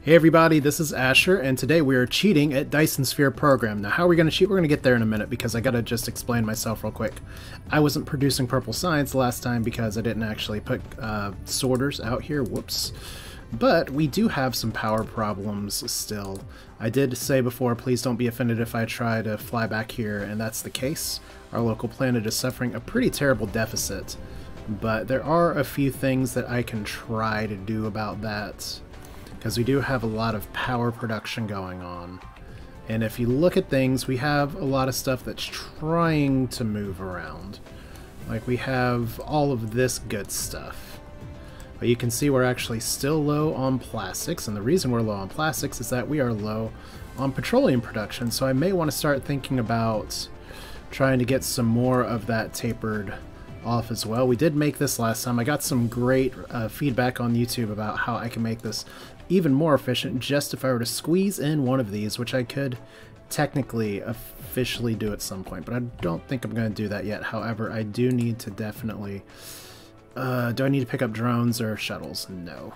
Hey everybody, this is Asher, and today we are cheating at Dyson Sphere Program. Now how are we going to cheat? We're going to get there in a minute because I got to just explain myself real quick. I wasn't producing Purple Science last time because I didn't actually put sorters out here, whoops. But we do have some power problems still. I did say before, please don't be offended if I try to fly back here, and that's the case. Our local planet is suffering a pretty terrible deficit, but there are a few things that I can try to do about that, because we do have a lot of power production going on. And if you look at things, we have a lot of stuff that's trying to move around. Like we have all of this good stuff. But you can see we're actually still low on plastics, and the reason we're low on plastics is that we are low on petroleum production, so I may want to start thinking about trying to get some more of that tapered off as well. We did make this last time. I got some great feedback on YouTube about how I can make this even more efficient just if I were to squeeze in one of these, which I could technically officially do at some point, but I don't think I'm going to do that yet. However, I do need to definitely... do I need to pick up drones or shuttles? No.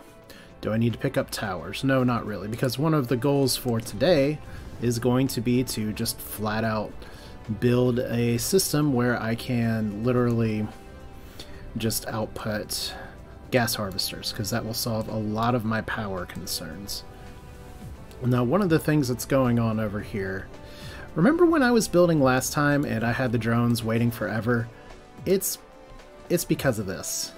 Do I need to pick up towers? No, not really, because one of the goals for today is going to be to just flat out build a system where I can literally just output gas harvesters, because that will solve a lot of my power concerns. Now, one of the things that's going on over here, remember when I was building last time and I had the drones waiting forever? It's because of this.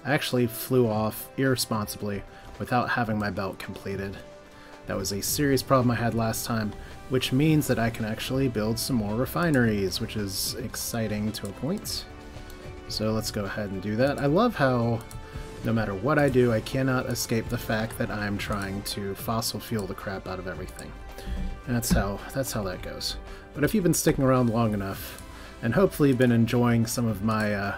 I actually flew off irresponsibly without having my belt completed. That was a serious problem I had last time, which means that I can actually build some more refineries, which is exciting to a point. So let's go ahead and do that. I love how no matter what I do, I cannot escape the fact that I'm trying to fossil fuel the crap out of everything. And that's how that goes. But if you've been sticking around long enough, and hopefully been enjoying some of my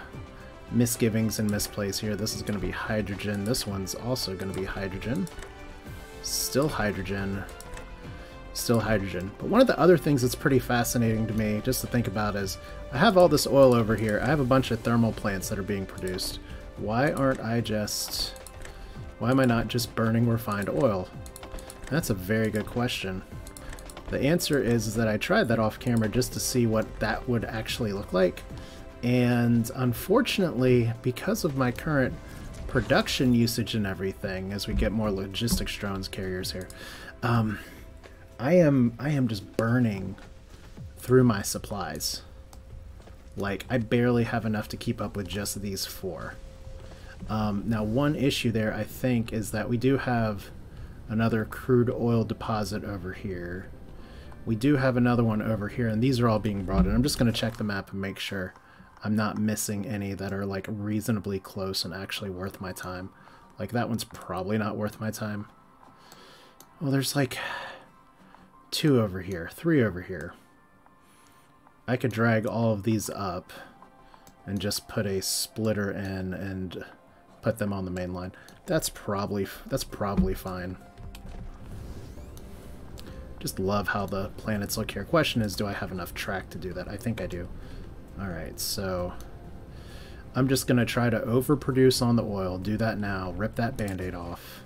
misgivings and misplays here, this is going to be hydrogen. This one's also going to be hydrogen. Still hydrogen. Still hydrogen. But one of the other things that's pretty fascinating to me, just to think about, is I have all this oil over here. I have a bunch of thermal plants that are being produced. Why am I not just burning refined oil? That's a very good question. The answer is that I tried that off camera just to see what that would actually look like. And unfortunately, because of my current production usage and everything, as we get more logistics drones carriers here, I am just burning through my supplies. Like, I barely have enough to keep up with just these four. Now, one issue there, I think, is that we do have another crude oil deposit over here. We do have another one over here, and these are all being brought in. I'm just going to check the map and make sure I'm not missing any that are, like, reasonably close and actually worth my time. Like, that one's probably not worth my time. Well, there's, like, 2 over here, 3 over here. I could drag all of these up and just put a splitter in and put them on the main line. That's probably fine. Just love how the planets look here. Question is, do I have enough track to do that? I think I do. Alright, so I'm just going to try to overproduce on the oil. Do that now. Rip that band-aid off.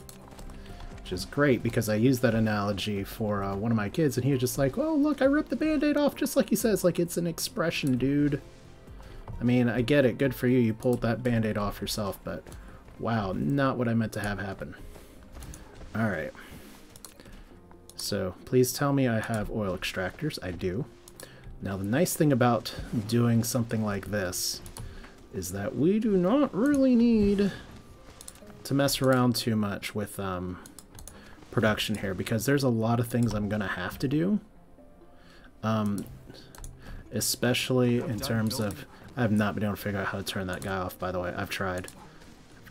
Which is great, because I used that analogy for one of my kids, and he was just like, oh, look, I ripped the band-aid off, just like he says. Like, it's an expression, dude. I mean, I get it. Good for you. You pulled that band-aid off yourself, but wow, not what I meant to have happen. Alright. So, please tell me I have oil extractors. I do. Now, the nice thing about doing something like this is that we do not really need to mess around too much with production here, because there's a lot of things I'm going to have to do. Especially in terms of... I have not been able to figure out how to turn that guy off, by the way. I've tried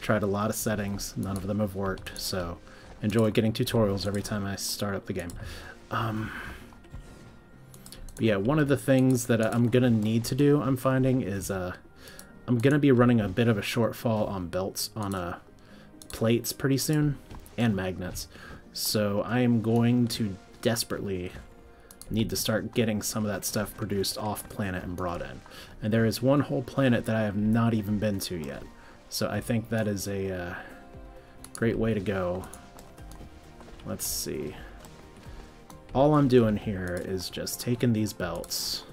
a lot of settings. None of them have worked, so enjoy getting tutorials every time I start up the game. But yeah, one of the things that I'm going to need to do, I'm finding, is I'm going to be running a bit of a shortfall on belts, on plates pretty soon, and magnets. So I am going to desperately need to start getting some of that stuff produced off planet and brought in. And there is one whole planet that I have not even been to yet. So I think that is a great way to go let's see. All I'm doing here is just taking these belts,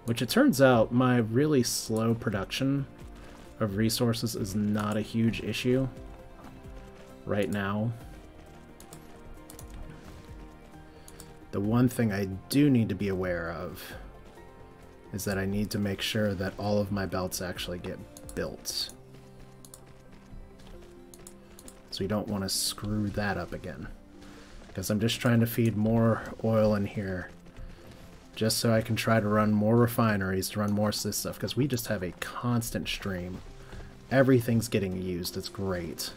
which it turns out my really slow production of resources is not a huge issue right now. The one thing I do need to be aware of is that I need to make sure that all of my belts actually get built. So you don't want to screw that up again. Because I'm just trying to feed more oil in here. Just so I can try to run more refineries, to run more of this stuff. Because we just have a constant stream. Everything's getting used. It's great.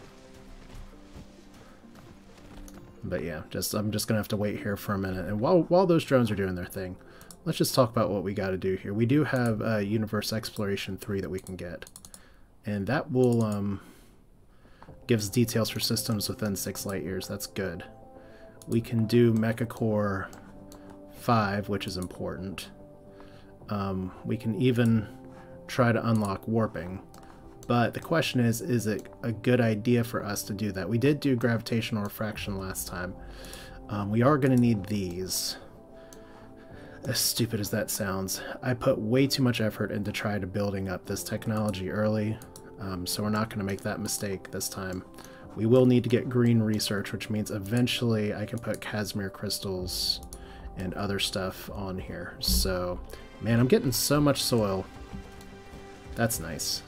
But yeah, I'm just going to have to wait here for a minute. And while those drones are doing their thing, let's just talk about what we got to do here. We do have Universe Exploration 3 that we can get. And that will gives details for systems within 6 light years. That's good. We can do Mecha Core 5, which is important. We can even try to unlock warping. But the question is it a good idea for us to do that? We did do gravitational refraction last time. We are going to need these. As stupid as that sounds, I put way too much effort into trying to building up this technology early, so we're not going to make that mistake this time. We will need to get green research, which means eventually I can put Casimir crystals and other stuff on here. So, man, I'm getting so much soil. That's nice.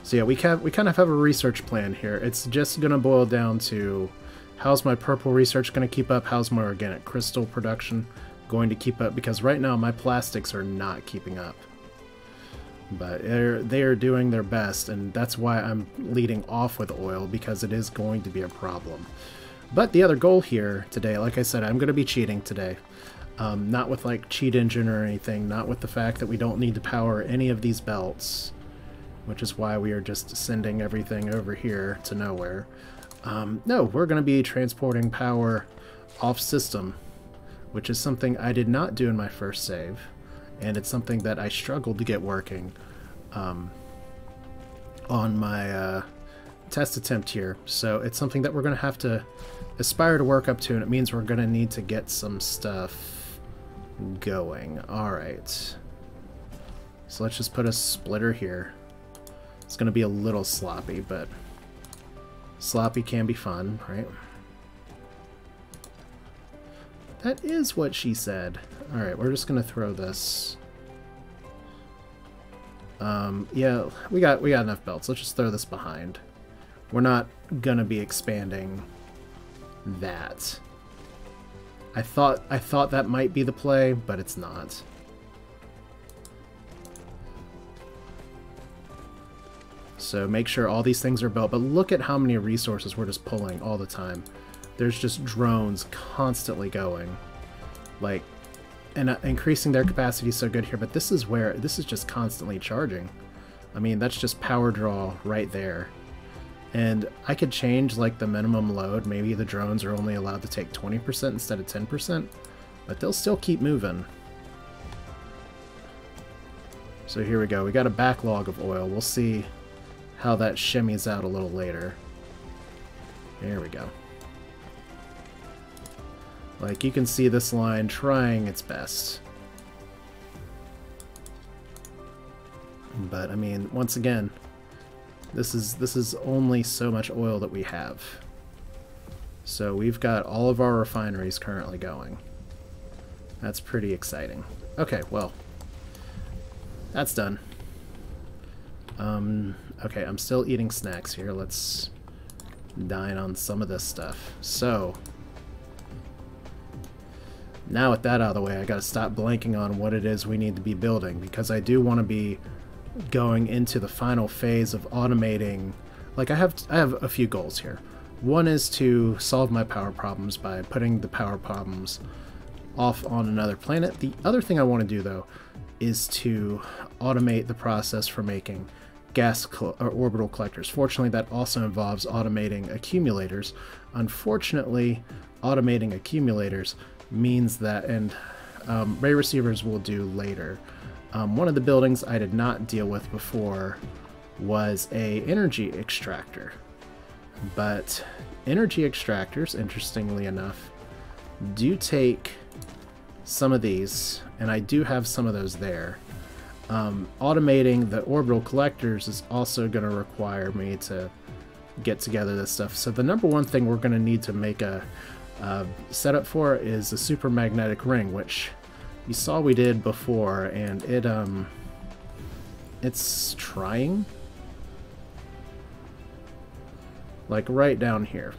So yeah, we kind of have a research plan here. It's just going to boil down to how's my purple research going to keep up? How's my organic crystal production going to keep up? Because right now my plastics are not keeping up. But they are doing their best, and that's why I'm leading off with oil, because it is going to be a problem. But the other goal here today, like I said, I'm going to be cheating today. Not with like cheat engine or anything, not with the fact that we don't need to power any of these belts, which is why we are just sending everything over here to nowhere. No, we're going to be transporting power off system, which is something I did not do in my first save. And it's something that I struggled to get working on my test attempt here. So it's something that we're going to have to aspire to work up to, and it means we're going to need to get some stuff going. Alright. So let's just put a splitter here. It's going to be a little sloppy, but sloppy can be fun, right? That is what she said. Alright, we're just gonna throw this. Yeah, we got enough belts. Let's just throw this behind. We're not gonna be expanding that. I thought that might be the play, but it's not. So make sure all these things are built, but look at how many resources we're just pulling all the time. There's just drones constantly going. Like, and increasing their capacity is so good here, but this is just constantly charging. I mean, that's just power draw right there. And I could change like the minimum load. Maybe the drones are only allowed to take 20% instead of 10%, but they'll still keep moving. So here we go. We got a backlog of oil. We'll see how that shimmies out a little later. There we go. Like, you can see this line trying its best. But, I mean, once again, this is only so much oil that we have. So we've got all of our refineries currently going. That's pretty exciting. Okay, well, that's done. Okay, I'm still eating snacks here. Let's dine on some of this stuff. So, now with that out of the way, I gotta stop blanking on what it is we need to be building, because I do want to be going into the final phase of automating. Like, I have a few goals here. One is to solve my power problems by putting the power problems off on another planet. The other thing I want to do, though, is to automate the process for making gas or orbital collectors. Fortunately, that also involves automating accumulators. Unfortunately, automating accumulators means that, and ray receivers will do later. One of the buildings I did not deal with before was a energy extractor, but energy extractors, interestingly enough, do take some of these, and I do have some of those there. Automating the orbital collectors is also going to require me to get together this stuff. So the number one thing we're going to need to make a setup for is a super magnetic ring, which you saw we did before, and it's trying. Like right down here.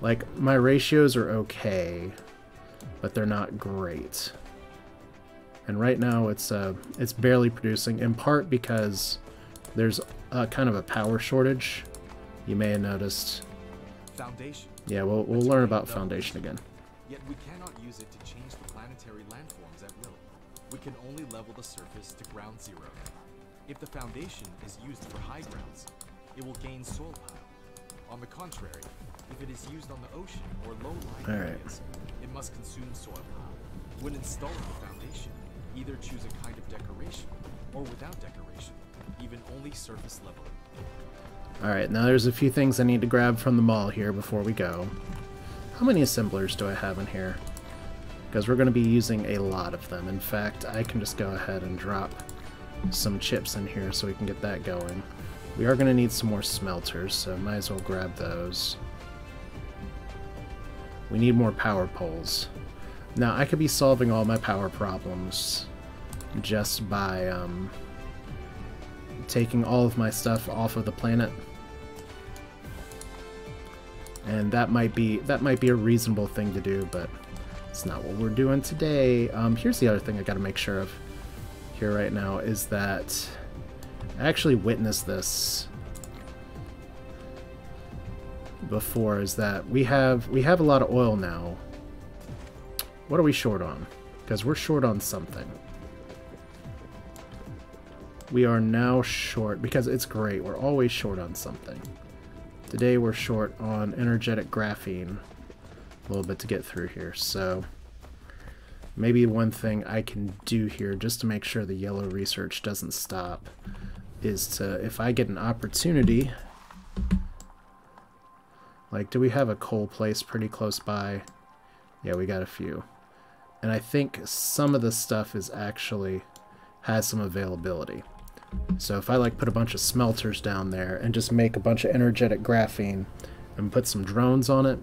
Like my ratios are okay, but they're not great. And right now it's barely producing, in part because there's kind of a power shortage. You may have noticed. Foundation. Yeah, we'll learn about Foundation again. Yet we cannot use it to change the planetary landforms at will. We can only level the surface to ground zero. If the Foundation is used for high grounds, it will gain soil pile. On the contrary, if it is used on the ocean or low-lying areas, it must consume soil pile. When installing the Foundation, either choose a kind of decoration or without decoration, even only surface level. Alright, now there's a few things I need to grab from the mall here before we go. How many assemblers do I have in here? Because we're going to be using a lot of them. In fact, I can just go ahead and drop some chips in here so we can get that going. We are going to need some more smelters, so might as well grab those. We need more power poles. Now, I could be solving all my power problems just by taking all of my stuff off of the planet. And that might be a reasonable thing to do, but it's not what we're doing today. Here's the other thing I got to make sure of here right now is that I actually witnessed this before, is that we have a lot of oil now. What are we short on? Because we're short on something. We are now short, because it's great, we're always short on something. Today we're short on energetic graphene, a little bit to get through here, so maybe one thing I can do here just to make sure the yellow research doesn't stop is to, if I get an opportunity, like, do we have a coal place pretty close by? Yeah, we got a few. And I think some of the stuff is actually has some availability. So if I like put a bunch of smelters down there and just make a bunch of energetic graphene and put some drones on it,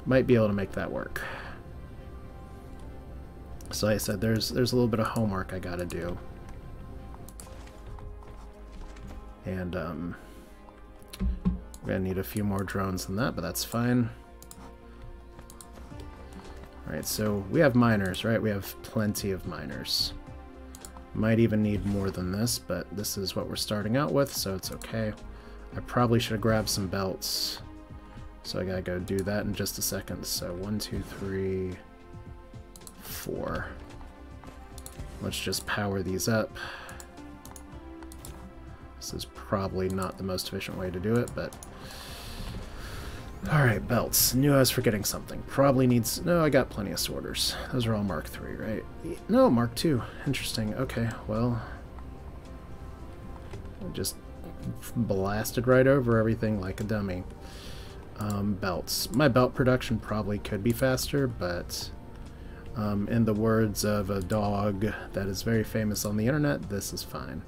might be able to make that work. So like I said, there's a little bit of homework I gotta do. And we're gonna need a few more drones than that, but that's fine. Alright, so we have miners, right? We have plenty of miners. Might even need more than this, but this is what we're starting out with, so it's okay. I probably should have grabbed some belts. So I gotta go do that in just a second. So 1, 2, 3, 4. Let's just power these up. This is probably not the most efficient way to do it, but... Alright, belts. Knew I was forgetting something. Probably needs... No, I got plenty of sorters. Those are all Mark III, right? No, Mark II. Interesting. Okay, well... I just blasted right over everything like a dummy. Belts. My belt production probably could be faster, but... in the words of a dog that is very famous on the internet, this is fine.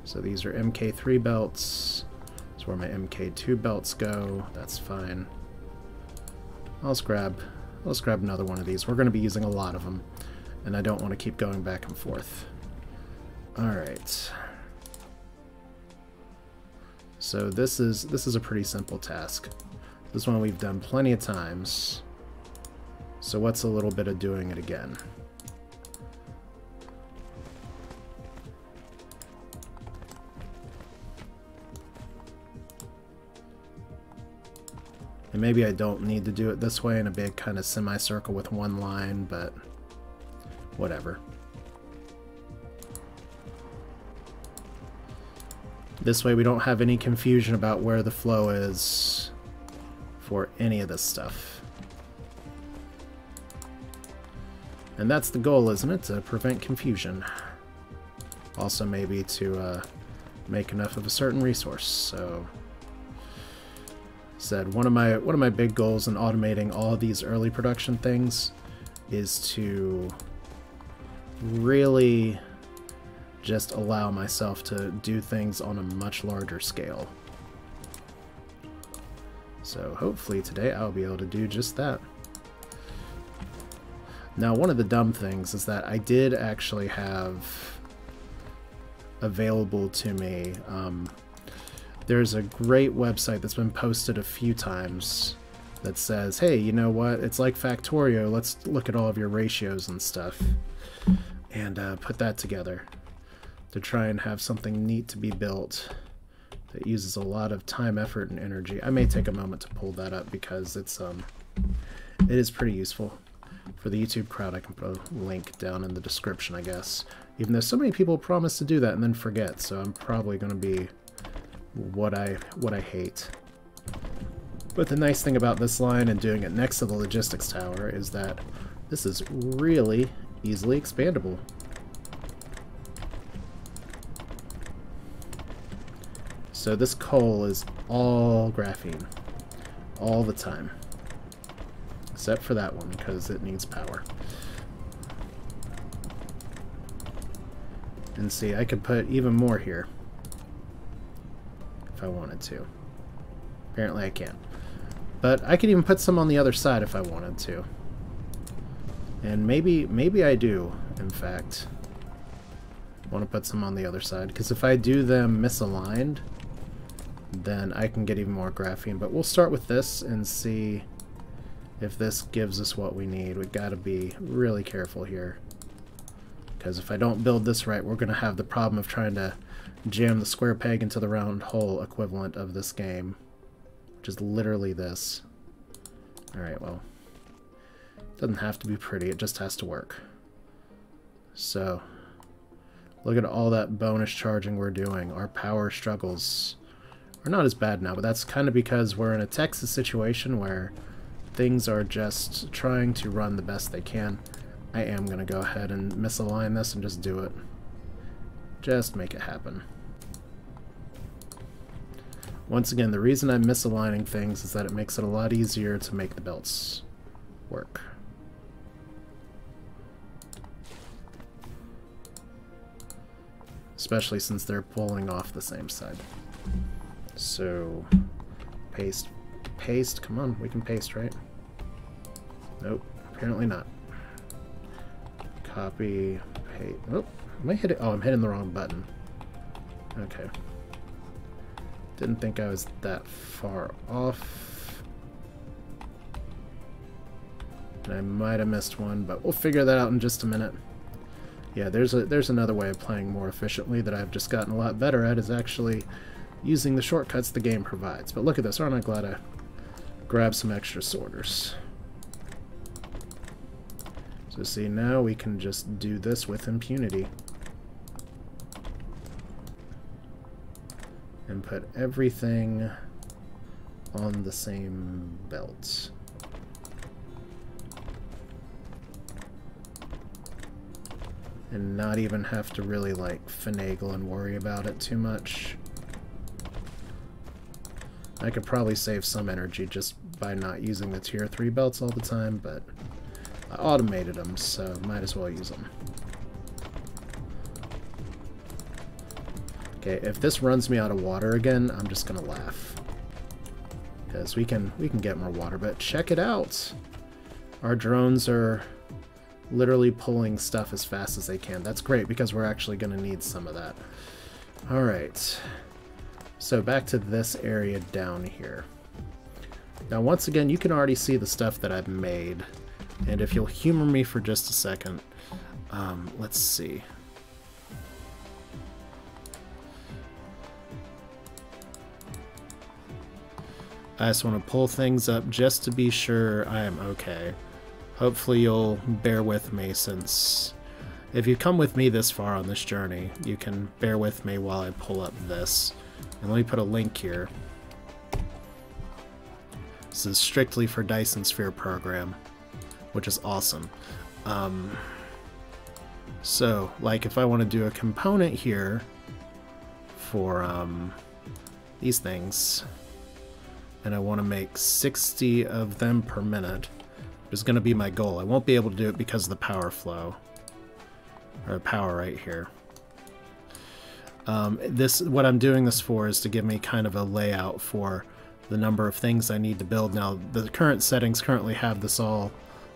So these are MK3 belts. That's where my MK2 belts go. That's fine. Let's grab another one of these. We're going to be using a lot of them, and I don't want to keep going back and forth. Alright. So this is a pretty simple task. This one we've done plenty of times. So what's a little bit of doing it again? And maybe I don't need to do it this way in a big kind of semicircle with one line, but whatever. This way we don't have any confusion about where the flow is for any of this stuff. And that's the goal, isn't it? To prevent confusion. Also maybe to make enough of a certain resource, so... Said one of my big goals in automating all of these early production things is to really just allow myself to do things on a much larger scale. So hopefully today I'll be able to do just that. Now, one of the dumb things is that I did actually have available to me, there's a great website that's been posted a few times that says, hey, you know what, it's like Factorio, let's look at all of your ratios and stuff, and put that together to try and have something neat to be built that uses a lot of time, effort, and energy. I may take a moment to pull that up because it is pretty useful. For the YouTube crowd, I can put a link down in the description, I guess. Even though so many people promise to do that and then forget, so I'm probably going to be what I hate. But the nice thing about this line and doing it next to the logistics tower is that this is really easily expandable. So this coal is all graphene, all the time. Except for that one, because it needs power. And see, I could put even more here if I wanted to. Apparently I can't. But I could even put some on the other side if I wanted to. And maybe I do, in fact, want to put some on the other side, because if I do them misaligned, then I can get even more graphene. But we'll start with this and see if this gives us what we need. We've got to be really careful here, because if I don't build this right, we're going to have the problem of trying to jam the square peg into the round hole equivalent of this game, which is literally this. Alright, well, it doesn't have to be pretty, it just has to work. So, look at all that bonus charging we're doing. Our power struggles are not as bad now, but that's kind of because we're in a Texas situation where things are just trying to run the best they can. I am going to go ahead and misalign this and just do it. Just make it happen. Once again, the reason I'm misaligning things is that it makes it a lot easier to make the belts work. Especially since they're pulling off the same side. So, paste, come on, we can paste, right? Nope, apparently not. Copy, paste. Oh, am I hitting? Oh, I'm hitting the wrong button. Okay. Didn't think I was that far off. And I might have missed one, but we'll figure that out in just a minute. Yeah, there's another way of playing more efficiently that I've just gotten a lot better at, is actually using the shortcuts the game provides. But look at this, aren't I glad I grabbed some extra sorters. So see, now we can just do this with impunity. And put everything on the same belt. And not even have to really like finagle and worry about it too much. I could probably save some energy just by not using the tier 3 belts all the time, but I automated them, so might as well use them. Okay, if this runs me out of water again, I'm just gonna laugh. Because we can get more water, but check it out! Our drones are literally pulling stuff as fast as they can. That's great, because we're actually gonna need some of that. Alright. So back to this area down here. Now once again, you can already see the stuff that I've made. And if you'll humor me for just a second, let's see. I just want to pull things up just to be sure I am okay. Hopefully you'll bear with me, since if you come with me this far on this journey, you can bear with me while I pull up this. And let me put a link here. This is strictly for Dyson Sphere program, which is awesome. So, like if I want to do a component here for these things, and I want to make 60 of them per minute. Is going to be my goal. I won't be able to do it because of the power flow, or power right here. What I'm doing this for is to give me kind of a layout for the number of things I need to build. Now, the current settings currently have this all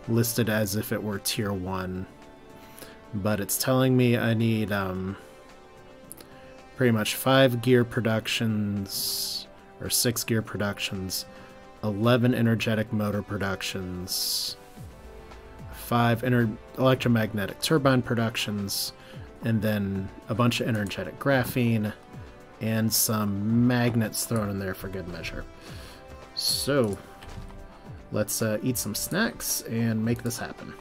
listed as if it were tier 1, but it's telling me I need pretty much 5 gear productions, or 6 gear productions, 11 energetic motor productions, 5 electromagnetic turbine productions, and then a bunch of energetic graphene, and some magnets thrown in there for good measure. So, let's eat some snacks and make this happen.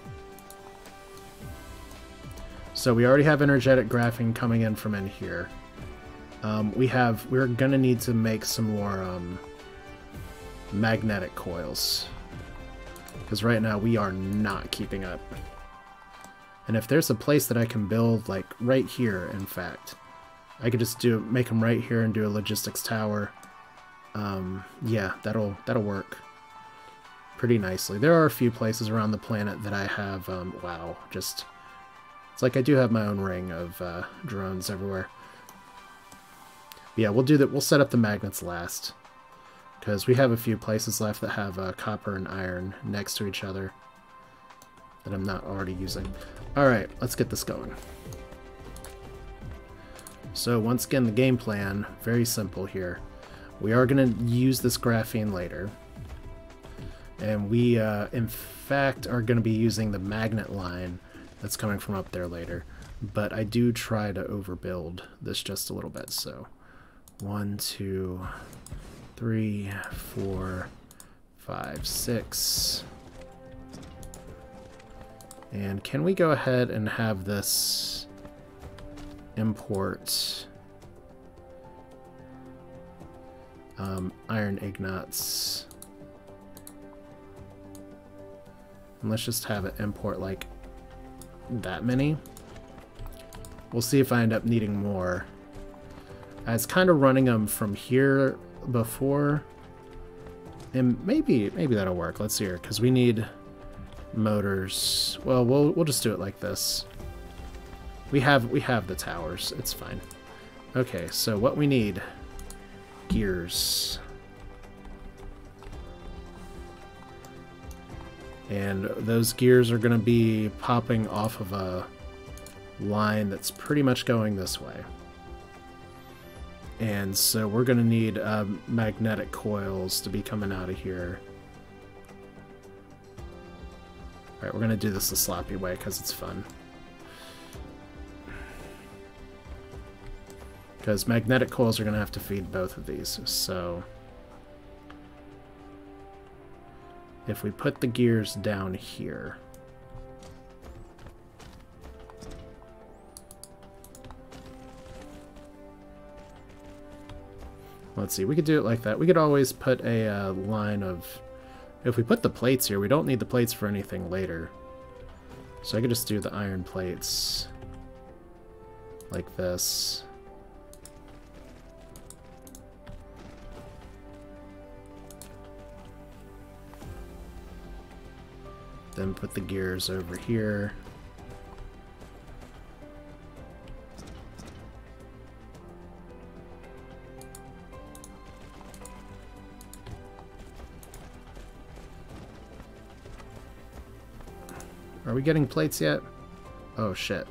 So we already have energetic graphene coming in from in here. We're gonna need to make some more magnetic coils, because right now we are not keeping up. And if there's a place that I can build, like right here, in fact, I could just make them right here and do a logistics tower. Yeah, that'll work pretty nicely. There are a few places around the planet that I have, wow, just, it's like I do have my own ring of drones everywhere. But yeah, we'll do that. We'll set up the magnets last, because we have a few places left that have copper and iron next to each other that I'm not already using. Alright, let's get this going. So once again, the game plan, very simple here. We are going to use this graphene later. And we, in fact, are going to be using the magnet line that's coming from up there later. But I do try to overbuild this just a little bit, so 1, 2, 3, 4, 5, 6. And can we go ahead and have this import iron ingots? And let's just have it import like that many. We'll see if I end up needing more. I was kind of running them from here before, and maybe that'll work. Let's see here, because we need motors. Well, we'll just do it like this. We have the towers. It's fine. Okay, so what we need: gears. And those gears are going to be popping off of a line that's pretty much going this way. And so we're going to need magnetic coils to be coming out of here. Alright, we're going to do this the sloppy way because it's fun. Because magnetic coils are going to have to feed both of these, so if we put the gears down here, let's see, we could do it like that. We could always put a line of, if we put the plates here, we don't need the plates for anything later. So I could just do the iron plates like this. Then put the gears over here. Are we getting plates yet? Oh shit.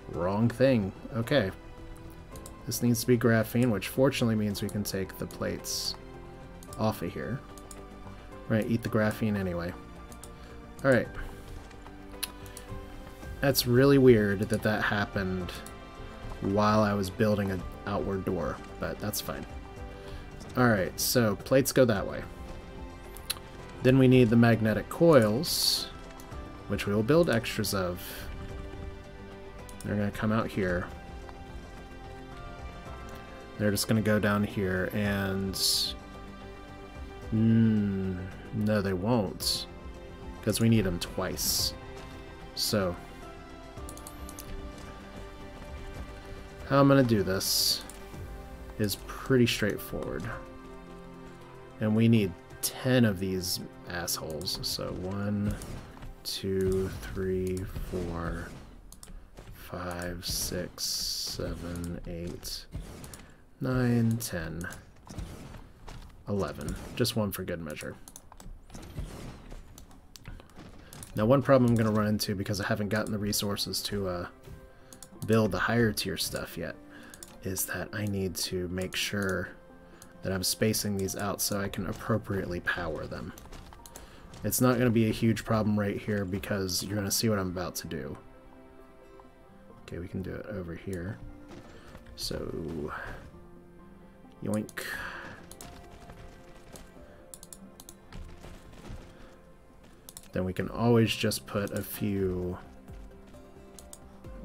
Wrong thing. Okay. This needs to be graphene, which fortunately means we can take the plates off of here. Right, eat the graphene anyway. Alright. That's really weird that that happened while I was building an outward door, but that's fine. Alright, so plates go that way. Then we need the magnetic coils, which we will build extras of. They're going to come out here. They're just going to go down here and... no, they won't. Because we need them twice. So, how I'm going to do this is pretty straightforward. And we need 10 of these assholes. So 1, 2, 3, 4, 5, 6, 7, 8, 9, 10, 11. Just one for good measure. Now, one problem I'm going to run into, because I haven't gotten the resources to build the higher tier stuff yet, is that I need to make sure that I'm spacing these out so I can appropriately power them. It's not going to be a huge problem right here because you're going to see what I'm about to do. Okay, we can do it over here. So, yoink. Then we can always just put a few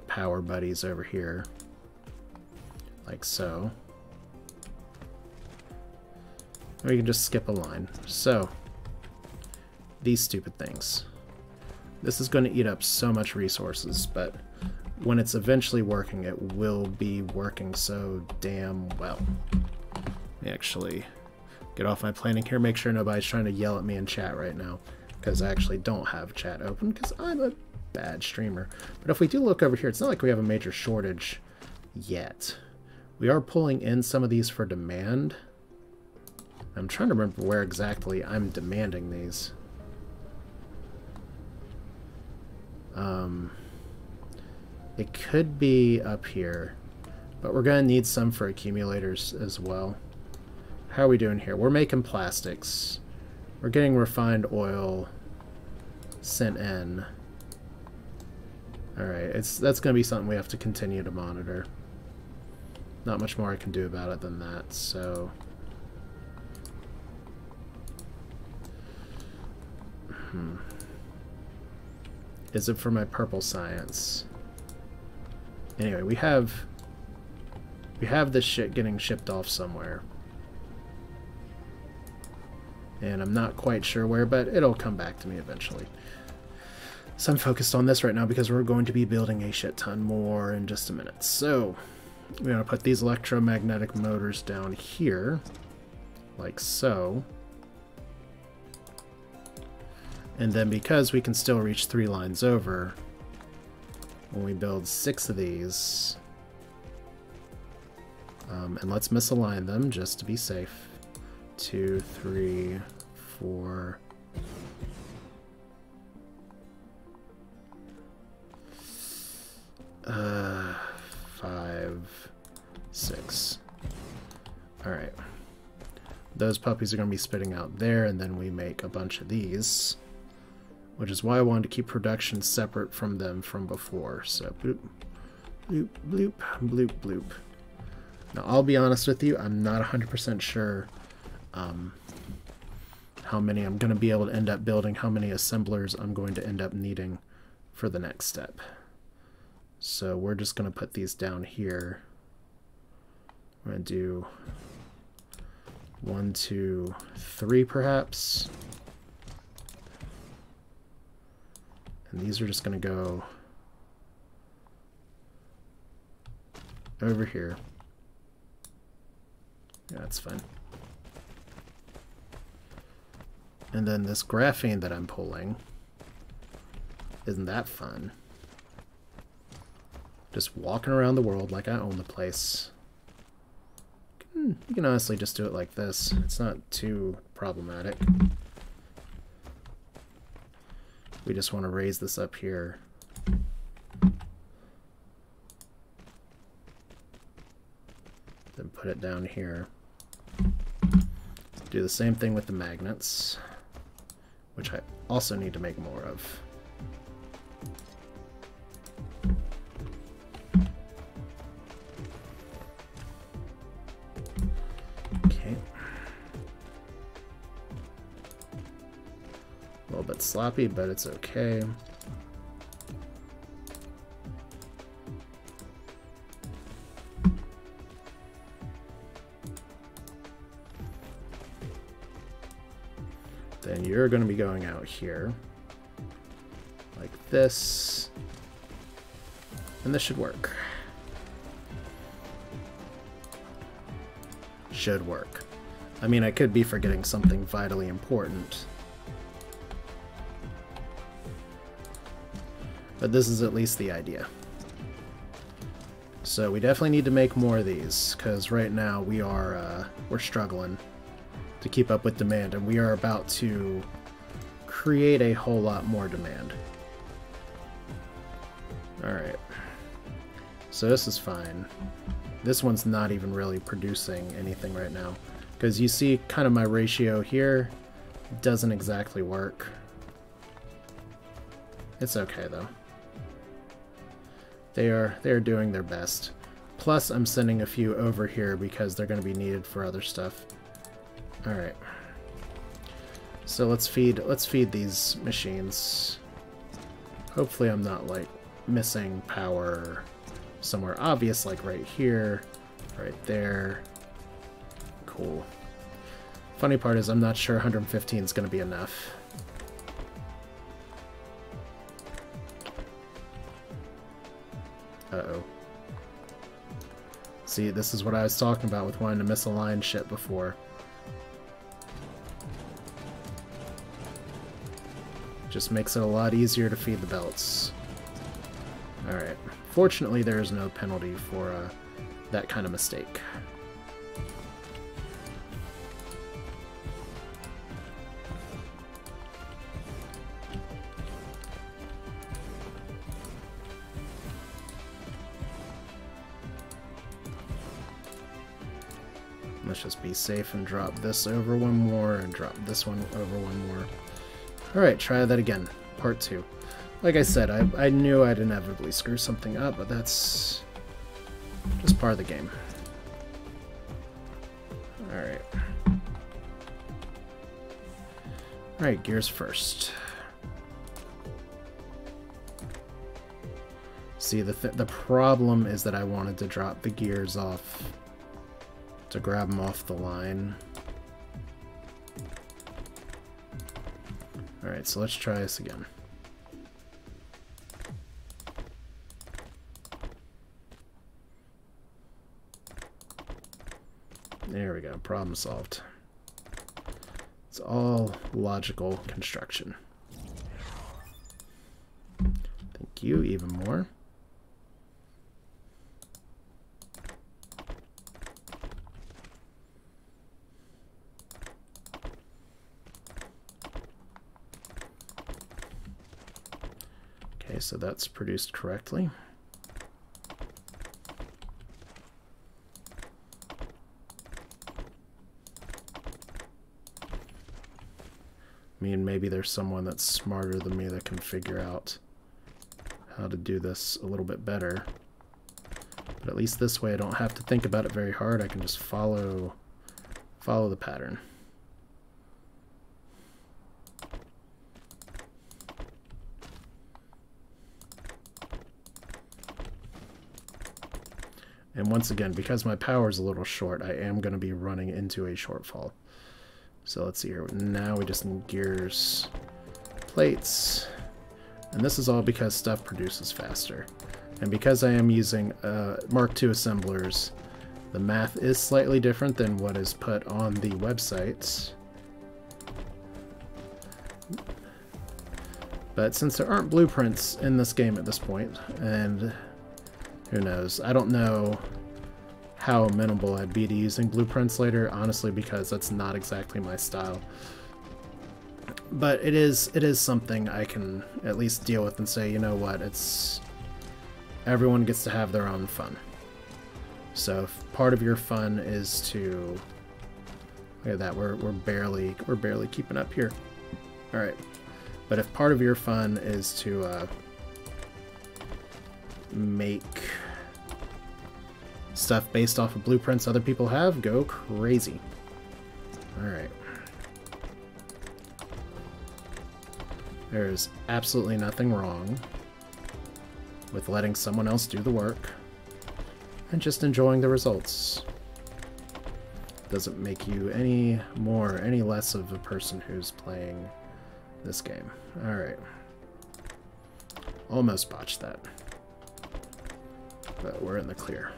power buddies over here, like so. Or you can just skip a line. So, these stupid things. This is going to eat up so much resources, but when it's eventually working, it will be working so damn well. Let me actually get off my planning here, make sure nobody's trying to yell at me in chat right now, because I actually don't have chat open because I'm a bad streamer. But if we do look over here, it's not like we have a major shortage yet. We are pulling in some of these for demand. I'm trying to remember where exactly I'm demanding these. It could be up here, but we're going to need some for accumulators as well. How are we doing here? We're making plastics. We're getting refined oil sent in. Alright, that's going to be something we have to continue to monitor. Not much more I can do about it than that, so... Is it for my purple science? Anyway, we have this shit getting shipped off somewhere. And I'm not quite sure where, but it'll come back to me eventually. So I'm focused on this right now because we're going to be building a shit ton more in just a minute. So we're going to put these electromagnetic motors down here, like so. And then because we can still reach 3 lines over, when we build 6 of these, and let's misalign them just to be safe. 2, 3, 4, 5, 6. Alright. Those puppies are going to be spitting out there, and then we make a bunch of these. Which is why I wanted to keep production separate from them from before. So, bloop, bloop, bloop, bloop, bloop. Now, I'll be honest with you, I'm not 100% sure how many I'm going to be able to end up building, how many assemblers I'm going to end up needing for the next step. So we're just going to put these down here. We're going to do 1, 2, 3 perhaps. And these are just going to go over here. Yeah, that's fine. And then this graphene that I'm pulling, isn't that fun? Just walking around the world like I own the place. You can honestly just do it like this. It's not too problematic. We just want to raise this up here. Then put it down here. Do the same thing with the magnets, which I also need to make more of. Okay. A little bit sloppy, but it's okay. Then you're going to be going out here like this, and this should work. Should work. I mean, I could be forgetting something vitally important. But this is at least the idea. So we definitely need to make more of these, because right now we're struggling to keep up with demand, and we are about to create a whole lot more demand. Alright. So this is fine. This one's not even really producing anything right now, because you see kind of my ratio here doesn't exactly work. It's okay though. They are doing their best. Plus I'm sending a few over here because they're going to be needed for other stuff. Alright. So let's feed these machines. Hopefully I'm not like missing power somewhere obvious, like right here, right there. Cool. Funny part is I'm not sure 115 is going to be enough. Uh-oh. See, this is what I was talking about with wanting to misalign shit before. Just makes it a lot easier to feed the belts. Alright. Fortunately, there is no penalty for that kind of mistake. Let's just be safe and drop this over one more and drop this one over one more. Alright, try that again. Part 2. Like I said, I knew I'd inevitably screw something up, but that's just part of the game. Alright. Alright, gears first. See, the problem is that I wanted to drop the gears off to grab them off the line. Alright, so let's try this again. There we go, problem solved. It's all logical construction. Thank you, even more. Okay, so that's produced correctly. I mean, maybe there's someone that's smarter than me that can figure out how to do this a little bit better. But at least this way I don't have to think about it very hard. I can just follow the pattern. And once again, because my power is a little short, I am going to be running into a shortfall. So let's see here. Now we just need gears, plates, and this is all because stuff produces faster. And because I am using Mark II assemblers, the math is slightly different than what is put on the websites. But since there aren't blueprints in this game at this point, and who knows, I don't know how amenable I'd be to using blueprints later, honestly, because that's not exactly my style. But it is something I can at least deal with and say, you know what, everyone gets to have their own fun. So if part of your fun is to, look at that, we're barely keeping up here. All right, but if part of your fun is to make stuff based off of blueprints other people have, go crazy. Alright. There's absolutely nothing wrong with letting someone else do the work and just enjoying the results. Doesn't make you any more, any less of a person who's playing this game. Alright. Almost botched that. But we're in the clear.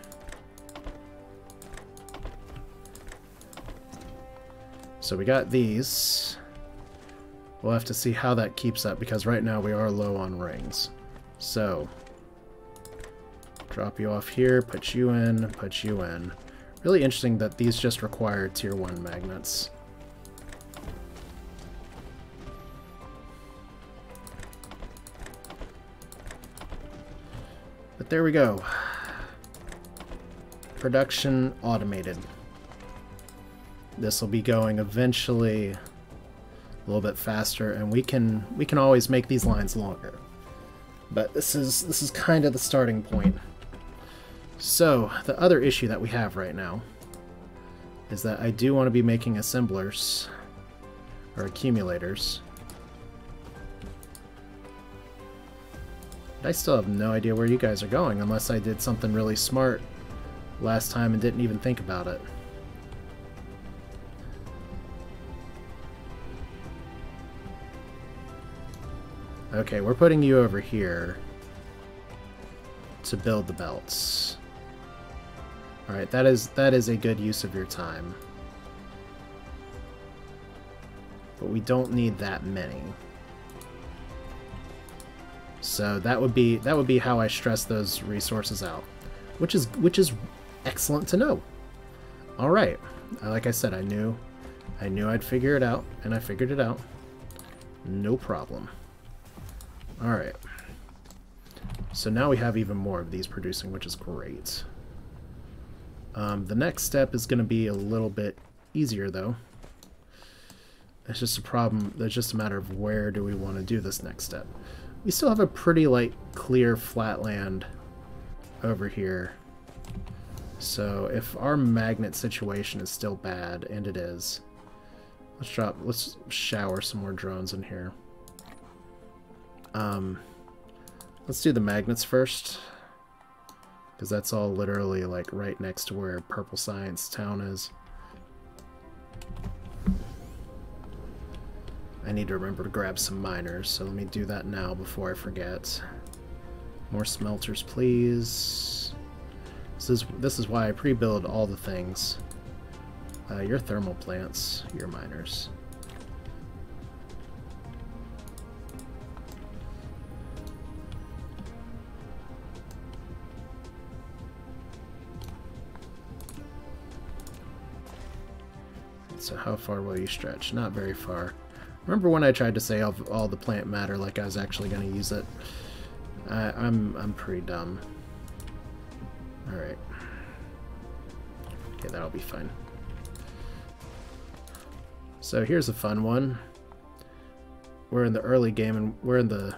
So we got these. We'll have to see how that keeps up, because right now we are low on rings. So, drop you off here, put you in, put you in. Really interesting that these just require tier 1 magnets. But there we go. Production automated. This will be going eventually a little bit faster, and we can always make these lines longer. But this is kind of the starting point. So the other issue that we have right now is that I do want to be making assemblers or accumulators. But I still have no idea where you guys are going, unless I did something really smart last time and didn't even think about it. Okay, we're putting you over here to build the belts. Alright, that is a good use of your time. But we don't need that many. So that would be how I stress those resources out. Which is excellent to know. Alright. Like I said, I knew I'd figure it out, and I figured it out. No problem. Alright. So now we have even more of these producing, which is great. The next step is going to be a little bit easier, though. It's just a problem. It's just a matter of where do we want to do this next step. We still have a pretty, like, clear flat land over here. So if our magnet situation is still bad, and it is, let's shower some more drones in here. Let's do the magnets first, because that's all literally like right next to where Purple Science Town is. I need to remember to grab some miners, so let me do that now before I forget. More smelters, please. This is why I pre-build all the things. Your thermal plants, your miners. So how far will you stretch? Not very far. Remember when I tried to say all the plant matter like I was actually going to use it? I'm pretty dumb. Alright. Okay, that'll be fine. So here's a fun one. We're in the early game, and we're in the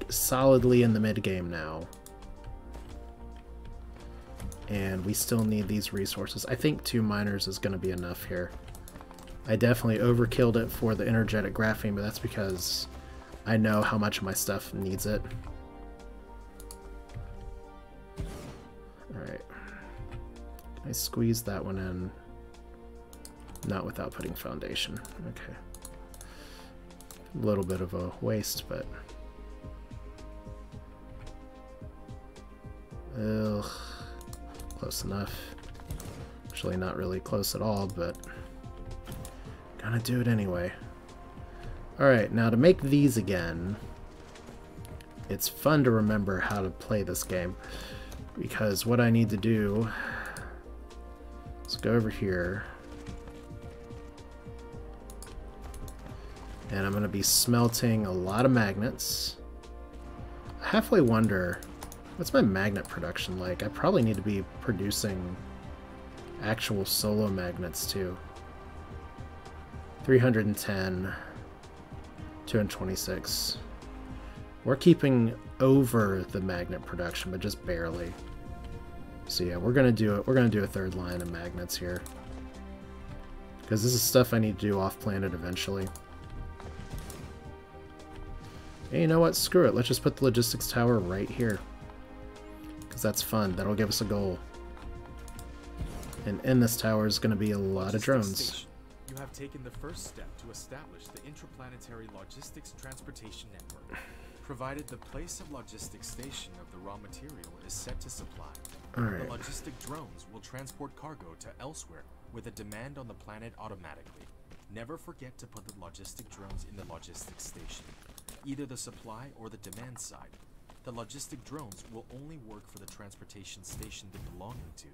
solidly in the mid game now. And we still need these resources. I think 2 miners is going to be enough here. I definitely overkilled it for the energetic graphene, but that's because I know how much of my stuff needs it. Alright. I squeezed that one in. Not without putting foundation. Okay. A little bit of a waste, but... Ugh. Close enough. Actually not really close at all, but... Gonna do it anyway. Alright, now to make these again, it's fun to remember how to play this game, because what I need to do is go over here, and I'm going to be smelting a lot of magnets. I halfway wonder, what's my magnet production like? I probably need to be producing actual solo magnets too. 310, 226. We're keeping over the magnet production, but just barely. So yeah, we're gonna do it. We're gonna do a third line of magnets here, because this is stuff I need to do off planet eventually. And you know what? Screw it. Let's just put the logistics tower right here, because that's fun. That'll give us a goal. And in this tower is going to be a lot of drones. You have taken the first step to establish the interplanetary logistics transportation network, provided the place of logistics station of the raw material is set to supply. Alright. The logistic drones will transport cargo to elsewhere with a demand on the planet automatically. Never forget to put the logistic drones in the logistics station, either the supply or the demand side. The logistic drones will only work for the transportation station they're belonging to.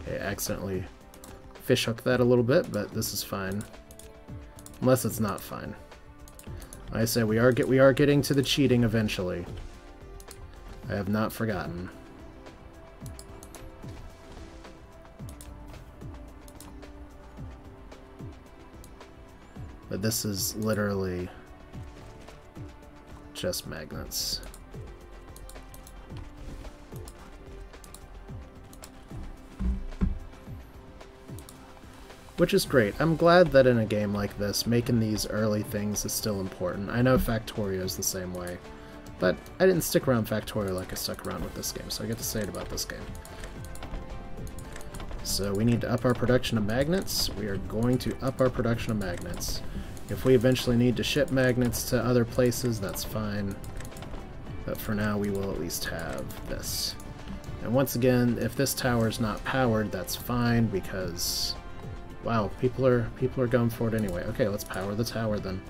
Okay, accidentally fishhook that a little bit, but this is fine. Unless it's not fine. Like I said, we are getting to the cheating eventually. I have not forgotten. But this is literally just magnets. Which is great. I'm glad that in a game like this, making these early things is still important. I know Factorio is the same way, but I didn't stick around Factorio like I stuck around with this game, so I get to say it about this game. So we need to up our production of magnets. We are going to up our production of magnets. If we eventually need to ship magnets to other places, that's fine. But for now, we will at least have this. And once again, if this tower is not powered, that's fine, because... wow, people are going for it anyway. Okay, let's power the tower then.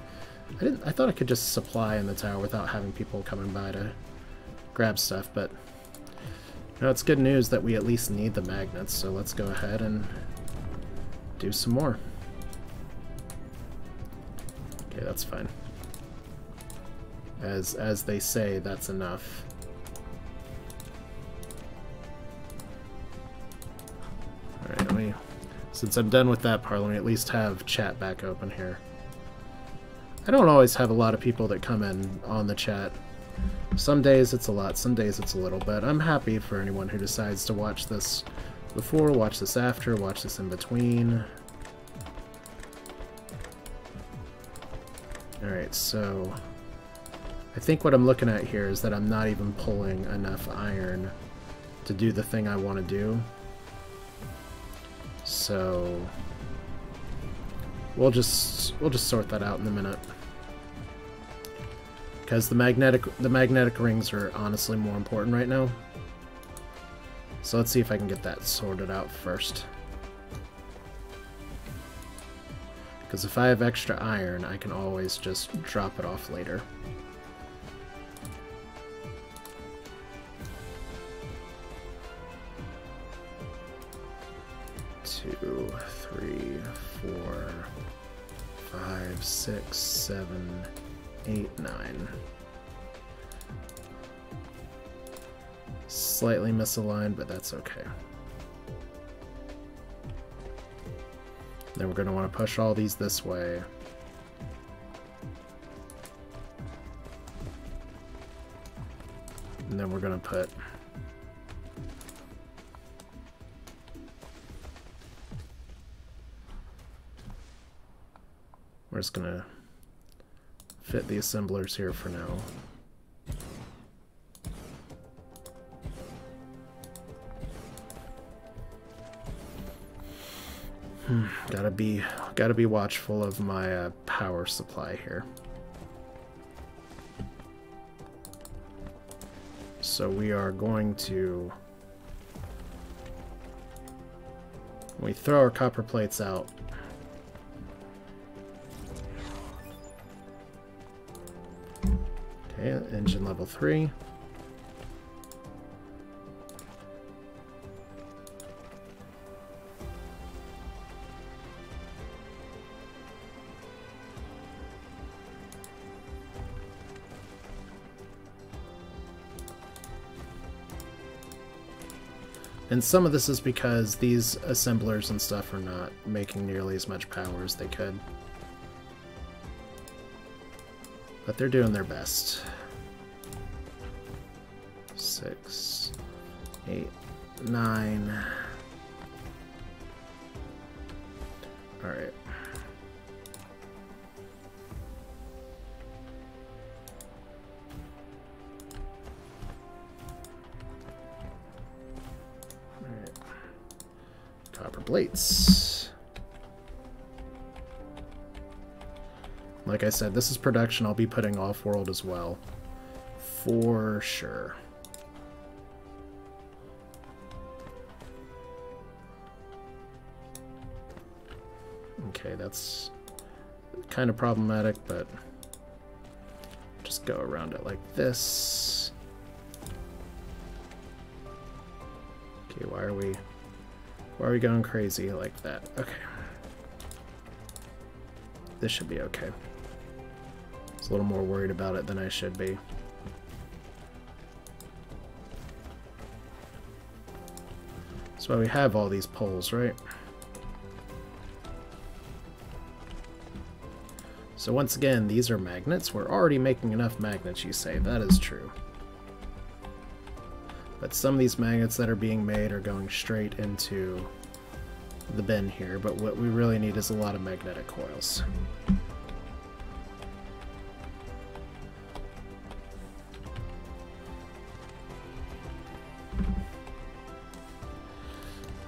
I thought I could just supply in the tower without having people coming by to grab stuff, but... no, it's good news that we at least need the magnets, so let's go ahead and do some more. Okay, that's fine. As they say, that's enough. Alright, let me... since I'm done with that part, let me at least have chat back open here. I don't always have a lot of people that come in on the chat. Some days it's a lot, some days it's a little, but I'm happy for anyone who decides to watch this before, watch this after, watch this in between. Alright, so I think what I'm looking at here is that I'm not even pulling enough iron to do the thing I want to do. So we'll just sort that out in a minute. Because the magnetic rings are honestly more important right now. So let's see if I can get that sorted out first. Because if I have extra iron, I can always just drop it off later. Two, 3, 4, 5, 6, 7, 8, 9. Slightly misaligned, but that's okay. Then we're going to want to push all these this way. And then we're going to put... we're just going to fit the assemblers here for now. Gotta be watchful of my power supply here. So we are going to... we throw our copper plates out. Okay, engine level 3. And some of this is because these assemblers and stuff are not making nearly as much power as they could. But they're doing their best. 6, 8, 9. Alright. Copper plates. Like I said, this is production. I'll be putting off-world as well. For sure. Okay, that's kind of problematic, but just go around it like this. Okay, why are we going crazy like that? Okay. This should be okay. I was a little more worried about it than I should be. That's why we have all these poles, right? So once again, these are magnets. We're already making enough magnets, you say. That is true. But some of these magnets that are being made are going straight into the bin here, but what we really need is a lot of magnetic coils.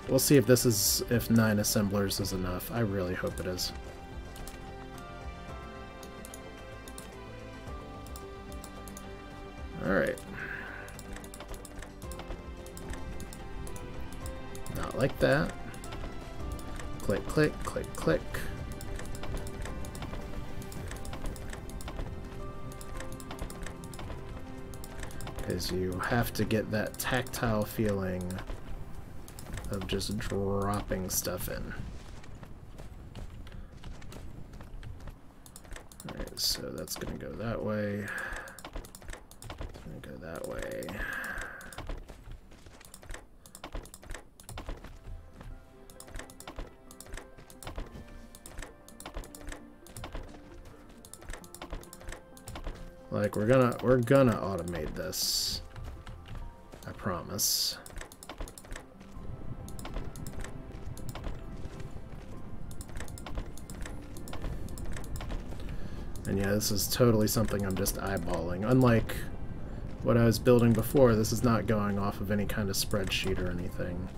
We'll see if this is, if 9 assemblers is enough. I really hope it is. Alright. Not like that. Click, click, click, click. Because you have to get that tactile feeling of just dropping stuff in. Alright, so that's gonna go that way. It's gonna go that way. Like, we're gonna automate this. I promise. And yeah, this is totally something I'm just eyeballing. Unlike what I was building before, this is not going off of any kind of spreadsheet or anything.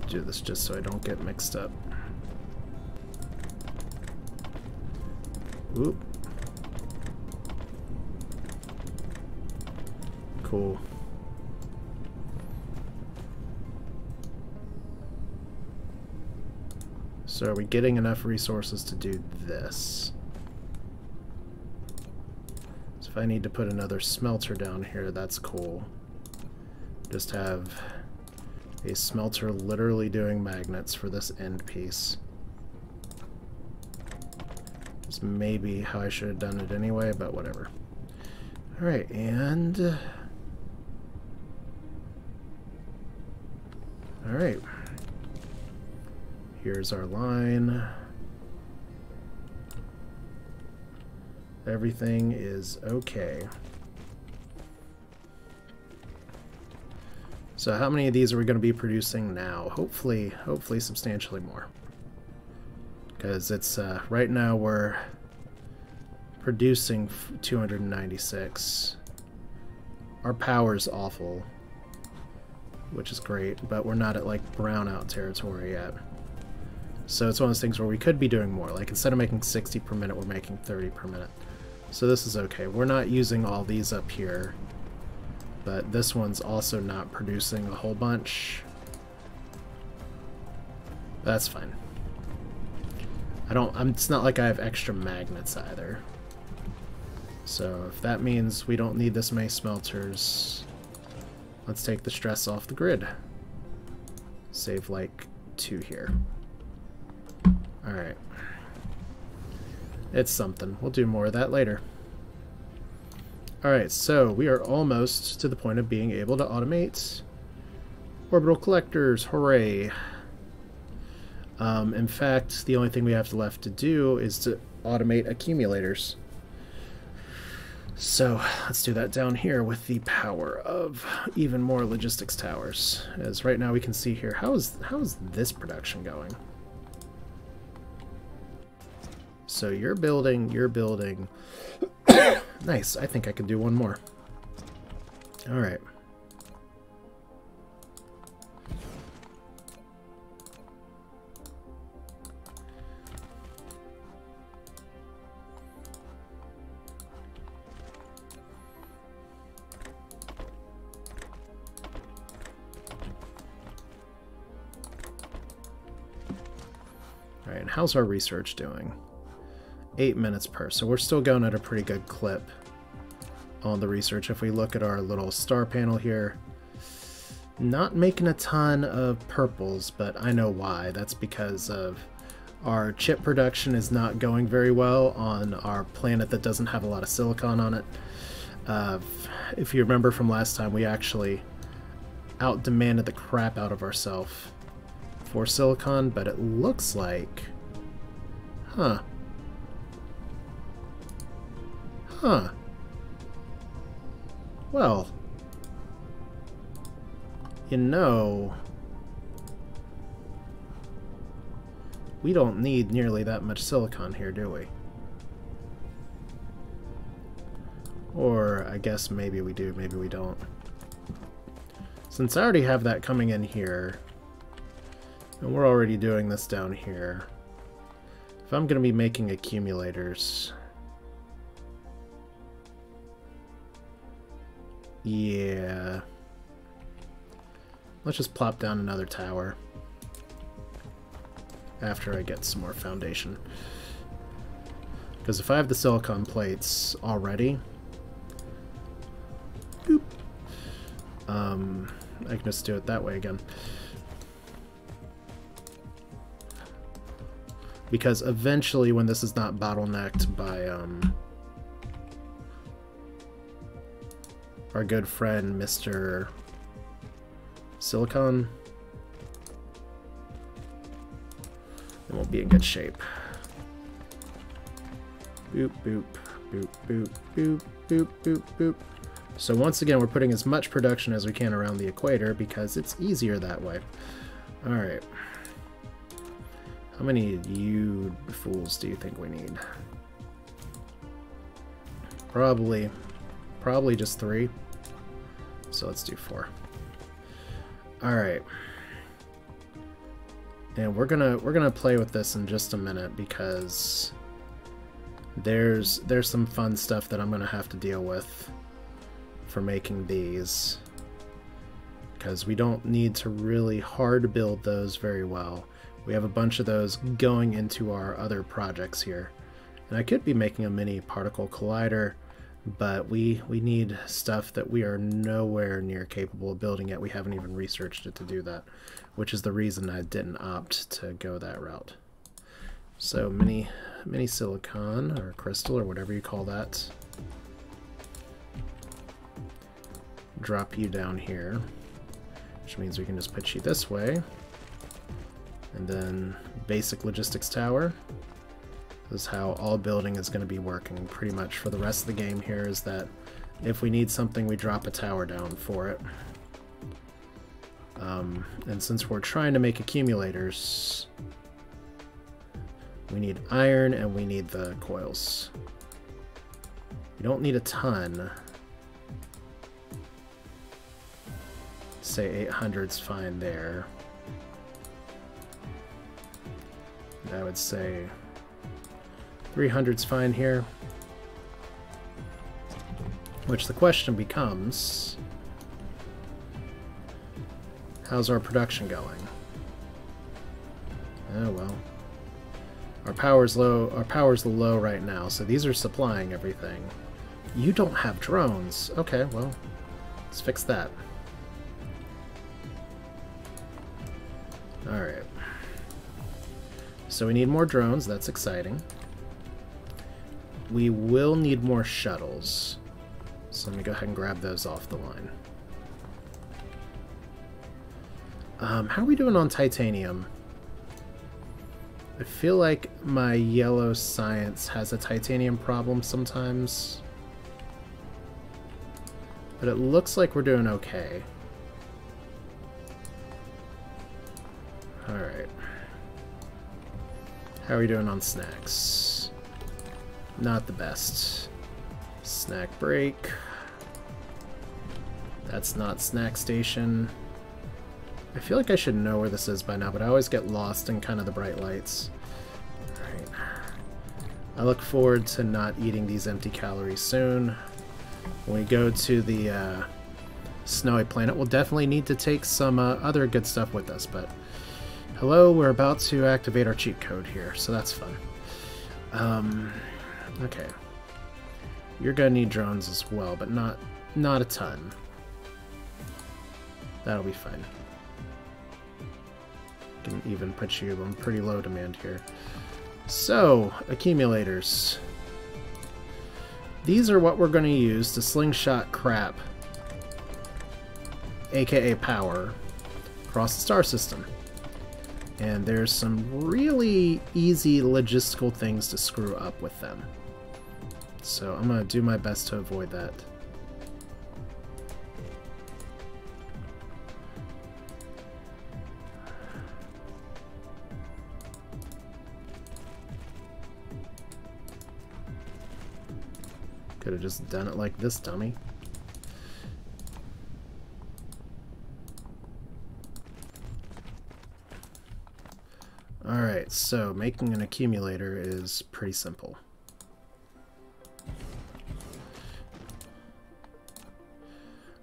Do this just so I don't get mixed up. Oop. Cool. So are we getting enough resources to do this? So if I need to put another smelter down here, that's cool. Just have a smelter literally doing magnets for this end piece. It's maybe how I should have done it anyway, but whatever. Alright, and alright. Here's our line. Everything is okay. So how many of these are we going to be producing now? Hopefully substantially more. Because it's right now we're producing 296. Our power's awful, which is great, but we're not at like brownout territory yet. So it's one of those things where we could be doing more. Like instead of making 60 per minute, we're making 30 per minute. So this is okay. We're not using all these up here, but this one's also not producing a whole bunch. That's fine. It's not like I have extra magnets either. So if that means we don't need this many smelters, let's take the stress off the grid. Save like 2 here. Alright. It's something. We'll do more of that later. Alright, so we are almost to the point of being able to automate orbital collectors. Hooray! In fact, the only thing we have left to do is to automate accumulators. So let's do that down here with the power of even more logistics towers. As right now we can see here, how is this production going? So you're building. Nice, I think I can do one more. Alright. how's our research doing? 8 minutes per, so we're still going at a pretty good clip on the research. If we look at our little star panel here, not making a ton of purples, but I know why. That's because of our chip production is not going very well on our planet that doesn't have a lot of silicon on it. If you remember from last time, we actually out-demanded the crap out of ourselves for silicon, but it looks like... Huh. Well, you know, we don't need nearly that much silicon here, do we? Or I guess maybe we do, maybe we don't. Since I already have that coming in here, and we're already doing this down here, if I'm going to be making accumulators... Yeah. Let's just plop down another tower after I get some more foundation. Because if I have the silicon plates already, boop, I can just do it that way again. Because eventually, when this is not bottlenecked by our good friend Mr. Silicon, then we'll be in good shape. Boop, boop, boop, boop, boop, boop, boop, boop. So once again, we're putting as much production as we can around the equator because it's easier that way. Alright. How many you fools do you think we need? Probably just 3. So let's do 4. Alright. And we're gonna play with this in just a minute because there's some fun stuff that I'm gonna have to deal with for making these. Because we don't need to really hard build those very well. We have a bunch of those going into our other projects here. And I could be making a mini particle collider, but we need stuff that we are nowhere near capable of building yet. We haven't even researched it to do that, which is the reason I didn't opt to go that route. So mini silicon or crystal or whatever you call that. Drop you down here, which means we can just put you this way. And then basic logistics tower. This is how all building is going to be working pretty much for the rest of the game here, is that if we need something, we drop a tower down for it. And since we're trying to make accumulators, we need iron and we need the coils. We don't need a ton. Say 800's fine there. And I would say 300's fine here. Which the question becomes, how's our production going? Oh well. Our power's low. Our power's low right now, so these are supplying everything. You don't have drones. Okay, well, let's fix that. Alright. So we need more drones, that's exciting. We will need more shuttles. So let me go ahead and grab those off the line. How are we doing on titanium? I feel like my yellow science has a titanium problem sometimes. But it looks like we're doing okay. Alright. How are we doing on snacks? Not the best. Snack break. That's not snack station. I feel like I should know where this is by now, but I always get lost in kind of the bright lights. Alright. I look forward to not eating these empty calories soon. When we go to the snowy planet, we'll definitely need to take some other good stuff with us, but Hello, we're about to activate our cheat code here, so that's fun. Okay. You're gonna need drones as well, but not a ton. That'll be fine. Can even put you on pretty low demand here. So, accumulators. These are what we're going to use to slingshot crap, aka power, across the star system. And there's some really easy logistical things to screw up with them. So I'm going to do my best to avoid that. Could have just done it like this, dummy. Alright, so making an accumulator is pretty simple.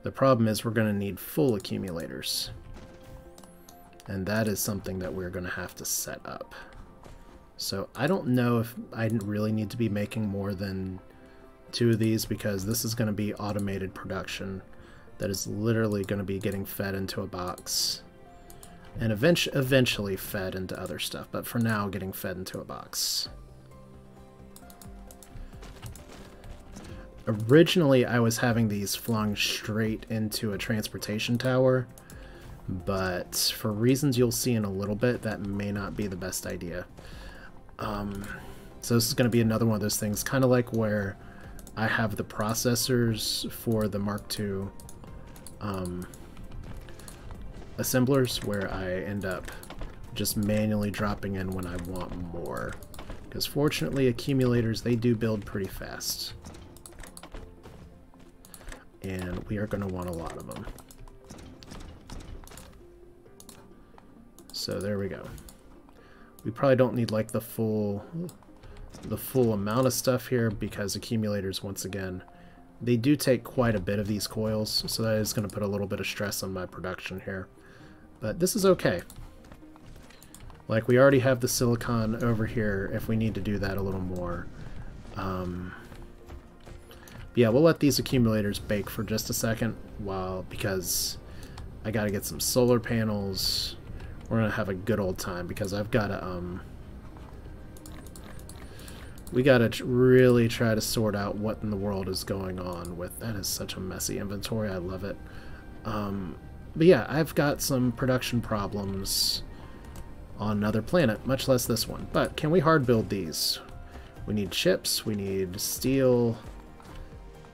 The problem is we're going to need full accumulators. And that is something that we're going to have to set up. So I don't know if I really need to be making more than 2 of these, because this is going to be automated production that is literally going to be getting fed into a box and eventually fed into other stuff, but for now getting fed into a box. Originally I was having these flung straight into a transportation tower, but for reasons you'll see in a little bit, that may not be the best idea. So this is going to be another one of those things, kind of like where I have the processors for the Mark II assemblers, where I end up just manually dropping in when I want more. Because fortunately, accumulators, they do build pretty fast. And we are going to want a lot of them. So there we go. We probably don't need like the full amount of stuff here, because accumulators, once again, they do take quite a bit of these coils, so that is going to put a little bit of stress on my production here. But this is okay. Like, we already have the silicon over here if we need to do that a little more. Yeah, we'll let these accumulators bake for just a second, because I got to get some solar panels. We're going to have a good old time, because I've got to we gotta really try to sort out what in the world is going on with... That is such a messy inventory, I love it. But yeah, I've got some production problems on another planet, much less this one. But can we hard build these? We need chips, we need steel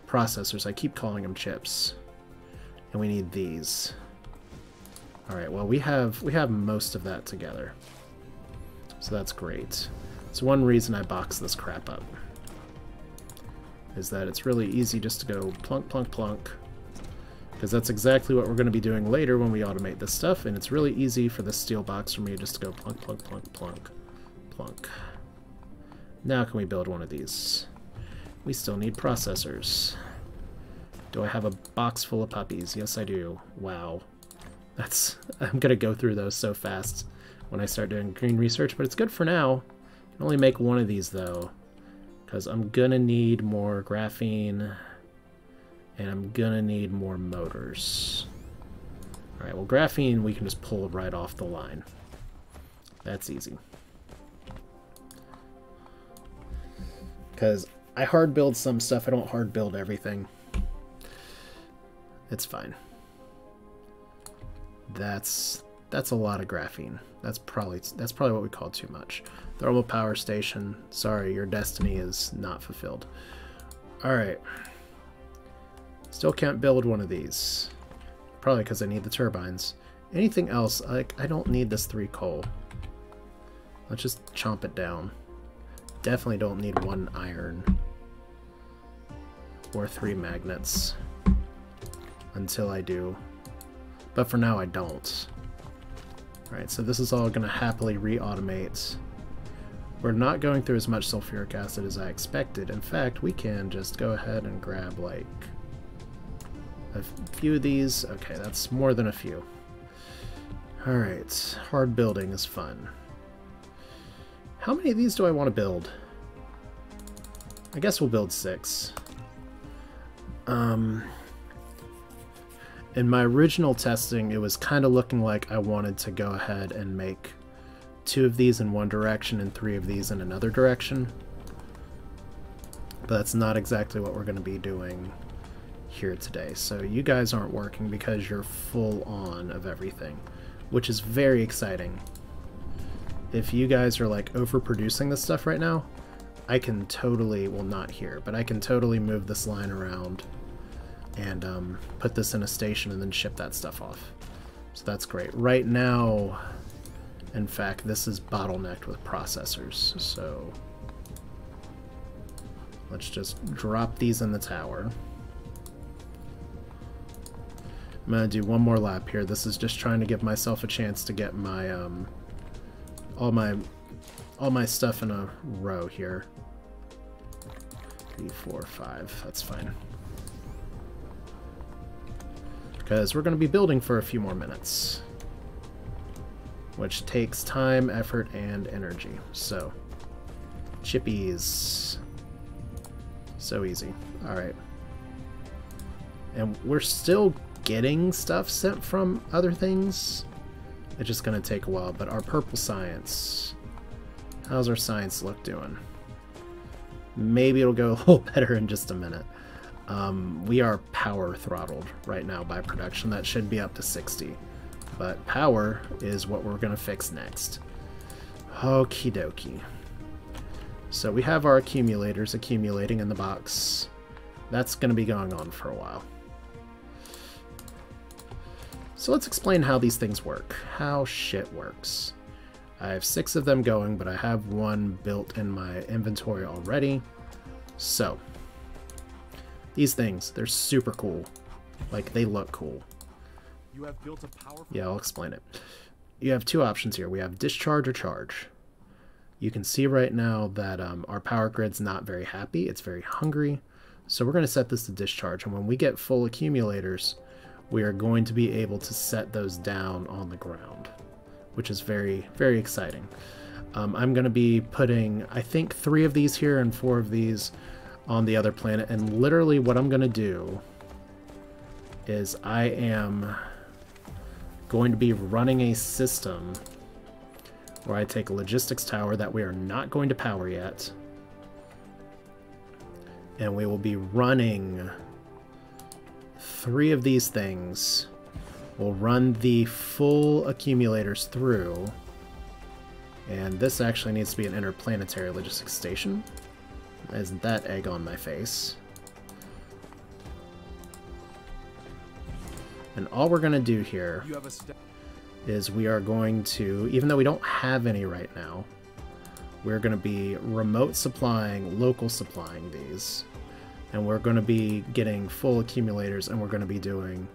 processors, I keep calling them chips. And we need these. Alright, well we have most of that together. So that's great. So one reason I box this crap up is that it's really easy just to go plunk, plunk, plunk, because that's exactly what we're going to be doing later when we automate this stuff, and it's really easy for this steel box for me just to go plunk, plunk, plunk, plunk, plunk. Now can we build one of these? We still need processors. Do I have a box full of puppies? Yes, I do. Wow. I'm going to go through those so fast when I start doing green research, but it's good for now. I can only make one of these though, because I'm gonna need more graphene and I'm gonna need more motors. Alright, well graphene we can just pull right off the line. That's easy. Because I hard build some stuff, I don't hard build everything. It's fine. That's a lot of graphene. That's probably what we call too much. Thermal power station. Sorry, your destiny is not fulfilled. Alright. Still can't build one of these. Probably because I need the turbines. Anything else? I don't need this 3 coal. Let's just chomp it down. Definitely don't need 1 iron. Or 3 magnets. Until I do. But for now I don't. Alright, so this is all going to happily re-automate. We're not going through as much sulfuric acid as I expected. In fact, we can just go ahead and grab like a few of these. Okay, that's more than a few. Alright, hard building is fun. How many of these do I want to build? I guess we'll build 6. In my original testing, it was kind of looking like I wanted to go ahead and make 2 of these in one direction and 3 of these in another direction. But that's not exactly what we're going to be doing here today. So you guys aren't working because you're full on of everything, which is very exciting. If you guys are like overproducing this stuff right now, I can totally, well not here, but I can totally move this line around and put this in a station and then ship that stuff off. So that's great. Right now, in fact, this is bottlenecked with processors, so let's just drop these in the tower. I'm gonna do one more lap here. This is just trying to give myself a chance to get my all my stuff in a row here. 3, 4, 5. That's fine. Because we're going to be building for a few more minutes, which takes time, effort, and energy. So, chippies. So easy. Alright. And we're still getting stuff sent from other things. It's just going to take a while. But our purple science, how's our science look doing? Maybe it'll go a little better in just a minute. We are power throttled right now by production. That should be up to 60. But power is what we're going to fix next. Okie dokie. So we have our accumulators accumulating in the box. That's going to be going on for a while. So let's explain how these things work. How shit works. I have 6 of them going, but I have 1 built in my inventory already. So, these things, they're super cool. Like, they look cool. You have built a powerful... Yeah, I'll explain it. You have 2 options here. We have discharge or charge. You can see right now that our power grid's not very happy. It's very hungry. So we're going to set this to discharge. And when we get full accumulators, we are going to be able to set those down on the ground, which is very, very exciting. I'm going to be putting, I think, 3 of these here and 4 of these on the other planet. And literally what I'm going to do is I am going to be running a system where I take a logistics tower that we are not going to power yet, and we will be running 3 of these things. We'll run the full accumulators through, and this actually needs to be an interplanetary logistics station. Isn't that egg on my face? And all we're going to do here is we are going to, even though we don't have any right now, we're going to be remote supplying, local supplying these. And we're going to be getting full accumulators, and we're going to be doing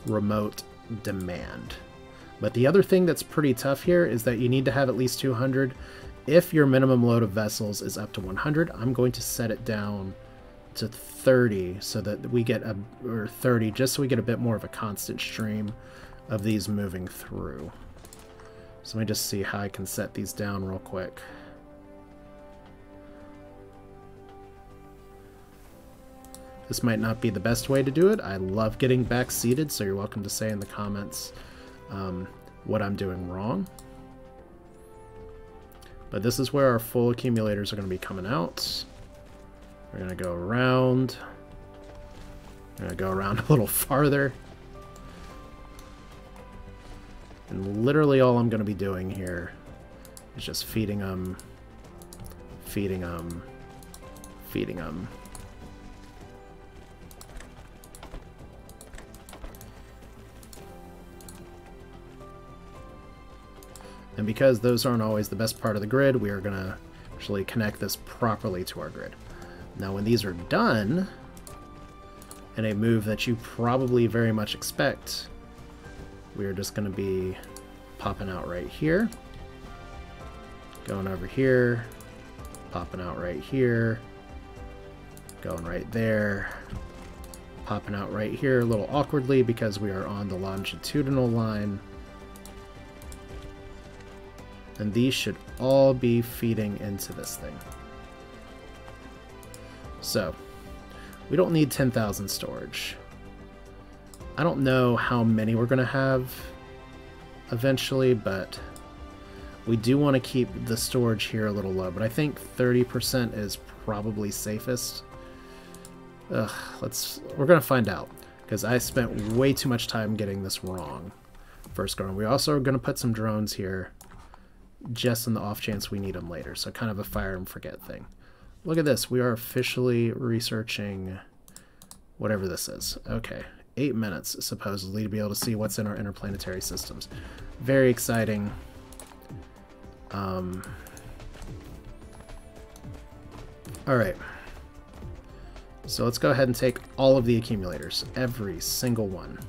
remote demand. But the other thing that's pretty tough here is that you need to have at least 200. If your minimum load of vessels is up to 100, I'm going to set it down to 30 so that we get or 30 just so we get a bit more of a constant stream of these moving through. So let me just see how I can set these down real quick. This might not be the best way to do it. I love getting backseated, so you're welcome to say in the comments what I'm doing wrong. But this is where our full accumulators are going to be coming out. We're going to go around. We're going to go around a little farther. And literally all I'm going to be doing here is just feeding them, feeding them, feeding them. And because those aren't always the best part of the grid, we are going to actually connect this properly to our grid. Now when these are done, in a move that you probably very much expect, we are just going to be popping out right here, going over here, popping out right here, going right there, popping out right here a little awkwardly because we are on the longitudinal line. And these should all be feeding into this thing. So, we don't need 10,000 storage. I don't know how many we're going to have eventually, but we do want to keep the storage here a little low. But I think 30% is probably safest. We're going to find out, because I spent way too much time getting this wrong first going. We also are going to put some drones here, just in the off chance we need them later. So kind of a fire and forget thing. Look at this. We are officially researching whatever this is. Okay. 8 minutes, supposedly, to be able to see what's in our interplanetary systems. Very exciting. Alright. So let's go ahead and take all of the accumulators. Every single one.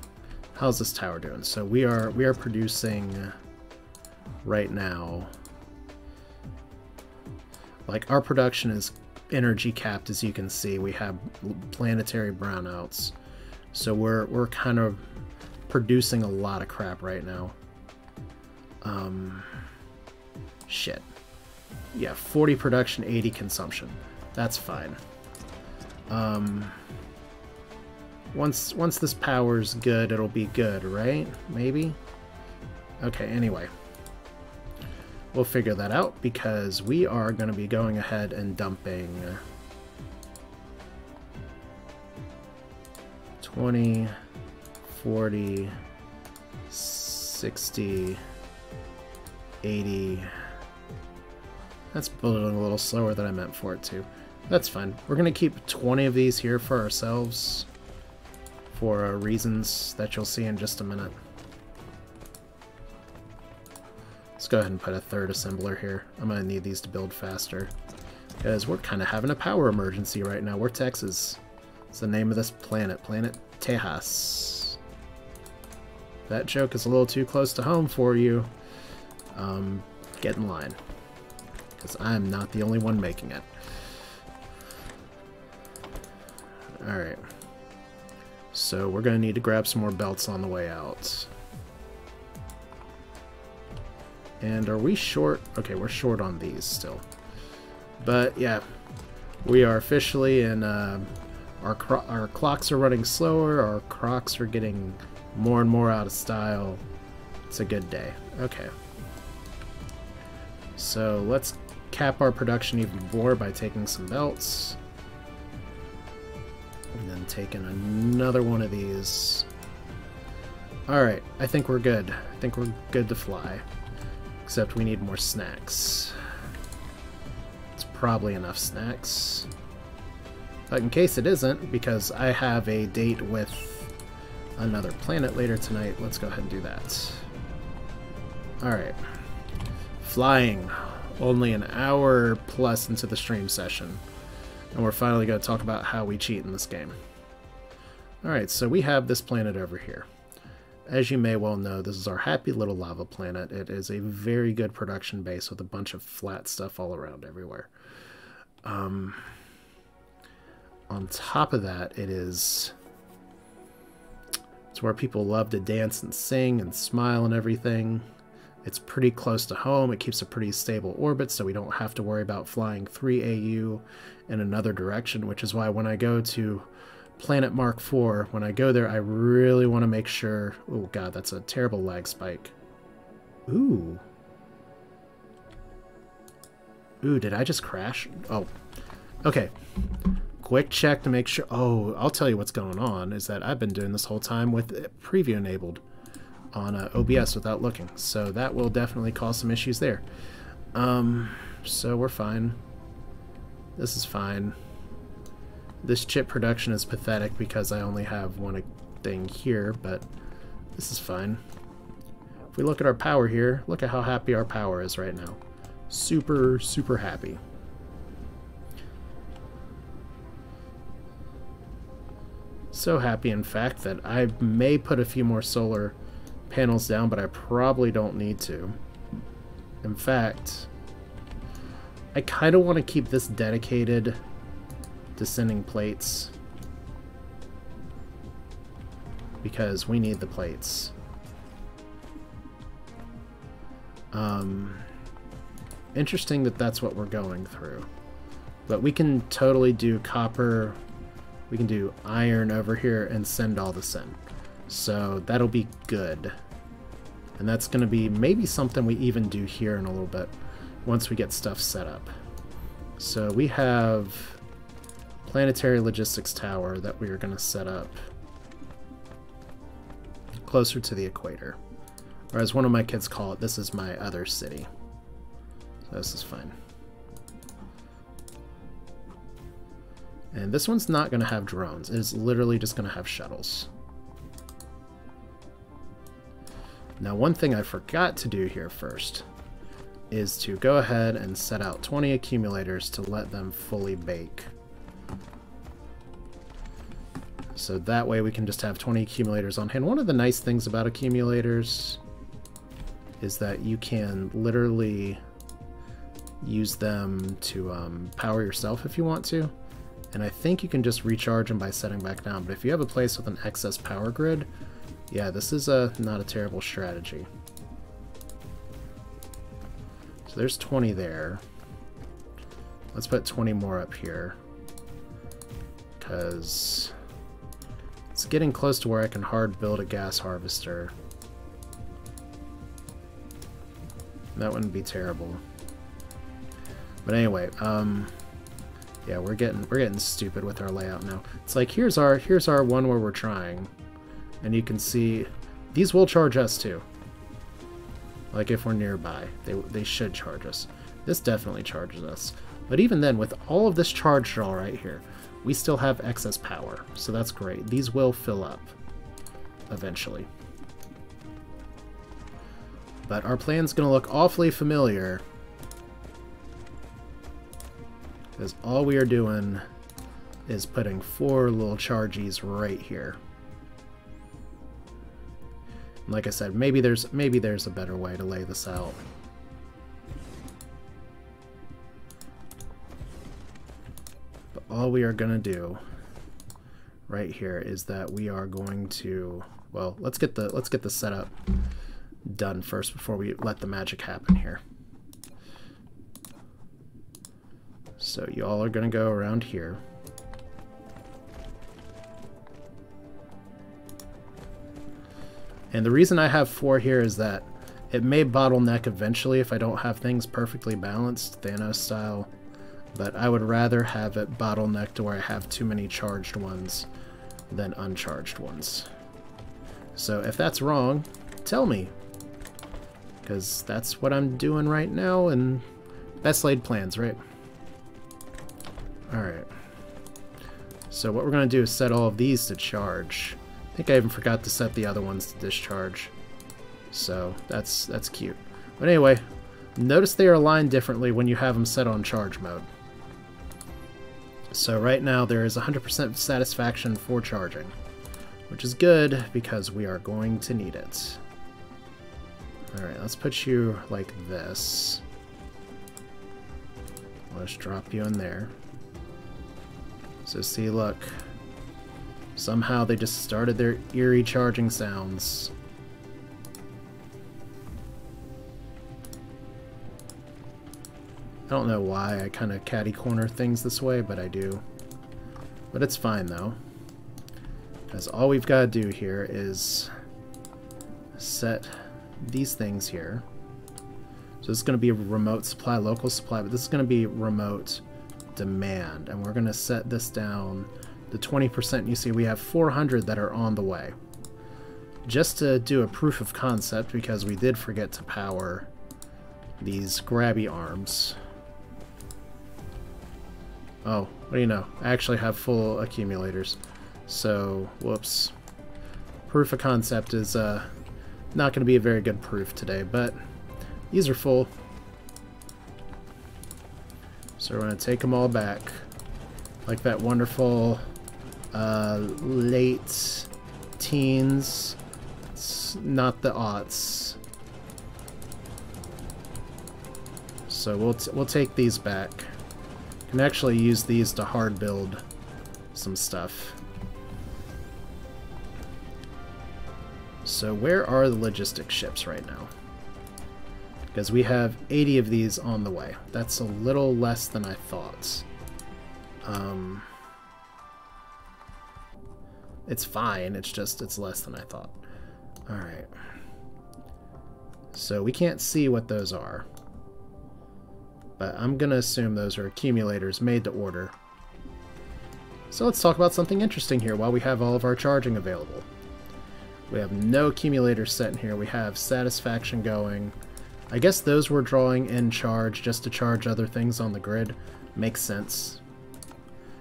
How's this tower doing? So we are producing right now. Like, our production is energy capped, as you can see. We have planetary brownouts. So we're kind of producing a lot of crap right now. Shit. Yeah, 40 production, 80 consumption. That's fine. Once this power's good, it'll be good, right? Maybe? Okay, anyway. We'll figure that out, because we are going to be going ahead and dumping 20, 40, 60, 80. That's building a little slower than I meant for it to. That's fine. We're going to keep 20 of these here for ourselves for reasons that you'll see in just a minute. Let's go ahead and put a third assembler here. I'm going to need these to build faster, because we're kind of having a power emergency right now. We're Texas. It's the name of this planet. Planet Tejas. That joke is a little too close to home for you. Get in line, because I'm not the only one making it. Alright. So we're going to need to grab some more belts on the way out. And are we short? Okay, we're short on these still. But yeah, we are officially in, our clocks are running slower, our crocs are getting more and more out of style. It's a good day. Okay. So let's cap our production even more by taking some belts. And then taking another one of these. Alright, I think we're good. I think we're good to fly. Except we need more snacks. It's probably enough snacks. But in case it isn't, because I have a date with another planet later tonight, let's go ahead and do that. Alright. Flying. Only an hour plus into the stream session. And we're finally going to talk about how we cheat in this game. Alright, so we have this planet over here. As you may well know, this is our happy little lava planet. It is a very good production base with a bunch of flat stuff all around everywhere. On top of that, it's where people love to dance and sing and smile and everything. It's pretty close to home. It keeps a pretty stable orbit, so we don't have to worry about flying 3 AU in another direction, which is why when I go to Planet Mark IV, when I go there, I really want to make sure... Oh god, that's a terrible lag spike. Ooh. Ooh, did I just crash? Oh. Okay. Quick check to make sure... Oh, I'll tell you what's going on, is that I've been doing this whole time with preview enabled on OBS without looking, so that will definitely cause some issues there. So we're fine. This is fine. This chip production is pathetic because I only have one thing here, but this is fine. If we look at our power here, look at how happy our power is right now. Super, super happy. So happy, in fact, that I may put a few more solar panels down, but I probably don't need to. In fact, I kind of want to keep this dedicated to sending plates, because we need the plates. interesting that that's what we're going through. But we can totally do copper, we can do iron over here and send all this in. So that'll be good. And that's going to be maybe something we even do here in a little bit once we get stuff set up. So we have planetary logistics tower that we are going to set up closer to the equator. Or as one of my kids call it, this is my other city. So this is fine. And this one's not going to have drones. It is literally just going to have shuttles. Now, one thing I forgot to do here first is to go ahead and set out 20 accumulators to let them fully bake. So that way we can just have 20 accumulators on hand. One of the nice things about accumulators is that you can literally use them to power yourself if you want to. And I think you can just recharge them by setting back down. But if you have a place with an excess power grid, yeah, this is not a terrible strategy. So there's 20 there. Let's put 20 more up here, because it's getting close to where I can hard build a gas harvester. That wouldn't be terrible. But anyway, yeah, we're getting stupid with our layout now. It's like here's our one where we're trying, and you can see these will charge us too. Like if we're nearby, they should charge us. This definitely charges us. But even then, with all of this charge draw right here, we still have excess power, so that's great. These will fill up eventually. But our plan's gonna look awfully familiar, because all we are doing is putting 4 little chargies right here. And like I said, maybe there's a better way to lay this out. But all we are gonna do right here is that we are going to, well, let's get the setup done first before we let the magic happen here. So you all are going to go around here. And the reason I have 4 here is that it may bottleneck eventually if I don't have things perfectly balanced, Thanos style. But I would rather have it bottleneck to where I have too many charged ones than uncharged ones. So if that's wrong, tell me, because that's what I'm doing right now, and best laid plans, right? Alright, so what we're going to do is set all of these to charge. I think I even forgot to set the other ones to discharge, so that's cute. But anyway, notice they are aligned differently when you have them set on charge mode. So right now there is 100% satisfaction for charging, which is good because we are going to need it. Alright, let's put you like this. Let's drop you in there. So see, look. Somehow they just started their eerie charging sounds. I don't know why I kind of catty corner things this way, but I do. But it's fine though, because all we've got to do here is set these things here. So this is going to be a remote supply, local supply, but this is going to be remote demand, and we're going to set this down to 20%. You see we have 400 that are on the way. Just to do a proof of concept, because we did forget to power these grabby arms. Oh, what do you know? I actually have full accumulators. So, whoops. Proof of concept is not going to be a very good proof today, but these are full. So we're going to take them all back. Like that wonderful late teens. It's not the aughts. So we'll take these back. Can actually use these to hard build some stuff. So where are the logistics ships right now? because we have 80 of these on the way. That's a little less than I thought. It's fine, it's just, it's less than I thought. Alright. So we can't see what those are. But I'm gonna assume those are accumulators made to order. So let's talk about something interesting here while we have all of our charging available. We have no accumulators set in here. We have satisfaction going. I guess those were drawing in charge just to charge other things on the grid. Makes sense.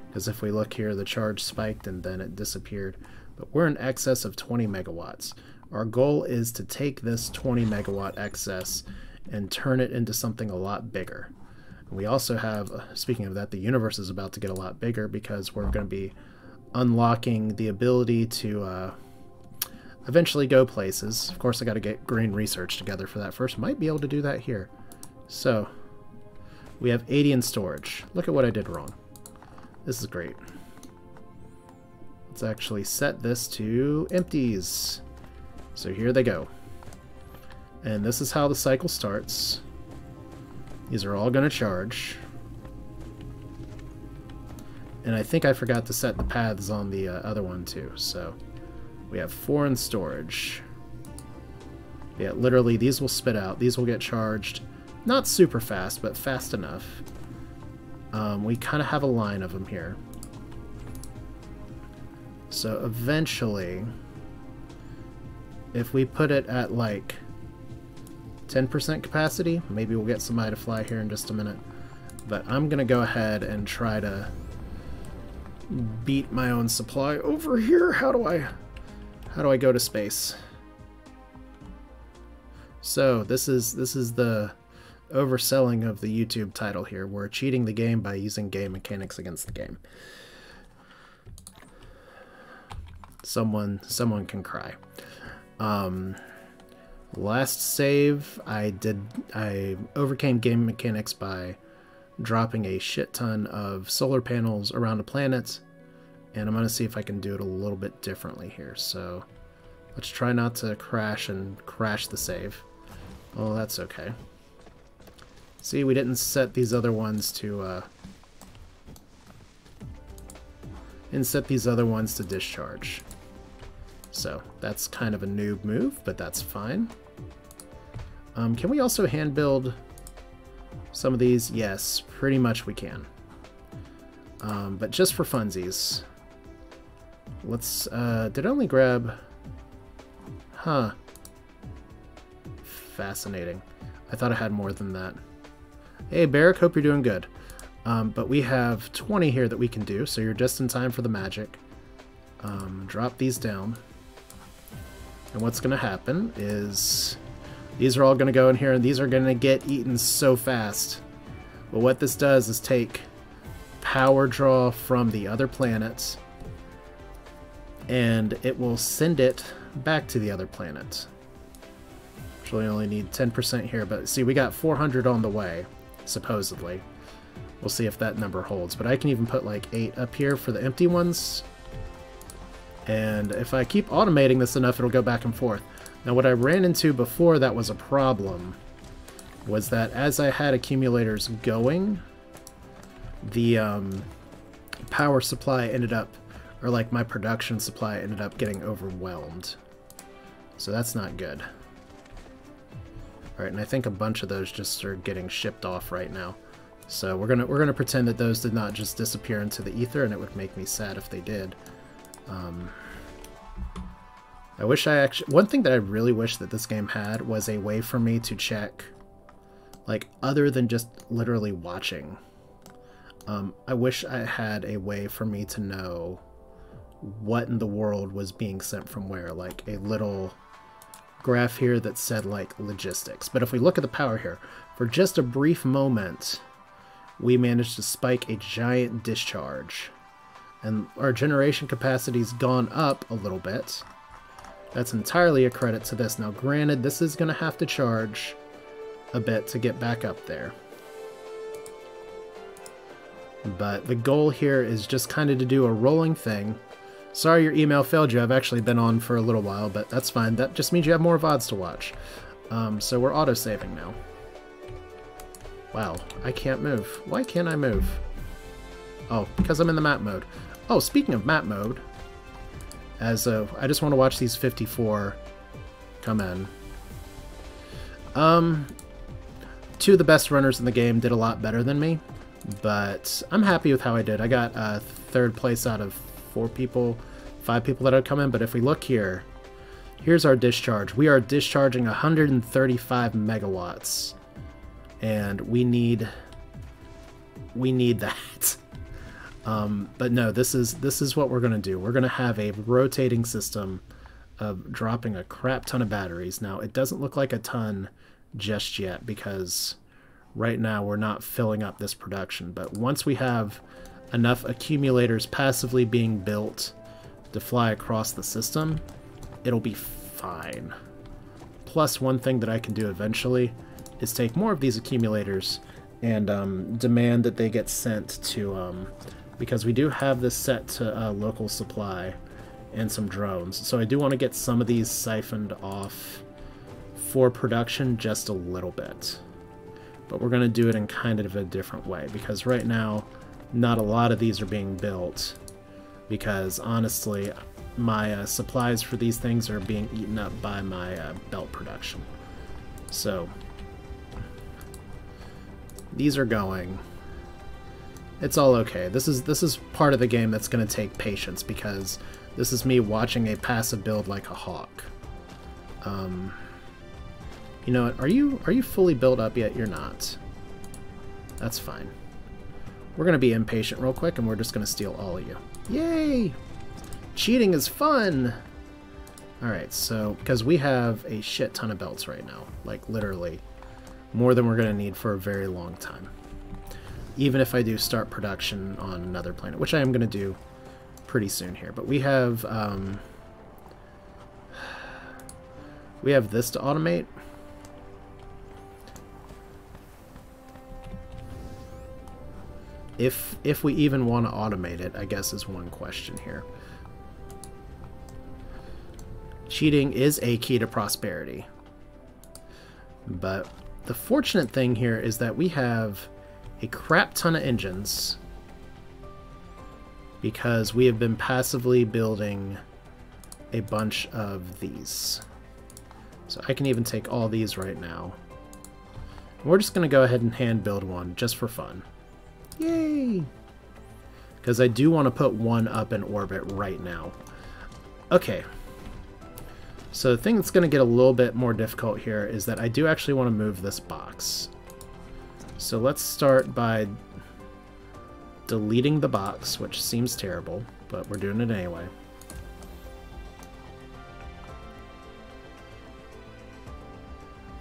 Because if we look here, the charge spiked and then it disappeared. But we're in excess of 20 megawatts. Our goal is to take this 20 megawatt excess and turn it into something a lot bigger. And we also have, speaking of that, the universe is about to get a lot bigger because we're going to be unlocking the ability to eventually go places. Of course, I got to get green research together for that first. Might be able to do that here. So, we have 80 in storage. Look at what I did wrong. This is great. Let's actually set this to empties. So here they go. And this is how the cycle starts. These are all going to charge. And I think I forgot to set the paths on the other one too. So we have 4 in storage. Yeah, literally these will spit out. These will get charged. Not super fast, but fast enough. We kind of have a line of them here. So eventually, if we put it at like 10% capacity, maybe we'll get somebody to fly here in just a minute. But I'm going to go ahead and try to beat my own supply over here. How do I go to space? So this is the overselling of the YouTube title here. We're cheating the game by using game mechanics against the game. Someone can cry. Last save I overcame game mechanics by dropping a shit ton of solar panels around a planet, and I'm gonna see if I can do it a little bit differently here. So let's try not to crash the save. Oh, that's okay. See, we didn't set these other ones to discharge. So that's kind of a noob move, but that's fine. Can we also hand build some of these? Yes, pretty much we can. But just for funsies. Let's, did I only grab... Huh. Fascinating. I thought I had more than that. Hey, Barrick, hope you're doing good. But we have 20 here that we can do, so you're just in time for the magic. Drop these down. And what's going to happen is these are all going to go in here, and these are going to get eaten so fast. But what this does is take power draw from the other planets, and it will send it back to the other planet. Actually, only need 10% here, but see, we got 400 on the way, supposedly. We'll see if that number holds, but I can even put like 8 up here for the empty ones. And if I keep automating this enough, it'll go back and forth. Now, what I ran into before that was a problem was that as I had accumulators going, the power supply ended up, or like my production supply ended up getting overwhelmed. So that's not good. Alright, and I think a bunch of those just are getting shipped off right now. So we're gonna pretend that those did not just disappear into the ether, and it would make me sad if they did. I wish I actually... One thing that I really wish that this game had was a way for me to check, like, other than just literally watching. I wish I had a way for me to know what in the world was being sent from where, like a little graph here that said, like, logistics. But if we look at the power here, for just a brief moment, we managed to spike a giant discharge. And our generation capacity's gone up a little bit. That's entirely a credit to this. Now, granted, this is going to have to charge a bit to get back up there. But the goal here is just kind of to do a rolling thing. Sorry your email failed you. I've actually been on for a little while, but that's fine. That just means you have more VODs to watch. So we're auto-saving now. Wow, I can't move. Why can't I move? Oh, because I'm in the map mode. Oh, speaking of map mode, I just want to watch these 54 come in. Two of the best runners in the game did a lot better than me, but I'm happy with how I did. I got 3rd place out of 5 people that had come in, but if we look here, here's our discharge. We are discharging 135 megawatts, and we need that. But no, this is what we're going to do. We're going to have a rotating system of dropping a crap ton of batteries. Now, it doesn't look like a ton just yet because right now we're not filling up this production. But once we have enough accumulators passively being built to fly across the system, it'll be fine. Plus, one thing that I can do eventually is take more of these accumulators and demand that they get sent to... because we do have this set to local supply and some drones. So I do want to get some of these siphoned off for production just a little bit. But we're going to do it in kind of a different way, because right now not a lot of these are being built, because honestly my supplies for these things are being eaten up by my belt production. So these are going. It's all okay. This is part of the game that's going to take patience, because this is me watching a passive build like a hawk. You know what? Are you fully built up yet? You're not. That's fine. We're going to be impatient real quick, and we're just going to steal all of you. Yay! Cheating is fun! Alright, so, because we have a shit ton of belts right now. Like, literally. More than we're going to need for a very long time. Even if I do start production on another planet, which I am going to do pretty soon here. But we have this to automate. If we even want to automate it, I guess is one question here. Cheating is a key to prosperity. But the fortunate thing here is that we have a crap ton of engines, because we have been passively building a bunch of these. So I can even take all these right now. And we're just going to go ahead and hand build one just for fun. Yay! Because I do want to put one up in orbit right now. Okay. So the thing that's going to get a little bit more difficult here is that I do actually want to move this box. So let's start by deleting the box, which seems terrible, but we're doing it anyway.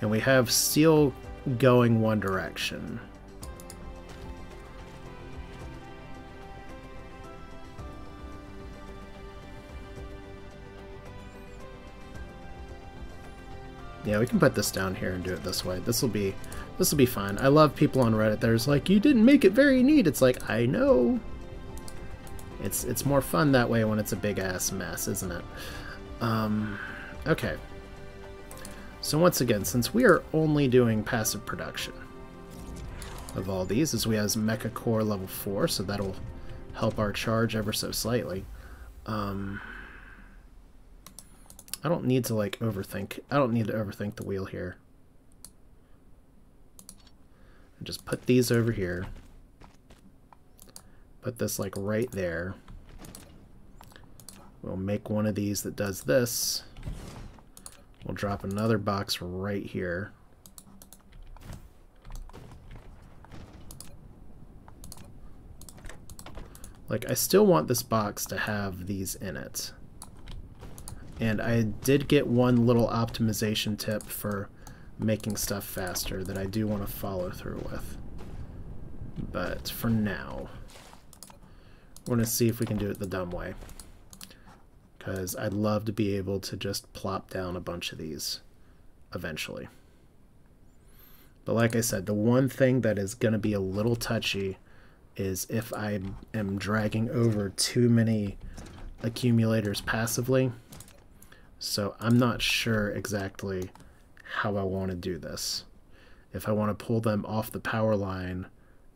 And we have steel going one direction. Yeah, we can put this down here and do it this way. This will be fine. I love people on Reddit. There's like, you didn't make it very neat. It's like, I know. It's more fun that way when it's a big ass mess, isn't it? Okay. So once again, since we are only doing passive production of all these, as we have Mecha Core level 4, so that'll help our charge ever so slightly. I don't need to like overthink. I don't need to overthink the wheel here. Just put these over here. Put this like right there. We'll make one of these that does this. We'll drop another box right here. Like, I still want this box to have these in it. And I did get one little optimization tip for making stuff faster that I do want to follow through with. But for now, we're going to see if we can do it the dumb way. Because I'd love to be able to just plop down a bunch of these eventually. But like I said, the one thing that is going to be a little touchy is if I am dragging over too many accumulators passively. So I'm not sure exactly how I want to do this. if I want to pull them off the power line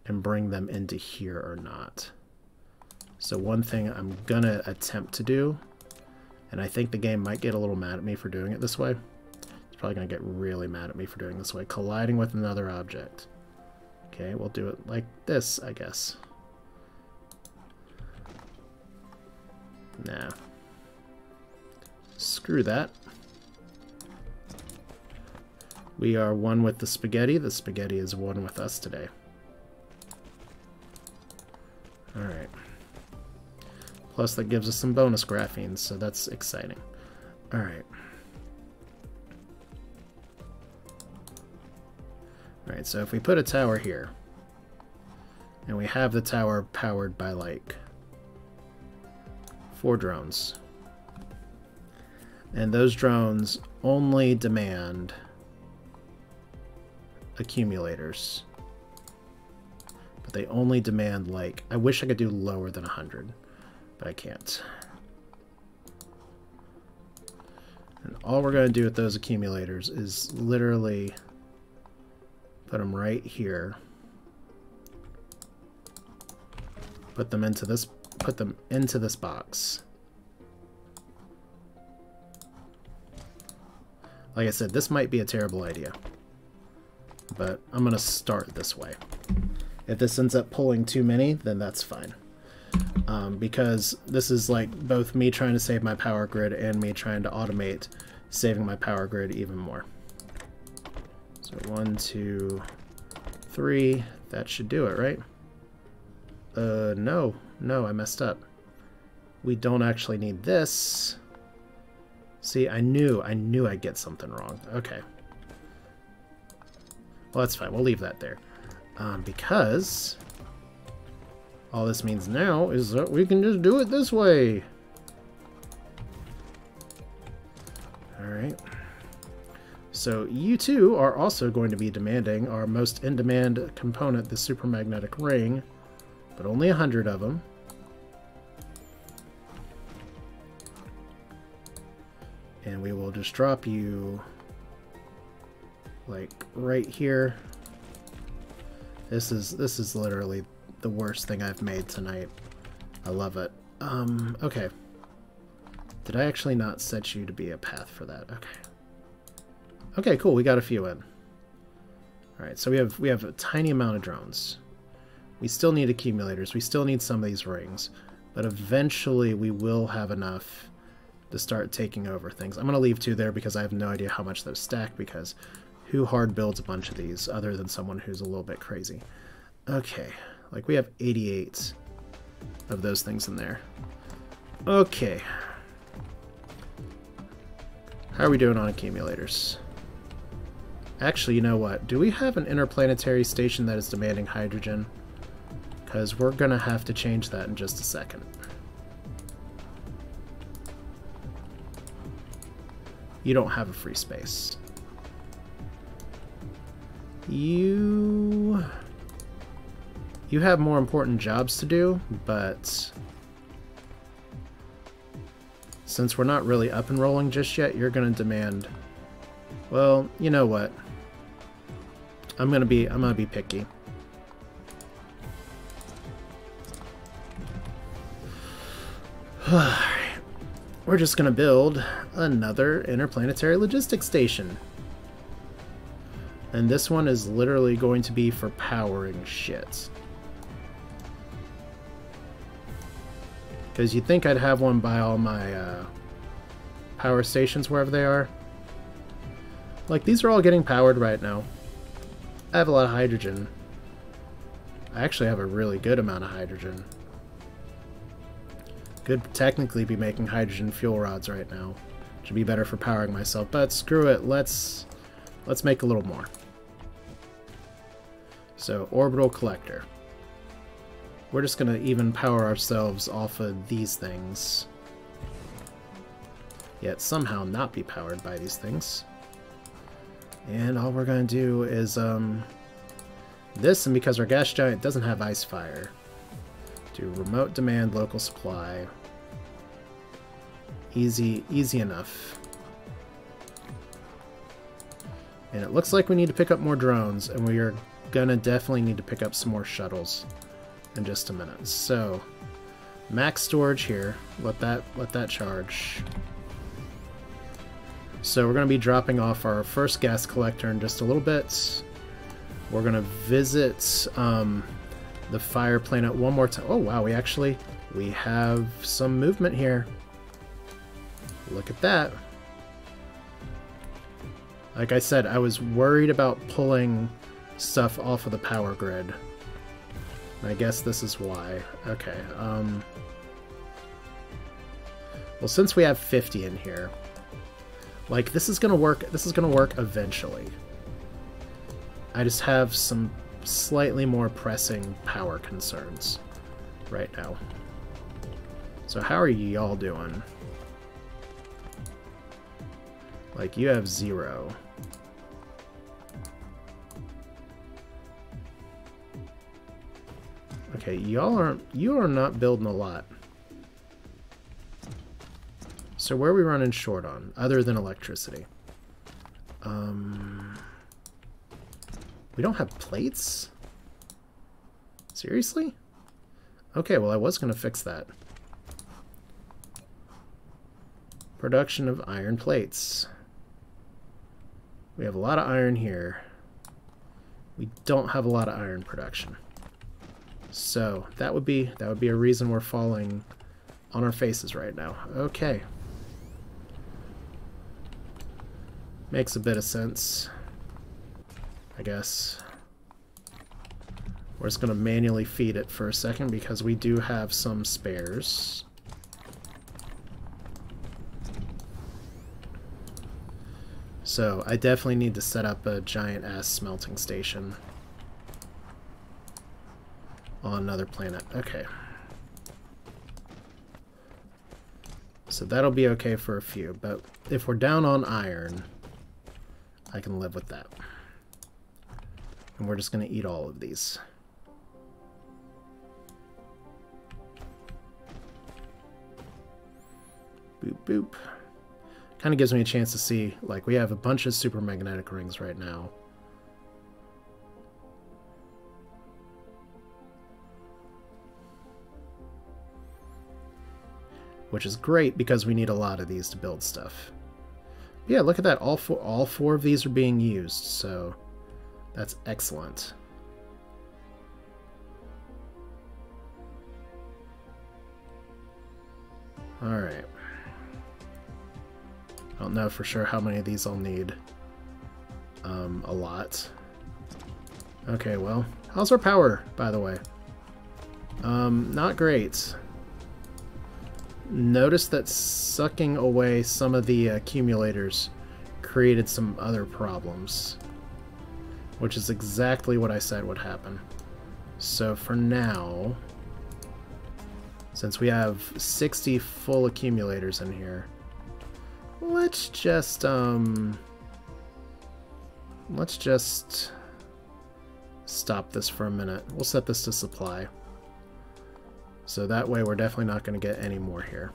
and bring them into here or not. So one thing I'm gonna attempt to do, and I think the game might get a little mad at me for doing it this way. It's probably gonna get really mad at me for doing it this way. Colliding with another object. Okay, we'll do it like this, I guess. Nah. Screw that. We are one with the spaghetti. The spaghetti is one with us today. Alright. Plus that gives us some bonus graphene, so that's exciting. Alright. Alright, so if we put a tower here, and we have the tower powered by like 4 drones, and those drones only demand accumulators, but they only demand like, I wish I could do lower than 100, but I can't. And all we're going to do with those accumulators is literally put them right here, put them into this box. Like I said, this might be a terrible idea, but I'm gonna start this way. If this ends up pulling too many, then that's fine. Because this is like both me trying to save my power grid and me trying to automate saving my power grid even more. So 1, 2, 3, that should do it, right? No, I messed up. We don't actually need this. See, I knew I'd get something wrong. Okay. Well, that's fine. We'll leave that there. Because all this means now is that we can just do it this way. Alright. So you two are also going to be demanding our most in-demand component, the supermagnetic ring, but only 100 of them. And we will just drop you like right here. This is literally the worst thing I've made tonight. I love it. Okay. Did I actually not set you to be a path for that? Okay. Okay, cool. We got a few in. All right, so we have a tiny amount of drones. We still need accumulators. We still need some of these rings, but eventually we will have enough to start taking over things. I'm going to leave 2 there because I have no idea how much those stack, because who hard builds a bunch of these other than someone who's a little bit crazy? Okay, like we have 88 of those things in there. Okay. How are we doing on accumulators? Actually, you know what? Do we have an interplanetary station that is demanding hydrogen? Because we're going to have to change that in just a second. You don't have a free space. You have more important jobs to do, but since we're not really up and rolling just yet, you're going to demand... Well, you know what? I'm gonna be picky. We're just gonna build another interplanetary logistics station. And this one is literally going to be for powering shit. Because you'd think I'd have one by all my power stations wherever they are. Like, these are all getting powered right now. I have a lot of hydrogen. I actually have a really good amount of hydrogen. Could technically be making hydrogen fuel rods right now. Should be better for powering myself, but screw it. Let's make a little more. So, orbital collector. We're just gonna even power ourselves off of these things. Yet somehow not be powered by these things. And all we're going to do is this, and because our gas giant doesn't have ice fire, do remote demand local supply. Easy enough. And it looks like we need to pick up more drones, and we are gonna definitely need to pick up some more shuttles in just a minute. So, max storage here. Let that charge. So we're gonna be dropping off our first gas collector in just a little bit. We're gonna visit the fire planet one more time. Oh wow, we have some movement here. Look at that. Like I said, I was worried about pulling stuff off of the power grid. I guess this is why. Okay, well, since we have 50 in here, like, this is gonna work eventually. I just have some slightly more pressing power concerns right now. So how are y'all doing? Like, you have 0. Okay, you are not building a lot. So where are we running short on, other than electricity? We don't have plates? Seriously? Okay, well, I was going to fix that. Production of iron plates. We have a lot of iron here. We don't have a lot of iron production. So that would be a reason we're falling on our faces right now. Okay. Makes a bit of sense, I guess. We're just going to manually feed it for a second because we do have some spares. So I definitely need to set up a giant-ass smelting station on another planet. Okay. So that'll be okay for a few, but if we're down on iron, I can live with that. And we're just going to eat all of these. Boop, boop. Kind of gives me a chance to see, like, we have a bunch of super magnetic rings right now. Which is great because we need a lot of these to build stuff. Yeah, look at that. All four of these are being used, so that's excellent. Alright. I don't know for sure how many of these I'll need. A lot. Okay, well, how's our power, by the way? Not great. Notice that sucking away some of the accumulators created some other problems, which is exactly what I said would happen. So for now, since we have 60 full accumulators in here, let's just stop this for a minute. We'll set this to supply. So that way we're definitely not going to get any more here.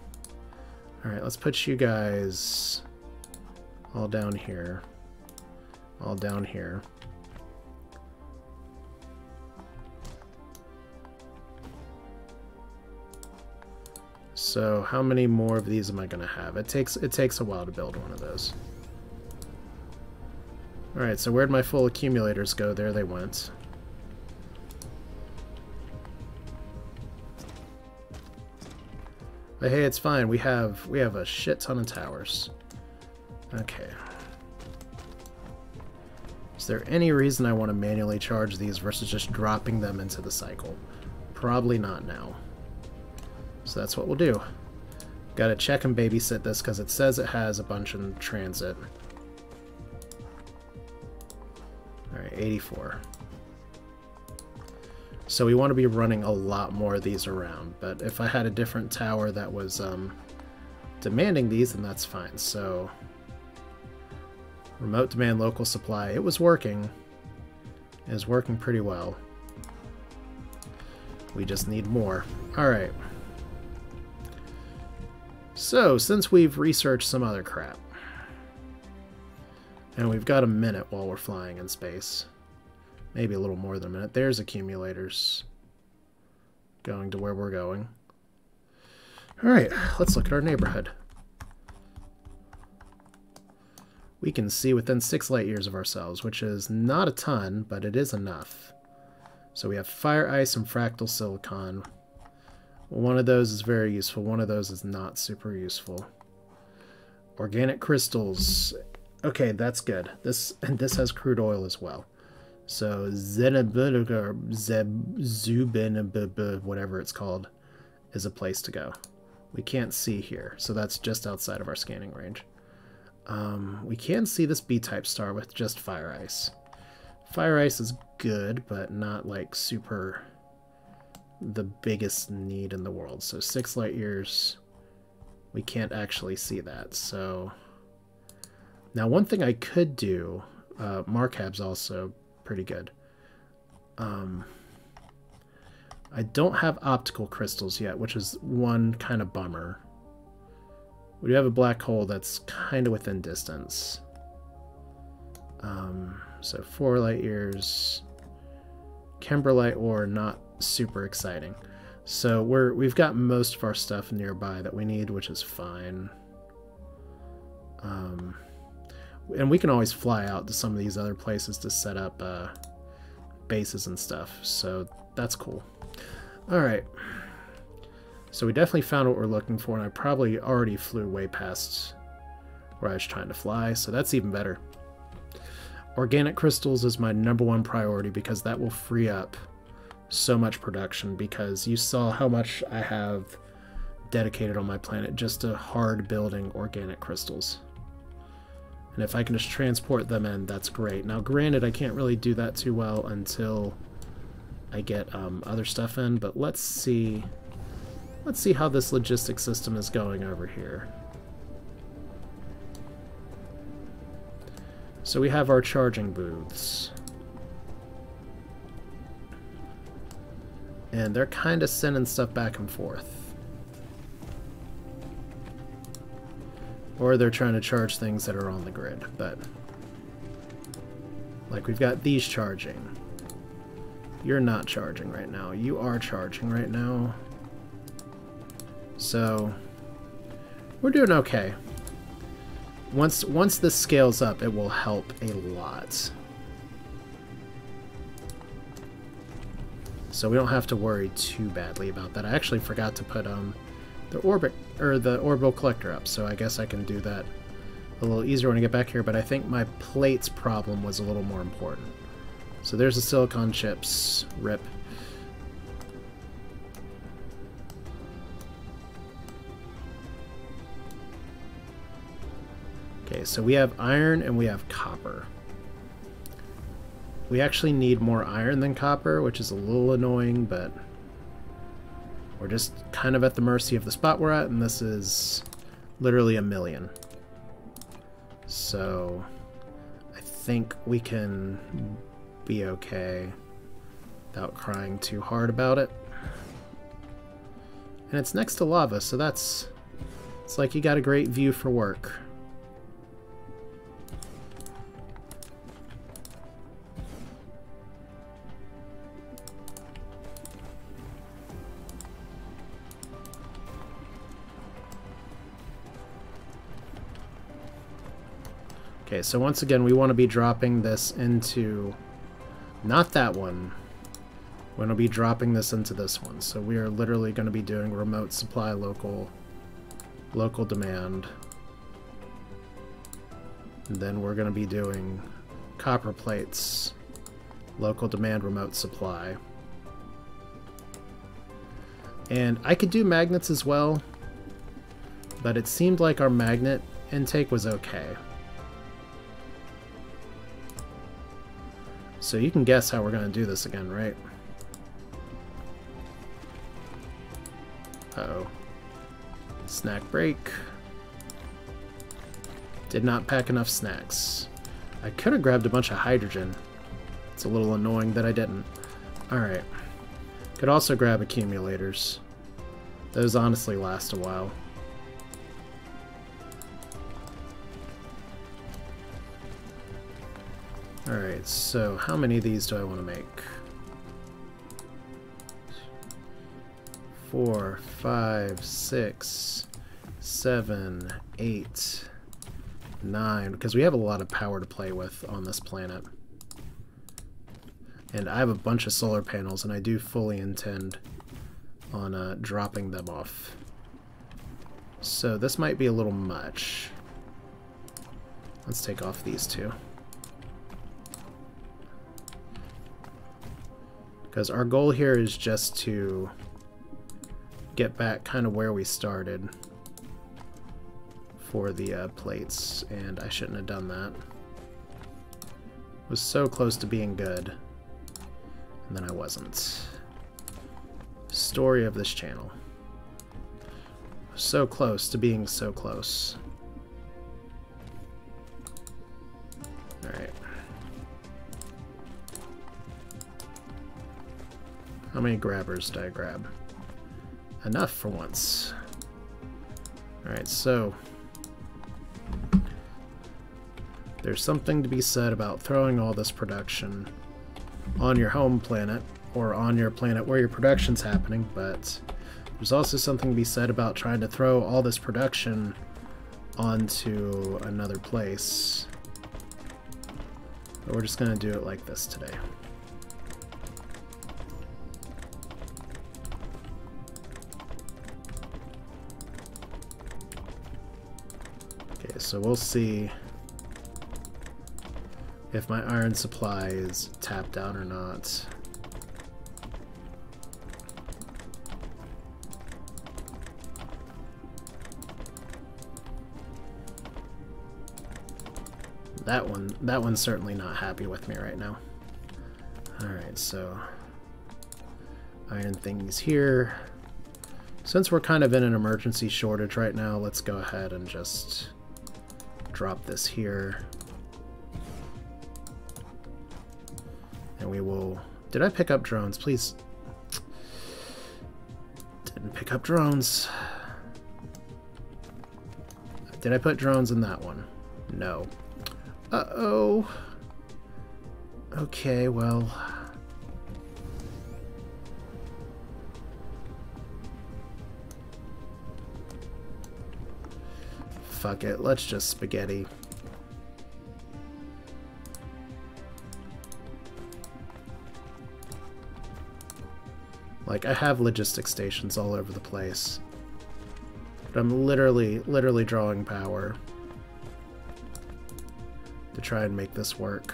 Alright, let's put you guys all down here. All down here. So how many more of these am I going to have? It takes a while to build one of those. Alright, so where'd my full accumulators go? There they went. But hey, it's fine. We have a shit ton of towers. Okay. Is there any reason I want to manually charge these versus just dropping them into the cycle? Probably not now. So that's what we'll do. Gotta check and babysit this because it says it has a bunch in transit. Alright, 84. So we want to be running a lot more of these around, but if I had a different tower that was demanding these, then that's fine. So remote demand local supply, it was working. It was working pretty well. We just need more. Alright. So, since we've researched some other crap, And we've got a minute while we're flying in space. Maybe a little more than a minute. There's accumulators going to where we're going. Alright, let's look at our neighborhood. We can see within 6 light years of ourselves, which is not a ton, but it is enough. So we have fire ice and fractal silicon. One of those is very useful, one of those is not super useful. Organic crystals. Okay, that's good. This has crude oil as well. So Zubin, whatever it's called, is a place to go. We can't see here, so that's just outside of our scanning range. We can see this B-type star with just fire ice. Fire ice is good, but not like super the biggest need in the world. So 6 light years, we can't actually see that. So now one thing I could do, Markab's also pretty good. I don't have optical crystals yet, which is one kind of bummer. We do have a black hole that's kind of within distance. So 4 light years. Kimberlite ore, not super exciting. So we've got most of our stuff nearby that we need, which is fine. And we can always fly out to some of these other places to set up bases and stuff, so that's cool. Alright. So we definitely found what we're looking for, and I probably already flew way past where I was trying to fly, so that's even better. Organic crystals is my #1 priority because that will free up so much production, because you saw how much I have dedicated on my planet just to hard building organic crystals. And if I can just transport them in, that's great. Now granted, I can't really do that too well until I get other stuff in, but let's see how this logistics system is going over here. So we have our charging booths. And they're kind of sending stuff back and forth. Or they're trying to charge things that are on the grid, but like we've got these charging. You're not charging right now. You are charging right now. So we're doing okay. Once this scales up, it will help a lot. So we don't have to worry too badly about that. I actually forgot to put the orbital collector up, so I guess I can do that a little easier when I get back here, but I think my plates problem was a little more important. So there's the silicon chips. RIP. Okay, so we have iron and we have copper. We actually need more iron than copper, which is a little annoying, but we're just kind of at the mercy of the spot we're at, and this is literally 1,000,000. So I think we can be okay without crying too hard about it. And it's next to lava, so it's like you got a great view for work. Okay, so once again, we want to be dropping this into, not that one, we're going to be dropping this into this one. So we are literally going to be doing remote supply, local demand. And then we're going to be doing copper plates, local demand, remote supply. And I could do magnets as well, but it seemed like our magnet intake was okay. So you can guess how we're going to do this again, right? Uh-oh. Snack break. Did not pack enough snacks. I could have grabbed a bunch of hydrogen. It's a little annoying that I didn't. Alright. Could also grab accumulators. Those honestly last a while. Alright, so how many of these do I want to make? 4, 5, 6, 7, 8, 9, because we have a lot of power to play with on this planet. And I have a bunch of solar panels, and I do fully intend on dropping them off. So this might be a little much. Let's take off these two. Because our goal here is just to get back kind of where we started for the plates, and I shouldn't have done that. Was so close to being good, and then I wasn't. Story of this channel. So close to being so close. Alright. How many grabbers did I grab? Enough for once. Alright, so there's something to be said about throwing all this production on your home planet, or on your planet where your production's happening, but there's also something to be said about trying to throw all this production onto another place. But we're just going to do it like this today. Okay, so we'll see if my iron supply is tapped out or not. That one's certainly not happy with me right now. Alright, so iron thingies here. Since we're kind of in an emergency shortage right now, let's go ahead and just drop this here. And we will... Did I pick up drones? Please. Didn't pick up drones. Did I put drones in that one? No. Uh-oh. Okay, well... Fuck it, let's just spaghetti. Like, I have logistics stations all over the place. But I'm literally drawing power to try and make this work.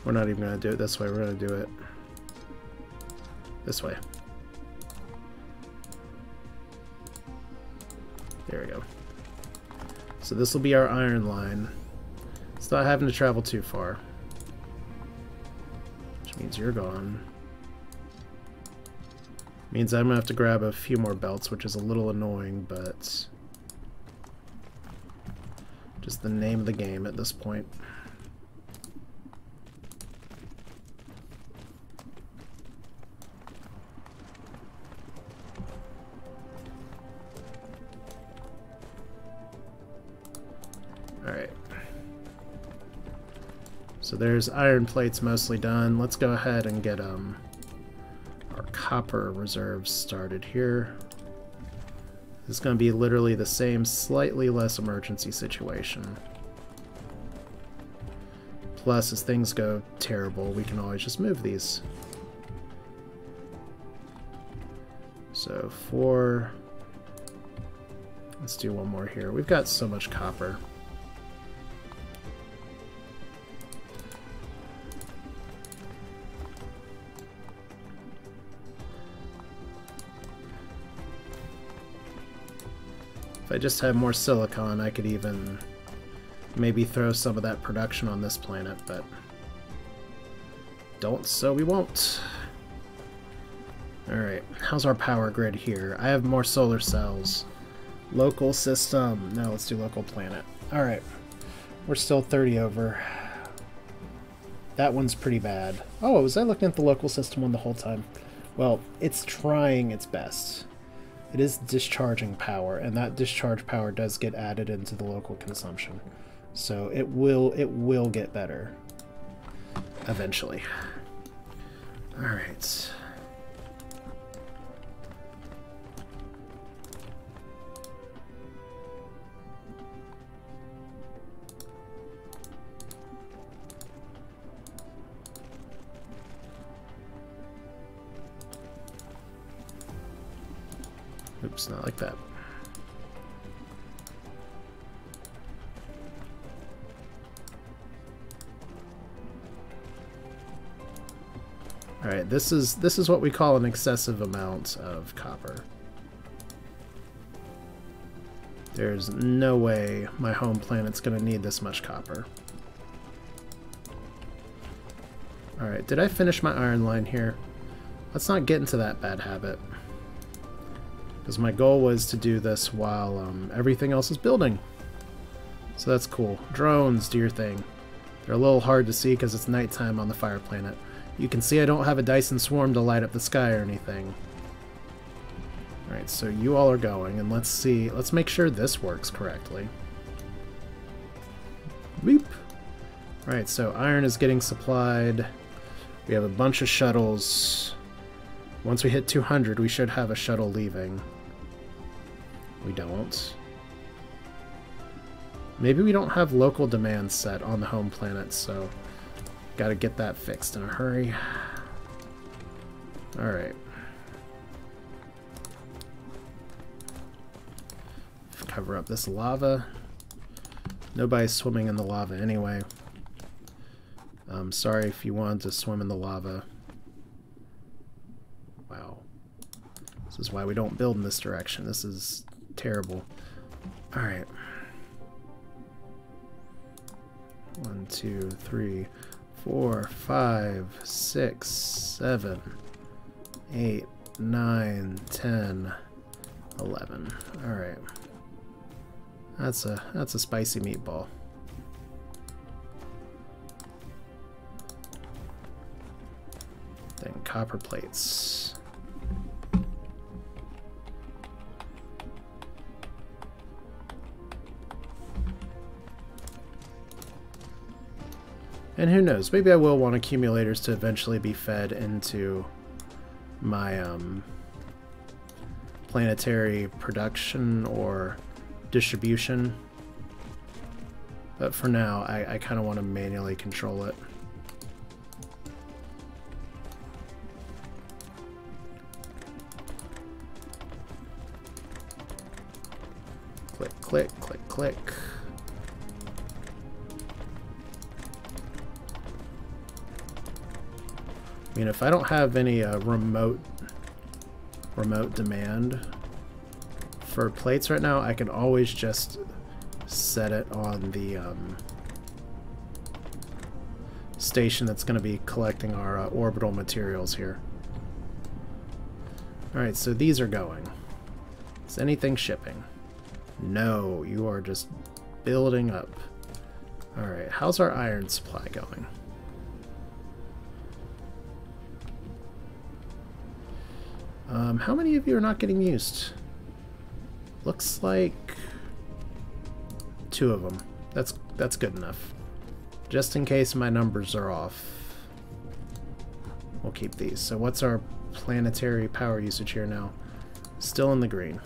We're not even going to do it this way, we're going to do it this way. There we go. So this will be our iron line. It's not having to travel too far. Which means you're gone. Means I'm gonna have to grab a few more belts, which is a little annoying, but just the name of the game at this point. Alright. So there's iron plates mostly done. Let's go ahead and get our copper reserves started here. This is going to be literally the same, slightly less emergency situation. Plus, as things go terrible, we can always just move these. So 4... Let's do one more here. We've got so much copper. If I just had more silicon, I could even maybe throw some of that production on this planet, but don't, so we won't. Alright, how's our power grid here? I have more solar cells. Local system. No, let's do local planet. Alright, we're still 30 over. That one's pretty bad. Oh, was I looking at the local system one the whole time? Well, it's trying its best. It is discharging power, and that discharge power does get added into the local consumption. So it will get better eventually. All right. Oops, not like that. Alright, this is what we call an excessive amount of copper. There's no way my home planet's gonna need this much copper. Alright, did I finish my iron line here? Let's not get into that bad habit. Because my goal was to do this while everything else is building. So that's cool. Drones, do your thing. They're a little hard to see because it's nighttime on the fire planet. You can see I don't have a Dyson swarm to light up the sky or anything. Alright, so you all are going, and let's see. Let's make sure this works correctly. Beep! Alright, so iron is getting supplied. We have a bunch of shuttles. Once we hit 200, we should have a shuttle leaving. We don't. Maybe we don't have local demand set on the home planet, so gotta get that fixed in a hurry. Alright. Cover up this lava. Nobody's swimming in the lava anyway. Sorry if you wanted to swim in the lava. Wow. This is why we don't build in this direction. This is terrible. Alright. 1, 2, 3, 4, 5, 6, 7, 8, 9, 10, 11. Alright. That's a spicy meatball. Then copper plates. And who knows, maybe I will want accumulators to eventually be fed into my planetary production or distribution. But for now, I kind of want to manually control it. Click, click, click, click. I mean, if I don't have any remote demand for plates right now, I can always just set it on the station that's going to be collecting our orbital materials here. Alright, so these are going. Is anything shipping? No, you are just building up. Alright, how's our iron supply going? How many of you are not getting used? Looks like 2 of them. That's good enough. Just in case my numbers are off, we'll keep these. So what's our planetary power usage here now? Still in the green.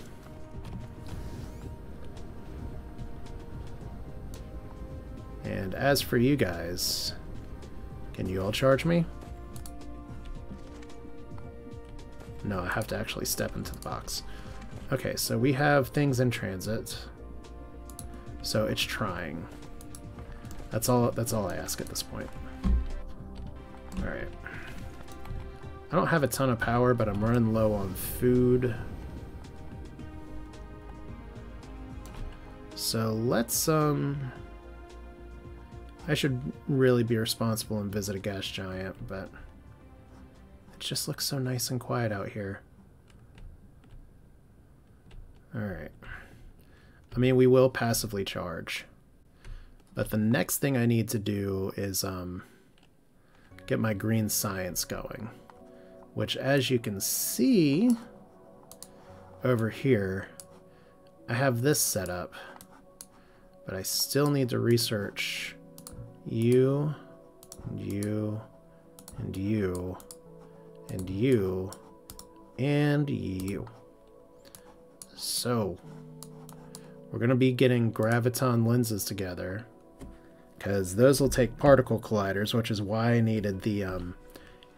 And as for you guys, can you all charge me? No, I have to actually step into the box. Okay, so we have things in transit. So it's trying. That's all I ask at this point. Alright. I don't have a ton of power, but I'm running low on food. So let's I should really be responsible and visit a gas giant, but it just looks so nice and quiet out here. Alright. I mean, we will passively charge. But the next thing I need to do is get my green science going. which, as you can see over here, I have this set up, but I still need to research you, and you, and you, and you, and you. So we're going to be getting graviton lenses together, because those will take particle colliders, which is why I needed the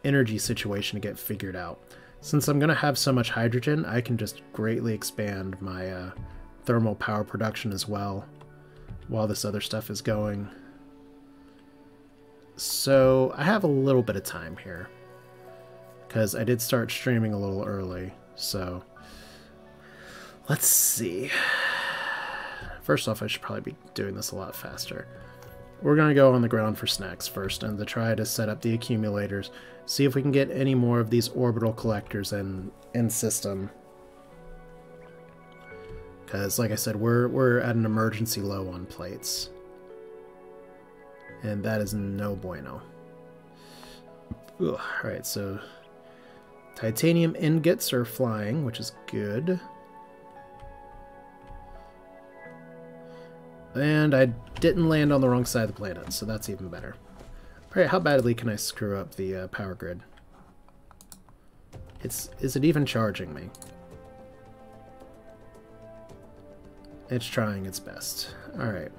energy situation to get figured out. Since I'm going to have so much hydrogen, I can just greatly expand my thermal power production as well while this other stuff is going. So I have a little bit of time here, because I did start streaming a little early. So let's see. First off, I should probably be doing this a lot faster. We're going to go on the ground for snacks first and to try to set up the accumulators. See if we can get any more of these orbital collectors in system. Because, like I said, we're at an emergency low on plates. And that is no bueno. Alright, so titanium ingots are flying, which is good. And I didn't land on the wrong side of the planet, so that's even better. Alright, how badly can I screw up the power grid? Is it even charging me? It's trying its best. Alright.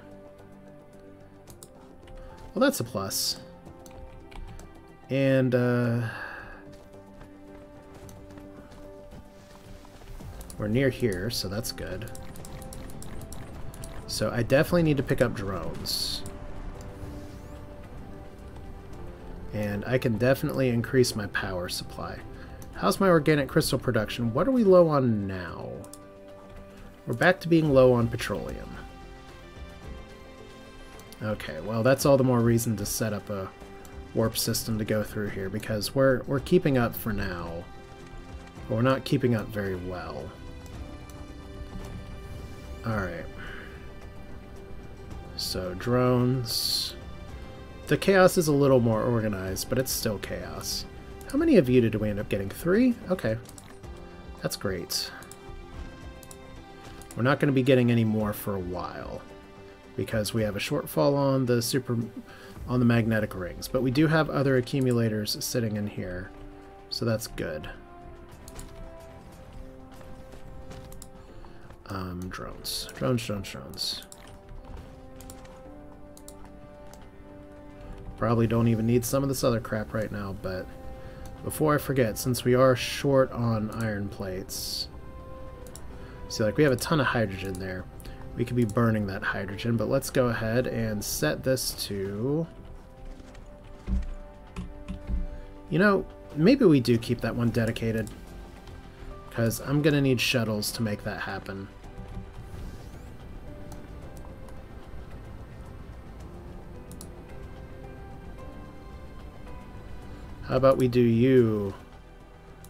Well, that's a plus. And, we're near here, so that's good. So I definitely need to pick up drones. And I can definitely increase my power supply. How's my organic crystal production? What are we low on now? We're back to being low on petroleum. Okay, well that's all the more reason to set up a warp system to go through here, because we're keeping up for now. But we're not keeping up very well. Alright. So, drones. The chaos is a little more organized, but it's still chaos. How many of you did we end up getting? 3? Okay. That's great. We're not going to be getting any more for a while, because we have a shortfall on the magnetic rings, but we do have other accumulators sitting in here, so that's good. Drones. Drones. Probably don't even need some of this other crap right now, but before I forget, since we are short on iron plates, see, like, we have a ton of hydrogen there. We could be burning that hydrogen, but let's go ahead and set this to... You know, maybe we do keep that one dedicated, because I'm going to need shuttles to make that happen. How about we do you,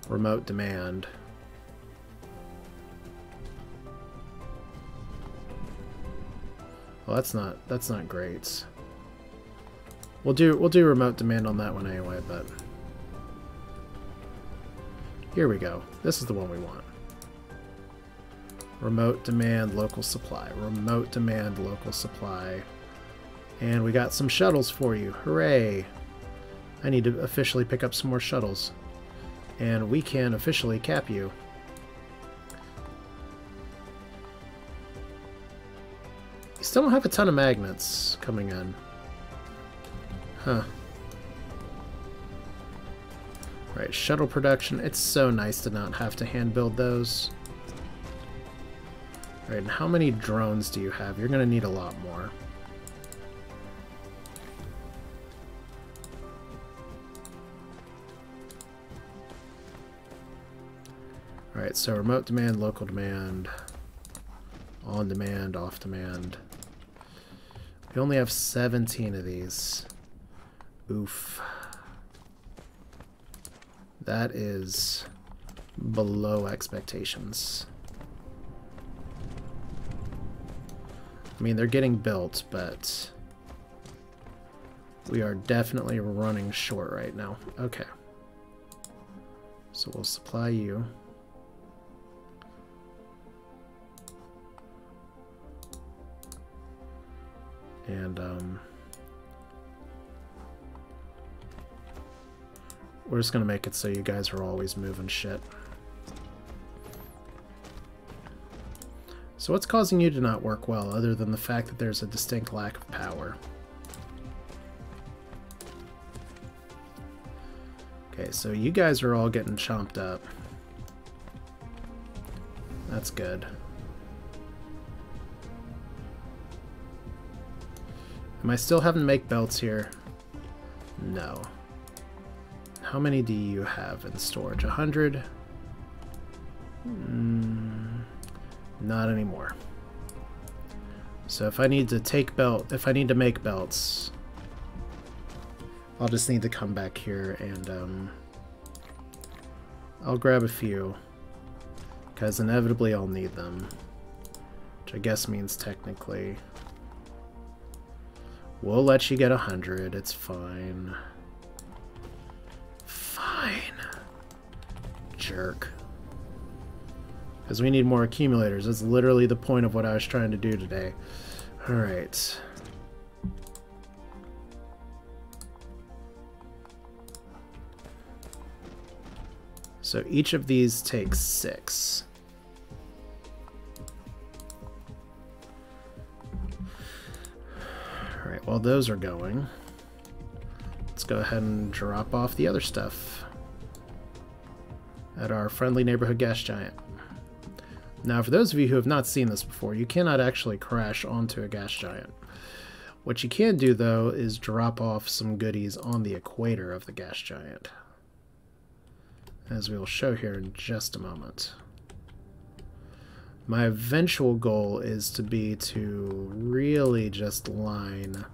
remote demand? Well, that's not great. We'll do remote demand on that one anyway, but here we go. This is the one we want. Remote demand local supply. Remote demand local supply. And we got some shuttles for you. Hooray! I need to officially pick up some more shuttles. And we can officially cap you. You still don't have a ton of magnets coming in. Huh. Right, shuttle production. It's so nice to not have to hand build those. Right, and how many drones do you have? You're going to need a lot more. Alright, so remote demand, local demand, on demand, off demand. We only have 17 of these. Oof. That is below expectations. I mean, they're getting built, but we are definitely running short right now. Okay. So we'll supply you. And we're just gonna make it so you guys are always moving shit. So what's causing you to not work well, other than the fact that there's a distinct lack of power? Okay, so you guys are all getting chomped up. That's good. Am I still having to make belts here? No. How many do you have in storage? 100? Not anymore. So if I need to make belts, I'll just need to come back here and I'll grab a few, because inevitably I'll need them, which I guess means technically we'll let you get 100. It's fine. Fine. Jerk. Because we need more accumulators. That's literally the point of what I was trying to do today. Alright. So each of these takes 6. Alright, while those are going, let's go ahead and drop off the other stuff at our friendly neighborhood gas giant. Now, for those of you who have not seen this before, you cannot actually crash onto a gas giant. What you can do, though, is drop off some goodies on the equator of the gas giant, as we will show here in just a moment. My eventual goal is to really just line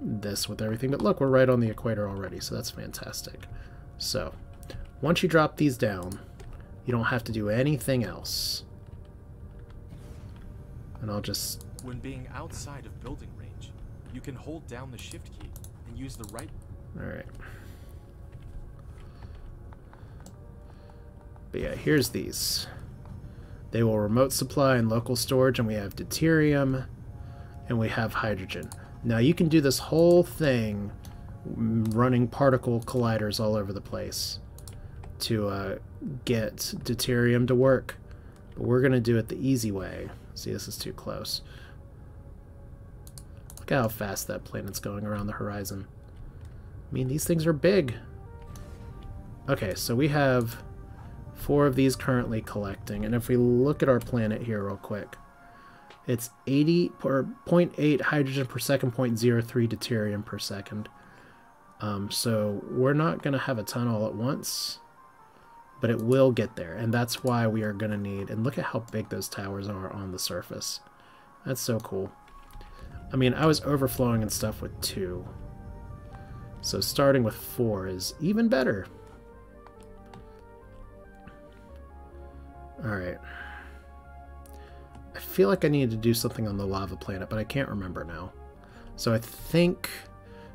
this with everything. But look, we're right on the equator already, so that's fantastic. So, once you drop these down, you don't have to do anything else. And I'll just... When being outside of building range, you can hold down the shift key and use the right... Alright. But yeah, here's these. They will remote supply and local storage, and we have deuterium, and we have hydrogen. Now you can do this whole thing running particle colliders all over the place to get deuterium to work, but we're going to do it the easy way. See, this is too close. Look at how fast that planet's going around the horizon. I mean, these things are big. Okay, so we have 4 of these currently collecting, and if we look at our planet here real quick, it's 0.8 hydrogen per second, 0.03 deuterium per second. So we're not going to have a ton all at once, but it will get there, and that's why we are going to need... And look at how big those towers are on the surface. That's so cool. I mean, I was overflowing and stuff with 2. So starting with 4 is even better. Alright. I feel like I needed to do something on the lava planet, but I can't remember now. So I think,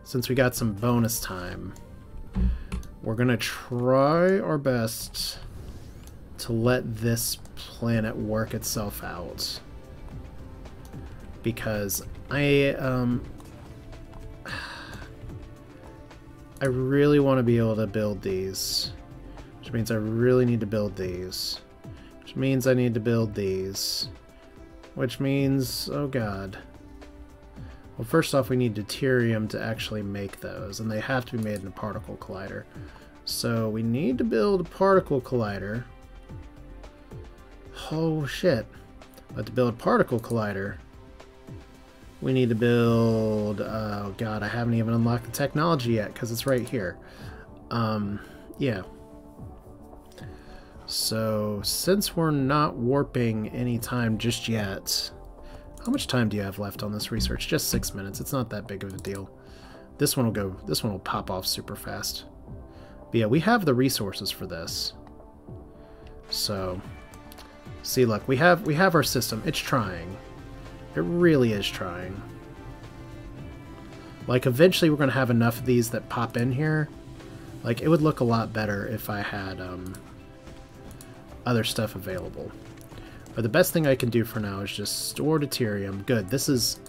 since we got some bonus time, we're going to try our best to let this planet work itself out. Because I really want to be able to build these. Which means I really need to build these. Which means I need to build these. Which means, oh god. Well, first off, we need deuterium to actually make those, and they have to be made in a particle collider. So we need to build a particle collider. Oh shit. But to build a particle collider, we need to build... oh god, I haven't even unlocked the technology yet, because it's right here. Yeah. So, since we're not warping any time just yet... How much time do you have left on this research? Just 6 minutes. It's not that big of a deal. This one will pop off super fast. But yeah, we have the resources for this. So, see, look, we have our system. It's trying. It really is trying. Like, eventually we're going to have enough of these that pop in here Like, it would look a lot better if I had other stuff available. But the best thing I can do for now is just store deuterium. Good, this is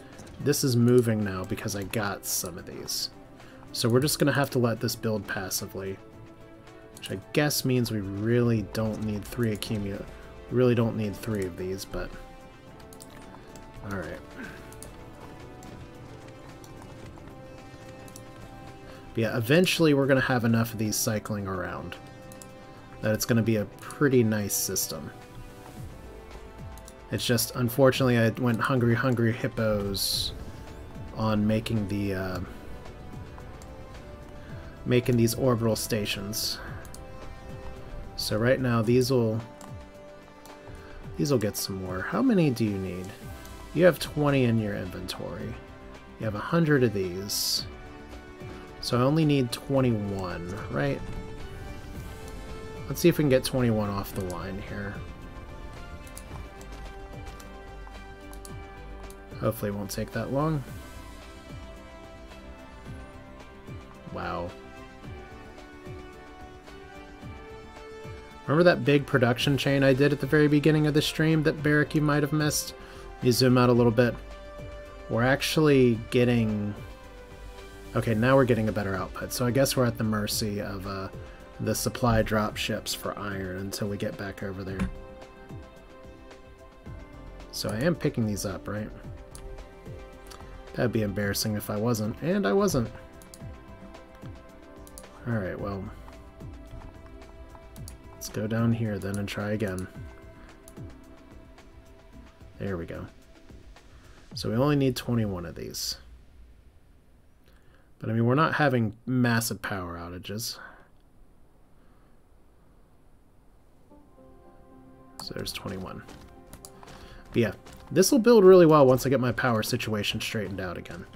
moving now because I got some of these. So we're just going to have to let this build passively. Which I guess means we really don't need 3 accumulate. We really don't need 3 of these, but... Alright. Yeah, eventually we're going to have enough of these cycling around that it's going to be a pretty nice system. It's just, unfortunately, I went hungry hippos on making the making these orbital stations. So right now these will get some more. How many do you need? You have 20 in your inventory. You have 100 of these. So I only need 21, right? Let's see if we can get 21 off the line here. Hopefully it won't take that long. Wow. Remember that big production chain I did at the very beginning of the stream that Barrick you might have missed? You zoom out a little bit. We're actually getting... Okay, now we're getting a better output. So I guess we're at the mercy of the supply drop ships for iron until we get back over there. So I am picking these up, right? That'd be embarrassing if I wasn't. And I wasn't. Alright, well... Let's go down here then and try again. There we go. So we only need 21 of these. But I mean, we're not having massive power outages. So there's 21. But yeah, this will build really well once I get my power situation straightened out again.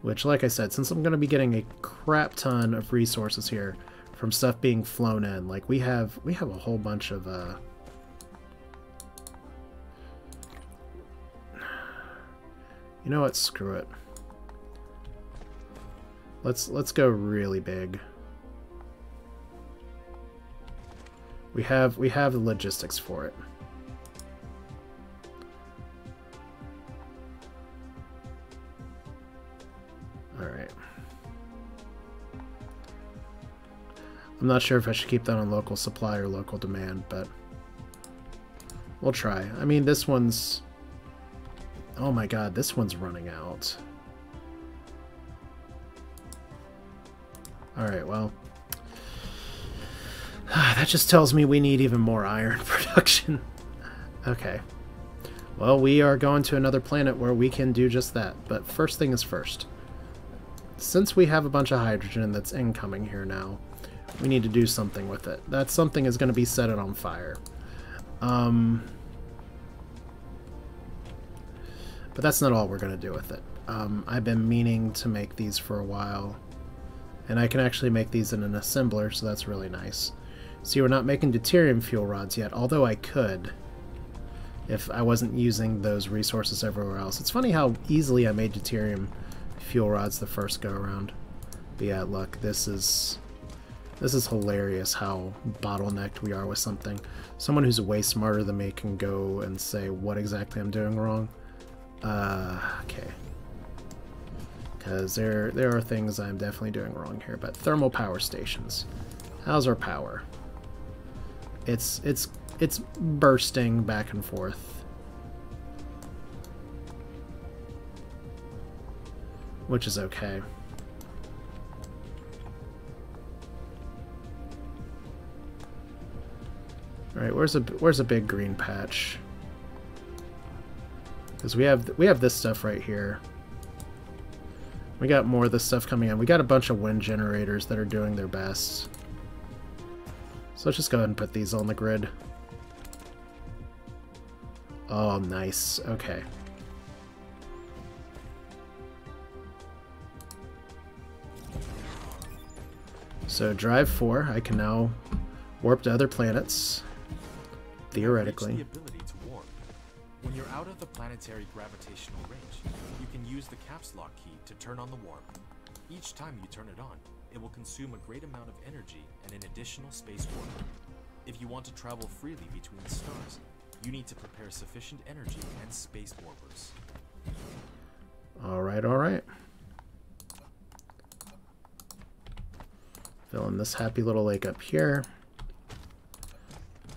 Which, like I said, since I'm going to be getting a crap ton of resources here from stuff being flown in, like we have a whole bunch of you know what? Screw it. Let's go really big. We have the logistics for it. Alright. I'm not sure if I should keep that on local supply or local demand, but we'll try. I mean, this one's... Oh my god, this one's running out. Alright, well... That just tells me we need even more iron production. Okay. Well, we are going to another planet where we can do just that. But first thing is first. Since we have a bunch of hydrogen that's incoming here now, we need to do something with it. That something is going to be set it on fire. But that's not all we're going to do with it. I've been meaning to make these for a while. And I can actually make these in an assembler, so that's really nice. See, we're not making deuterium fuel rods yet, although I could if I wasn't using those resources everywhere else. It's funny how easily I made deuterium fuel rods the first go around. But yeah, look, this is hilarious how bottlenecked we are with something. Someone who's way smarter than me can go and say what exactly I'm doing wrong. Okay. Because there are things I'm definitely doing wrong here. But thermal power stations. How's our power? It's bursting back and forth. Which is okay. Alright, where's a big green patch? Because we have this stuff right here. We got more of this stuff coming in. We got a bunch of wind generators that are doing their best. So let's just go ahead and put these on the grid. Oh, nice. Okay. So drive 4, I can now warp to other planets. Theoretically. The ability to warp. When you're out of the planetary gravitational range, you can use use the caps lock key to turn on the warp. Each time you turn it on, it will consume a great amount of energy and an additional space warp. If you want to travel freely between the stars, you need to prepare sufficient energy and space warpers. Alright, alright. Filling this happy little lake up here.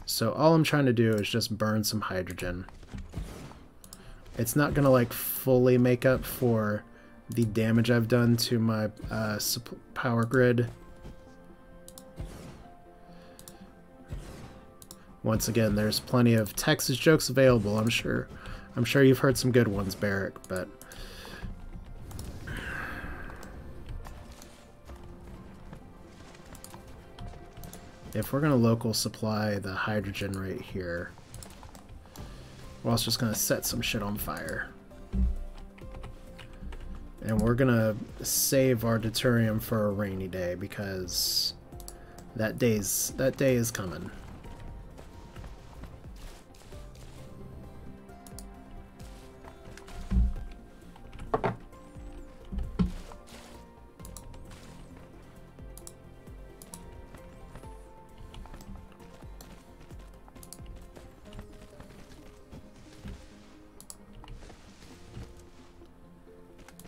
So all I'm trying to do is just burn some hydrogen. It's not going to like fully make up for the damage I've done to my power grid. Once again, there's plenty of Texas jokes available. I'm sure you've heard some good ones, Barrick, but if we're going to local supply the hydrogen right here, we're also just going to set some shit on fire. And we're going to save our deuterium for a rainy day, because that day is coming.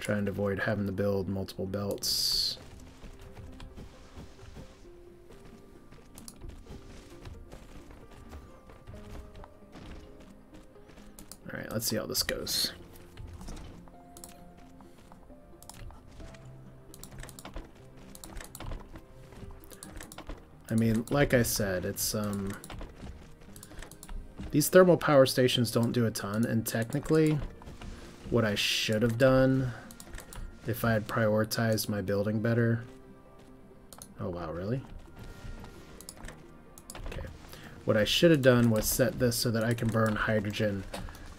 Trying to avoid having to build multiple belts. Alright, let's see how this goes. I mean, like I said, it's these thermal power stations don't do a ton, and technically what I should have done if I had prioritized my building better. Oh wow, really? Okay. What I should have done was set this so that I can burn hydrogen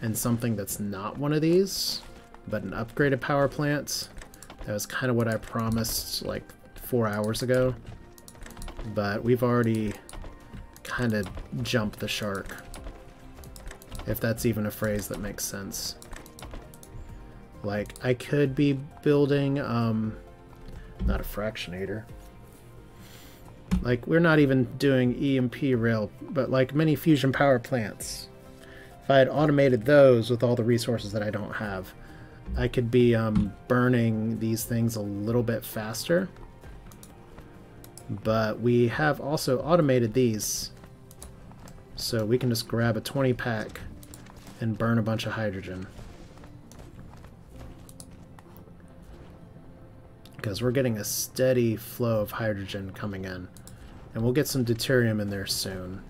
and something that's not one of these, but an upgraded power plant. That was kind of what I promised like 4 hours ago. But we've already kind of jumped the shark, if that's even a phrase that makes sense. Like, I could be building, not a fractionator. Like, we're not even doing EMP rail, but like many fusion power plants. If I had automated those with all the resources that I don't have, I could be burning these things a little bit faster. But we have also automated these, so we can just grab a 20 pack and burn a bunch of hydrogen. Because we're getting a steady flow of hydrogen coming in. And we'll get some deuterium in there soon.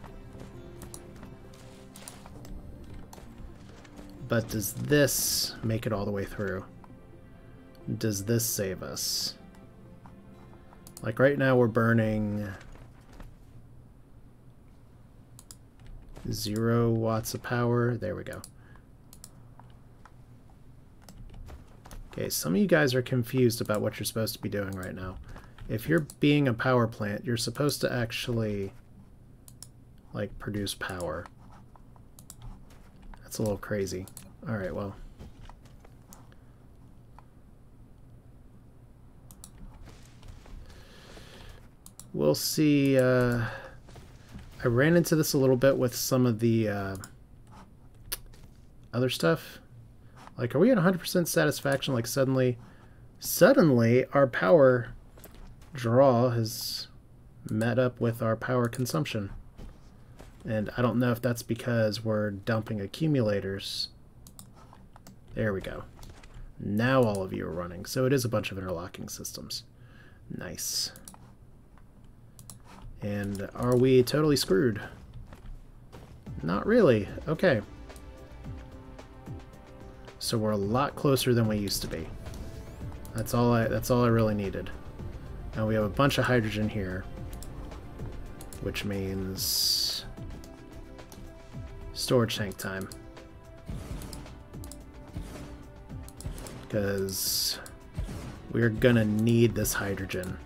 But does this make it all the way through? Does this save us? Like right now we're burning 0 watts of power. There we go. Okay, some of you guys are confused about what you're supposed to be doing right now. If you're being a power plant, you're supposed to actually, like, produce power. That's a little crazy. Alright, well. We'll see. I ran into this a little bit with some of the other stuff. Like, are we at 100% satisfaction? Like, suddenly our power draw has met up with our power consumption. And I don't know if that's because we're dumping accumulators. There we go. Now all of you are running. So it is a bunch of interlocking systems. Nice. And are we totally screwed? Not really. Okay. So we're a lot closer than we used to be. That's all I really needed. Now we have a bunch of hydrogen here, which means storage tank time. Because we're gonna need this hydrogen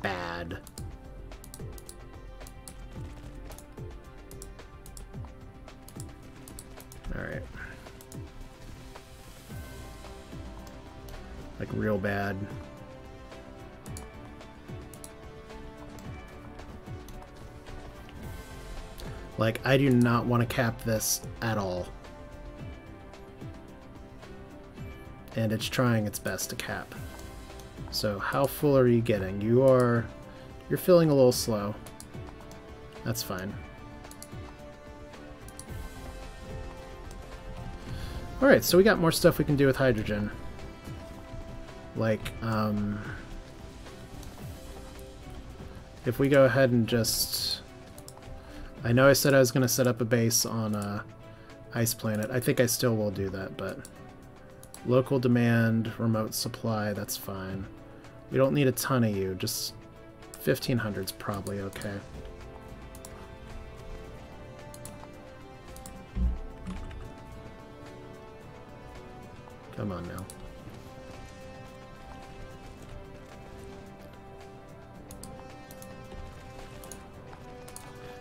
bad. All right. Like, real bad. Like, I do not want to cap this at all. And it's trying its best to cap. So how full are you getting? You're feeling a little slow. That's fine. Alright, so we got more stuff we can do with hydrogen. Like, if we go ahead and just... I know I said I was going to set up a base on Ice Planet. I think I still will do that, but... Local demand, remote supply, that's fine. We don't need a ton of you, just 1,500's probably okay. Come on now.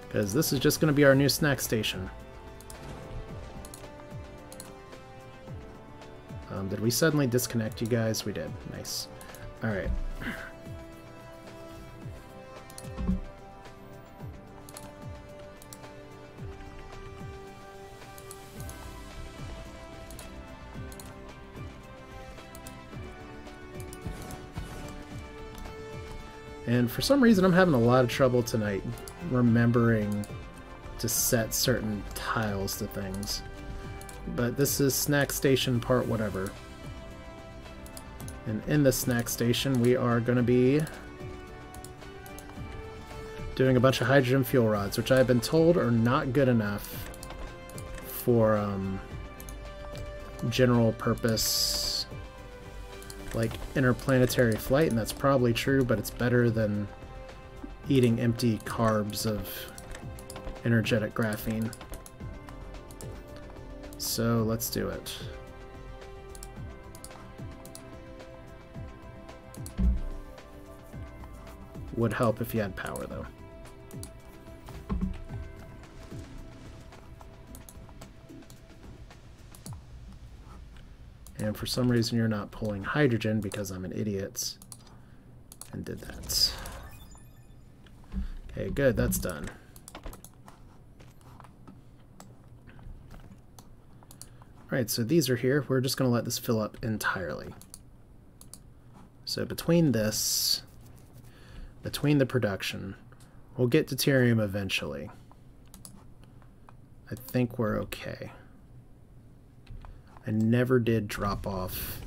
Because this is just going to be our new snack station. Did we suddenly disconnect you guys? We did. Nice. Alright. And for some reason I'm having a lot of trouble tonight remembering to set certain tiles to things. But this is snack station part whatever. And in the snack station we are going to be doing a bunch of hydrogen fuel rods, which I've been told are not good enough for general purpose like interplanetary flight, and that's probably true, but it's better than eating empty carbs of energetic graphene. So let's do it. Would help if you had power though. And for some reason you're not pulling hydrogen because I'm an idiot and did that. Okay, good, that's done. Alright, so these are here. We're just going to let this fill up entirely. So between this, between the production, we'll get deuterium eventually. I think we're okay. I never did drop off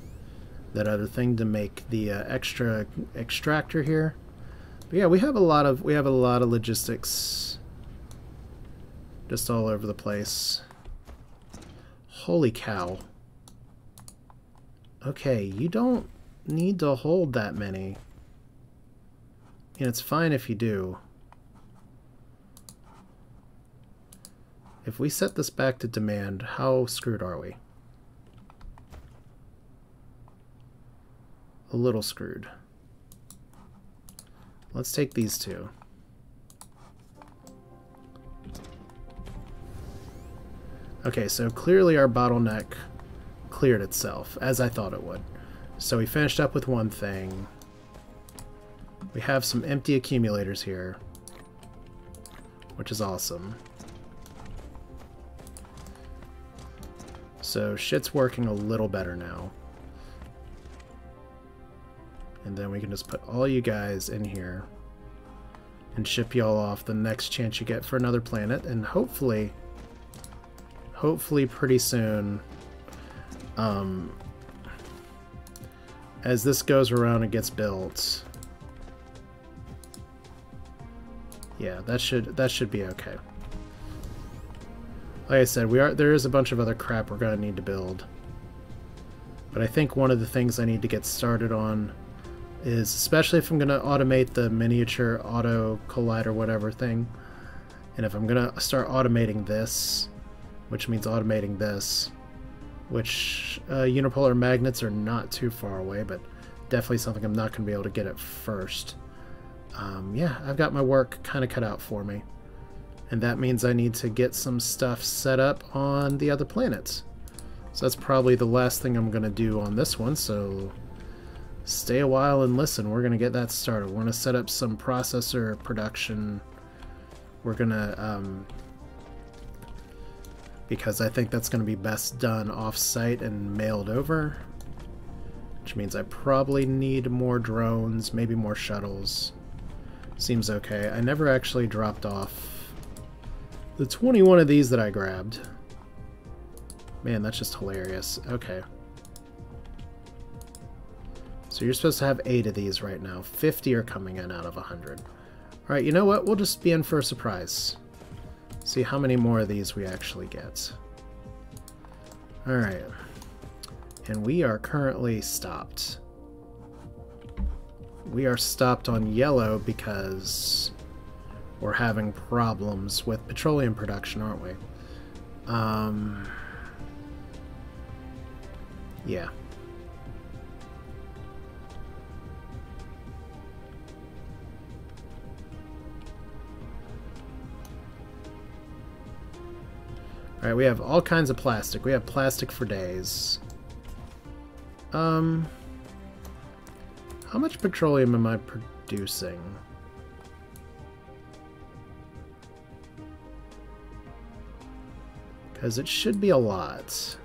that other thing to make the extra extractor here. But yeah, we have a lot of logistics just all over the place. Holy cow. Okay, you don't need to hold that many. And it's fine if you do. If we set this back to demand, how screwed are we? A little screwed. Let's take these two. Okay, so clearly our bottleneck cleared itself, as I thought it would. So we finished up with one thing. We have some empty accumulators here, which is awesome. So shit's working a little better now. And then we can just put all you guys in here and ship y'all off the next chance you get for another planet, and hopefully pretty soon, as this goes around and gets built, yeah, that should be okay. Like I said, there is a bunch of other crap we're gonna need to build, but I think one of the things I need to get started on is, especially if I'm gonna automate the miniature auto collider whatever thing, and if I'm gonna start automating this, which means automating this, which unipolar magnets are not too far away, but definitely something I'm not going to be able to get at first. Yeah, I've got my work kind of cut out for me. And that means I need to get some stuff set up on the other planets. So that's probably the last thing I'm going to do on this one, so stay a while and listen. We're going to get that started. We're going to set up some processor production. We're going to, because I think that's going to be best done off-site and mailed over, which means I probably need more drones, maybe more shuttles. Seems okay. I never actually dropped off the 21 of these that I grabbed. Man, that's just hilarious. Okay. So you're supposed to have 8 of these right now. 50 are coming in out of 100. Alright, you know what? We'll just be in for a surprise. See how many more of these we actually get. Alright. And we are currently stopped. We are stopped on yellow because we're having problems with petroleum production, aren't we? Yeah. Alright, we have all kinds of plastic. We have plastic for days. How much petroleum am I producing? Because it should be a lot.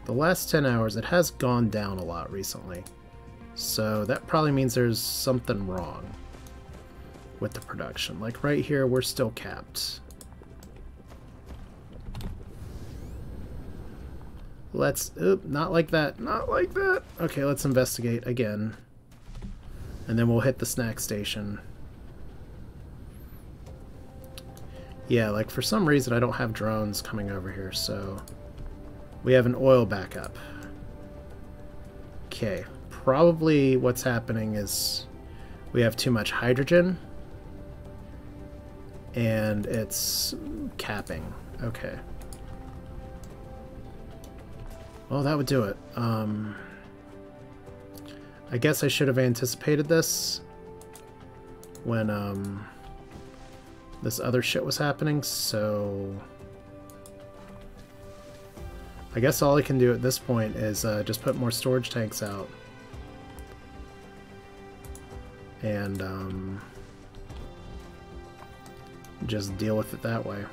The last 10 hours, it has gone down a lot recently. So that probably means there's something wrong with the production. Like right here, we're still capped. Let's... Oop, not like that. Not like that. Okay, let's investigate again. And then we'll hit the snack station. Yeah, like for some reason I don't have drones coming over here, so... We have an oil backup. Okay, probably what's happening is we have too much hydrogen. And it's capping. Okay. Well, that would do it. I guess I should have anticipated this when this other shit was happening, so I guess all I can do at this point is just put more storage tanks out and just deal with it that way.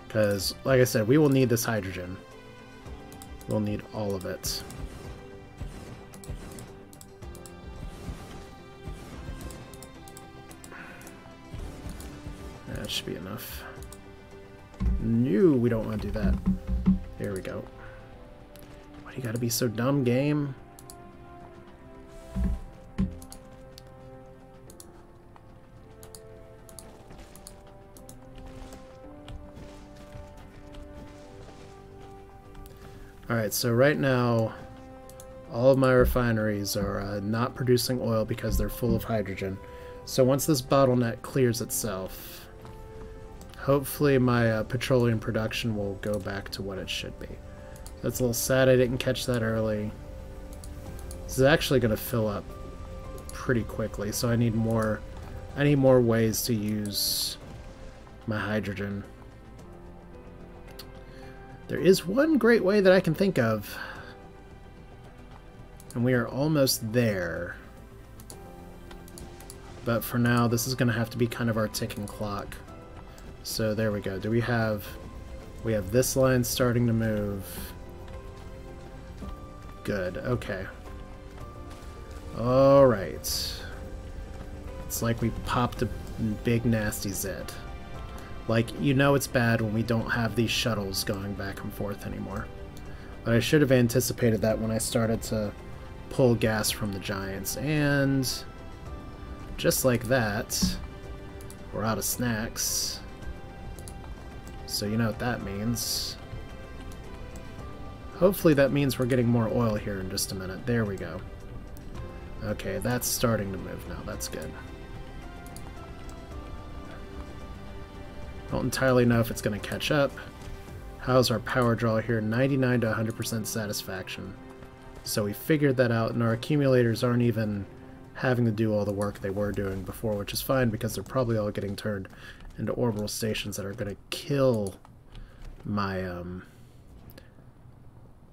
Because, like I said, we will need this hydrogen. We'll need all of it. That should be enough. No, we don't want to do that. There we go. Why do you gotta be so dumb, game? Alright, so right now, all of my refineries are not producing oil because they're full of hydrogen. So once this bottleneck clears itself, hopefully my petroleum production will go back to what it should be. That's a little sad I didn't catch that early. This is actually going to fill up pretty quickly, so I need more ways to use my hydrogen. There is one great way that I can think of, and we are almost there. But for now, this is going to have to be kind of our ticking clock. So there we go. We have this line starting to move. Good, okay. Alright. It's like we popped a big nasty zit. Like, you know it's bad when we don't have these shuttles going back and forth anymore. But I should have anticipated that when I started to pull gas from the Giants. And just like that, we're out of snacks. So you know what that means. Hopefully that means we're getting more oil here in just a minute. There we go. Okay, that's starting to move now. That's good. Don't entirely know if it's going to catch up. How's our power draw here? 99 to 100% satisfaction. So we figured that out, and our accumulators aren't even having to do all the work they were doing before, which is fine because they're probably all getting turned into orbital stations that are going to kill my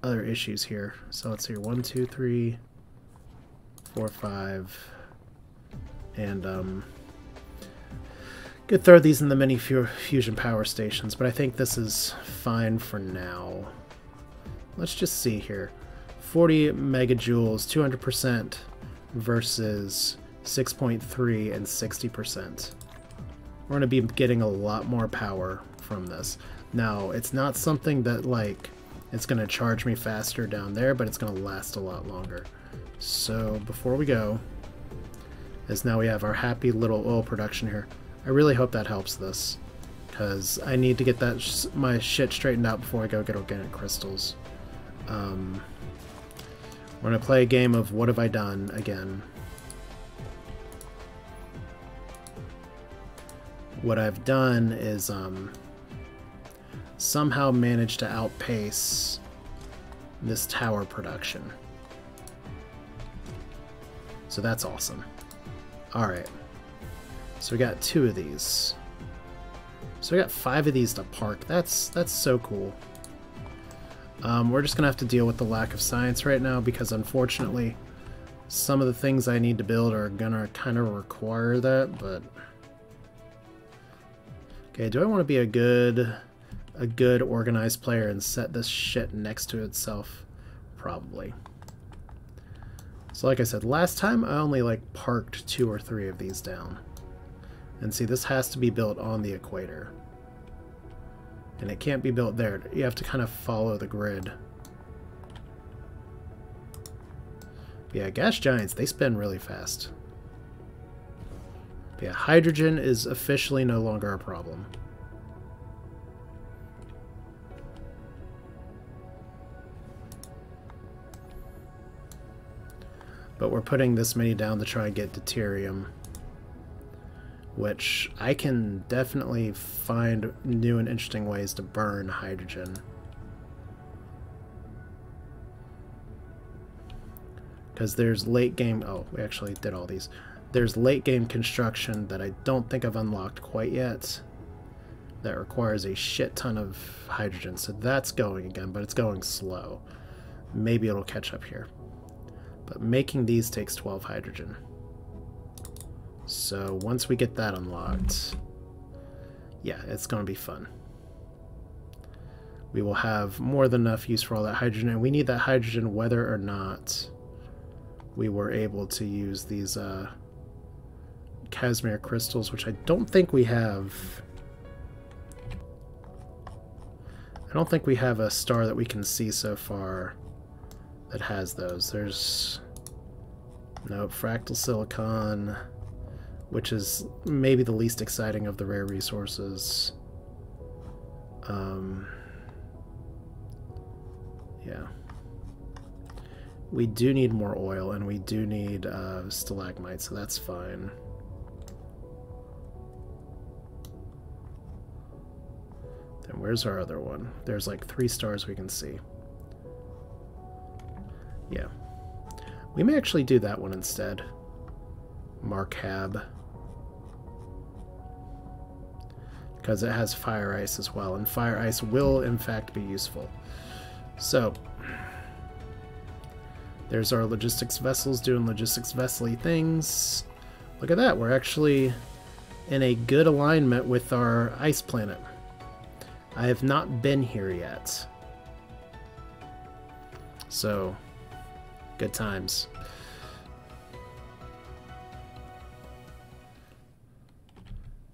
other issues here. So let's see, 1, 2, 3, 4, 5, and could throw these in the mini fusion power stations, but I think this is fine for now. Let's just see here. 40 megajoules, 200% versus 6.3 and 60%. We're going to be getting a lot more power from this. Now, it's not something that, like, it's going to charge me faster down there, but it's going to last a lot longer. So, before we go, as now we have our happy little oil production here. I really hope that helps this, because I need to get that my shit straightened out before I go get organic crystals. We're going to play a game of What Have I Done again. What I've done is somehow managed to outpace this tower production. So that's awesome. Alright. So we got 2 of these. So we got 5 of these to park. That's so cool. We're just going to have to deal with the lack of science right now because unfortunately some of the things I need to build are going to kind of require that, but... Okay, do I want to be a good organized player and set this shit next to itself? Probably. So like I said, last time I only like parked 2 or 3 of these down. And see, this has to be built on the equator. And it can't be built there. You have to kind of follow the grid. But yeah, gas giants, they spin really fast. But yeah, hydrogen is officially no longer a problem. But we're putting this many down to try and get deuterium, which I can definitely find new and interesting ways to burn hydrogen. Because there's late game... Oh, we actually did all these. There's late game construction that I don't think I've unlocked quite yet that requires a shit ton of hydrogen. So that's going again, but it's going slow. Maybe it'll catch up here. But making these takes 12 hydrogen. So once we get that unlocked, yeah, it's going to be fun. We will have more than enough use for all that hydrogen, and we need that hydrogen whether or not we were able to use these Casimir crystals, which I don't think we have. I don't think we have a star that we can see so far that has those. There's no fractal silicon, which is maybe the least exciting of the rare resources. Yeah. We do need more oil, and we do need stalagmite, so that's fine. Then where's our other one? There's like 3 stars we can see. Yeah. We may actually do that one instead. Markhab. Because it has fire ice as well, and fire ice will in fact be useful. So, there's our logistics vessels doing logistics vessel-y things. Look at that, we're actually in a good alignment with our ice planet. I have not been here yet. So, good times.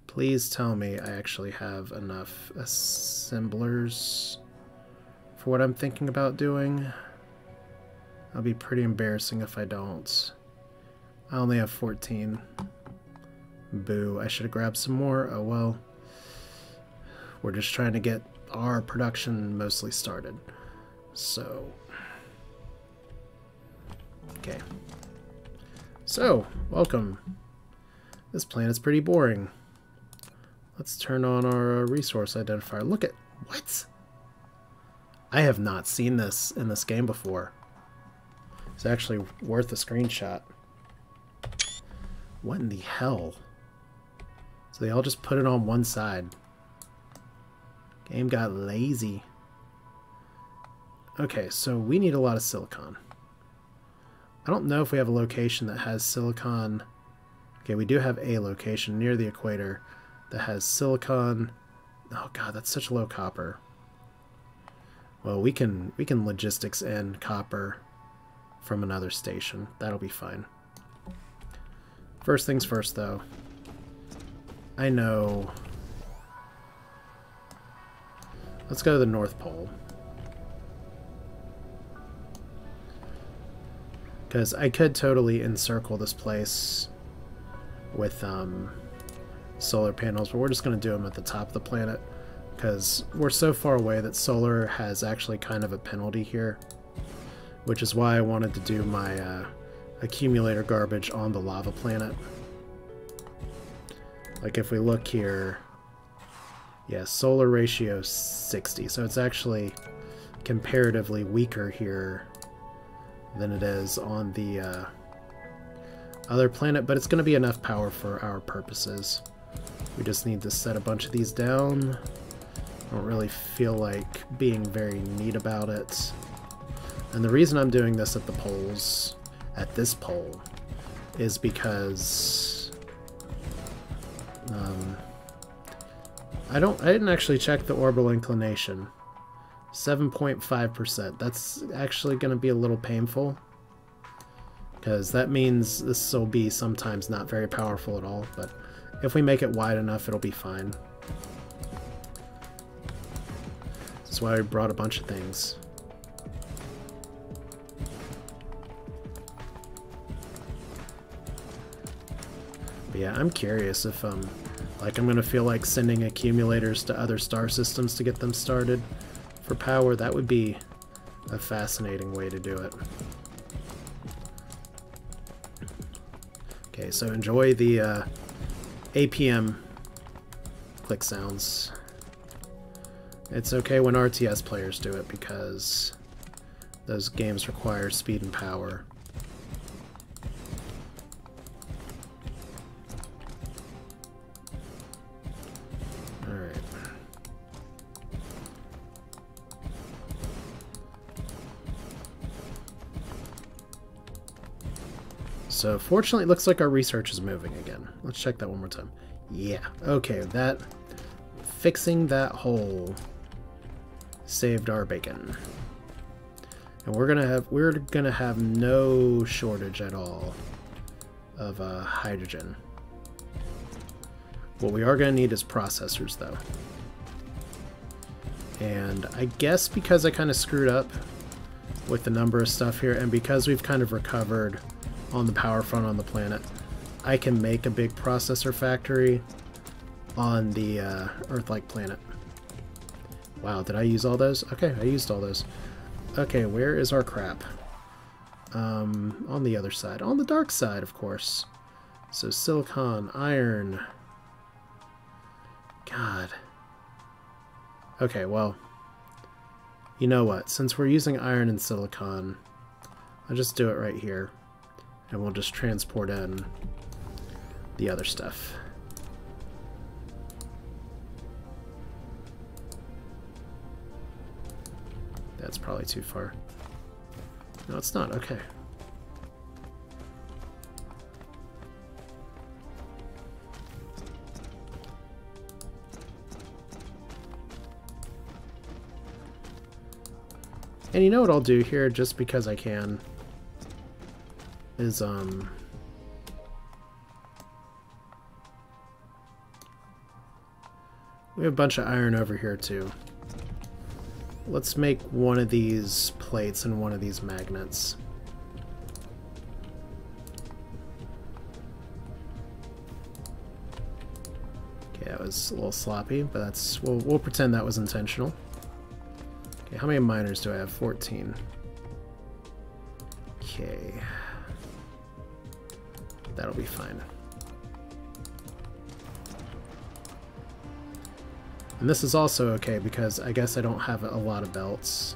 Please tell me I actually have enough assemblers for what I'm thinking about doing. That'll be pretty embarrassing if I don't. I only have 14. Boo, I should have grabbed some more. Oh well. We're just trying to get our production mostly started. So... Okay. So, welcome. This planet's pretty boring. Let's turn on our resource identifier. Look at... What? I have not seen this in this game before. It's actually worth a screenshot. What in the hell? So they all just put it on one side. Game got lazy. Okay, so we need a lot of silicon. I don't know if we have a location that has silicon. Okay, we do have a location near the equator that has silicon. Oh god, that's such low copper. Well, we can logistics in copper from another station. That'll be fine. First things first, though. I know. Let's go to the North Pole. Because I could totally encircle this place with solar panels, but we're just going to do them at the top of the planet. Because we're so far away that solar has actually kind of a penalty here. Which is why I wanted to do my accumulator garbage on the lava planet. Like if we look here, yeah, solar ratio 60, so it's actually comparatively weaker here than it is on the other planet, but it's going to be enough power for our purposes. We just need to set a bunch of these down. I don't really feel like being very neat about it. And the reason I'm doing this at the poles, at this pole, is because I didn't actually check the orbital inclination. 7.5%. That's actually going to be a little painful, because that means this will be sometimes not very powerful at all, but if we make it wide enough, it'll be fine. That's why we brought a bunch of things. But yeah, I'm curious if like I'm gonna feel like sending accumulators to other star systems to get them started for power. That would be a fascinating way to do it. Okay, so enjoy the APM click sounds. It's okay when RTS players do it because those games require speed and power. Alright. So fortunately it looks like our research is moving again. Let's check that one more time. Yeah, okay, that fixing that hole saved our bacon. And we're gonna have no shortage at all of hydrogen. What we are gonna need is processors though. And I guess because I kind of screwed up with the number of stuff here, and because we've kind of recovered on the power front on the planet, I can make a big processor factory on the Earth-like planet. Wow, did I use all those? Okay, I used all those. Okay, where is our crap? On the other side. On the dark side, of course. So silicon, iron. God. Okay, well, you know what? Since we're using iron and silicon, I'll just do it right here. And we'll just transport in the other stuff. That's probably too far. No, it's not. Okay. And you know what I'll do here, just because I can, is we have a bunch of iron over here too. Let's make one of these plates and one of these magnets. Okay, that was a little sloppy, but that's we'll pretend that was intentional. Okay, how many miners do I have? 14. Okay. That'll be fine. And this is also okay because I guess I don't have a lot of belts.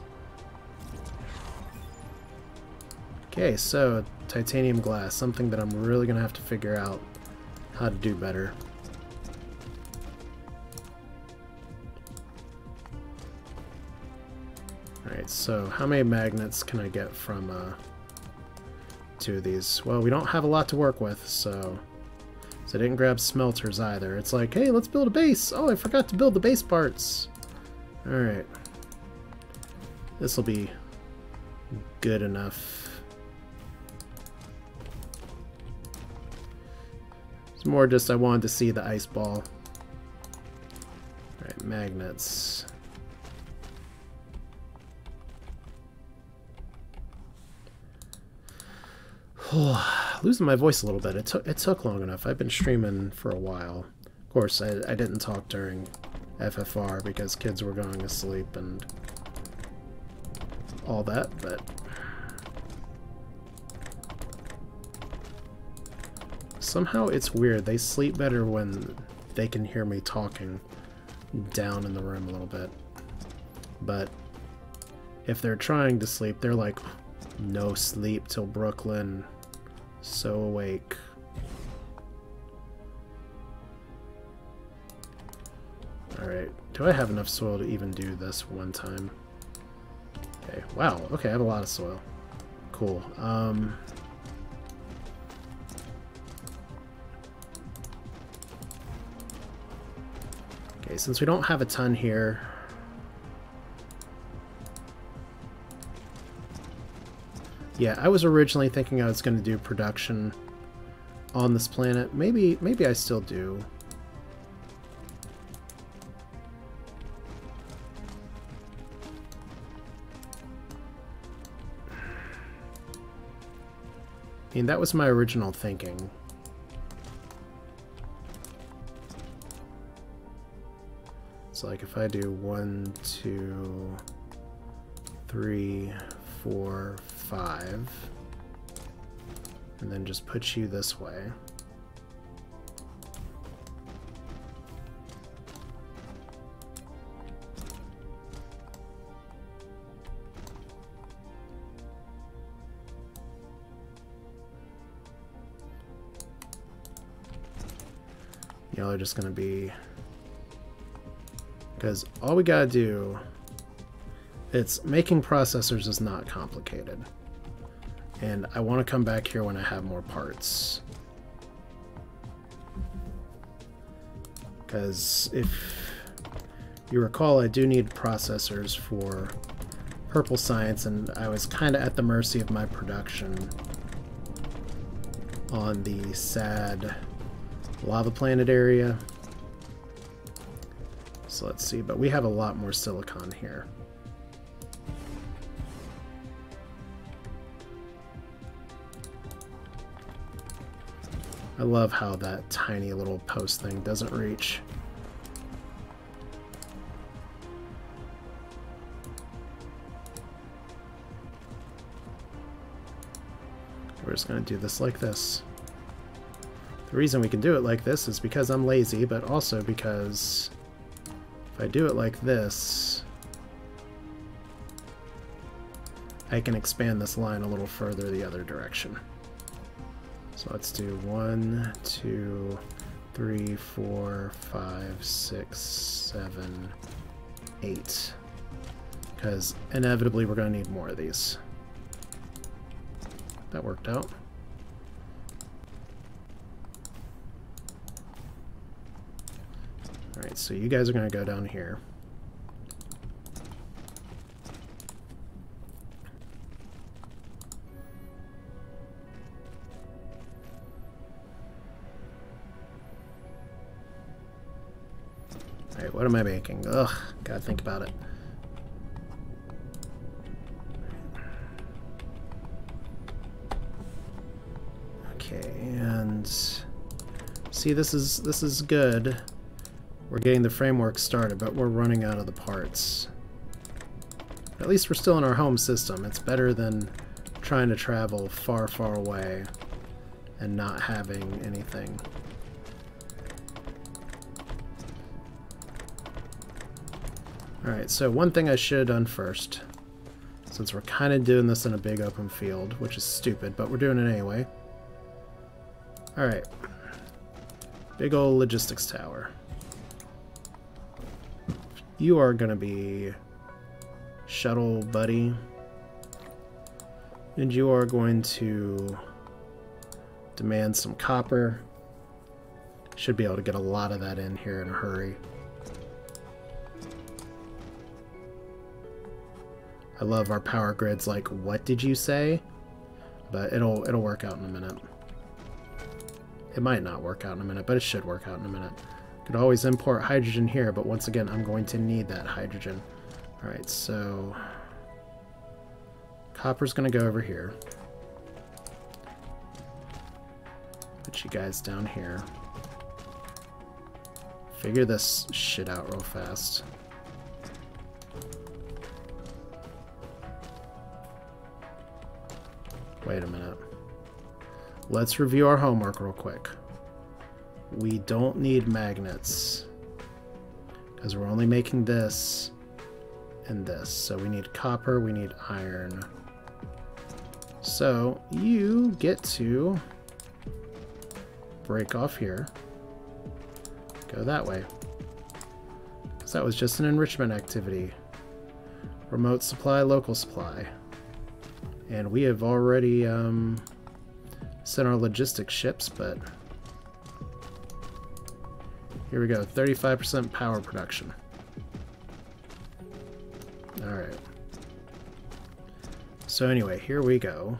Okay, so titanium glass, something that I'm really gonna have to figure out how to do better. Alright, so how many magnets can I get from 2 of these? Well, we don't have a lot to work with, so I didn't grab smelters either. It's like, hey, let's build a base! Oh, I forgot to build the base parts! Alright. This'll be good enough. It's more just I wanted to see the ice ball. Alright, magnets. Losing my voice a little bit. It took long enough. I've been streaming for a while. Of course, I didn't talk during FFR because kids were going to sleep and all that, but somehow it's weird. They sleep better when they can hear me talking down in the room a little bit. But if they're trying to sleep, they're like, no sleep till Brooklyn. So awake. Alright, do I have enough soil to even do this one time? Okay, wow, okay, I have a lot of soil. Cool. Okay, since we don't have a ton here, yeah, I was originally thinking I was going to do production on this planet. Maybe I still do. I mean, that was my original thinking. So like if I do 1, 2, 3, 4, 5, and then just put you this way. Y'all are just gonna be, because all we gotta do, it's making processors is not complicated. And I want to come back here when I have more parts. Because if you recall, I do need processors for Purple Science, and I was kind of at the mercy of my production on the sad lava planet area. So let's see, but we have a lot more silicon here. I love how that tiny little post thing doesn't reach. We're just going to do this like this. The reason we can do it like this is because I'm lazy, but also because if I do it like this, I can expand this line a little further the other direction. So let's do 1, 2, 3, 4, 5, 6, 7, 8. Because inevitably we're going to need more of these. That worked out. Alright, so you guys are going to go down here. Alright, what am I making? Ugh, gotta think about it. Okay, and see, this is good. We're getting the framework started, but we're running out of the parts. At least we're still in our home system. It's better than trying to travel far, far away and not having anything. Alright, so one thing I should have done first, since we're kind of doing this in a big open field, which is stupid, but we're doing it anyway. Alright. Big old logistics tower. You are gonna be shuttle buddy. And you are going to demand some copper. Should be able to get a lot of that in here in a hurry. I love our power grids like, what did you say? But it'll work out in a minute. It might not work out in a minute, but it should work out in a minute. Could always import hydrogen here, but once again, I'm going to need that hydrogen. Alright, so copper's gonna go over here. Put you guys down here. Figure this shit out real fast. Wait a minute. Let's review our homework real quick. We don't need magnets because we're only making this and this. So we need copper, we need iron. So you get to break off here. Go that way. Because that was just an enrichment activity. Remote supply, local supply. And we have already sent our logistics ships, but here we go, 35% power production. Alright. So anyway, here we go.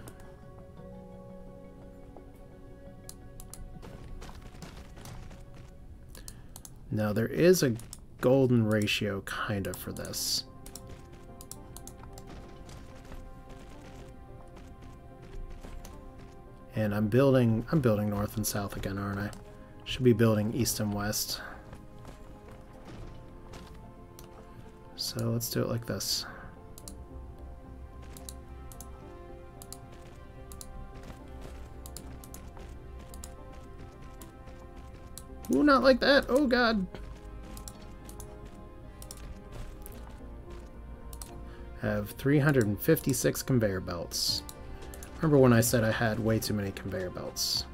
Now there is a golden ratio kind of for this. And I'm building north and south again, aren't I? Should be building east and west. So let's do it like this. Ooh, not like that. Oh god. Have 356 conveyor belts. Remember when I said I had way too many conveyor belts?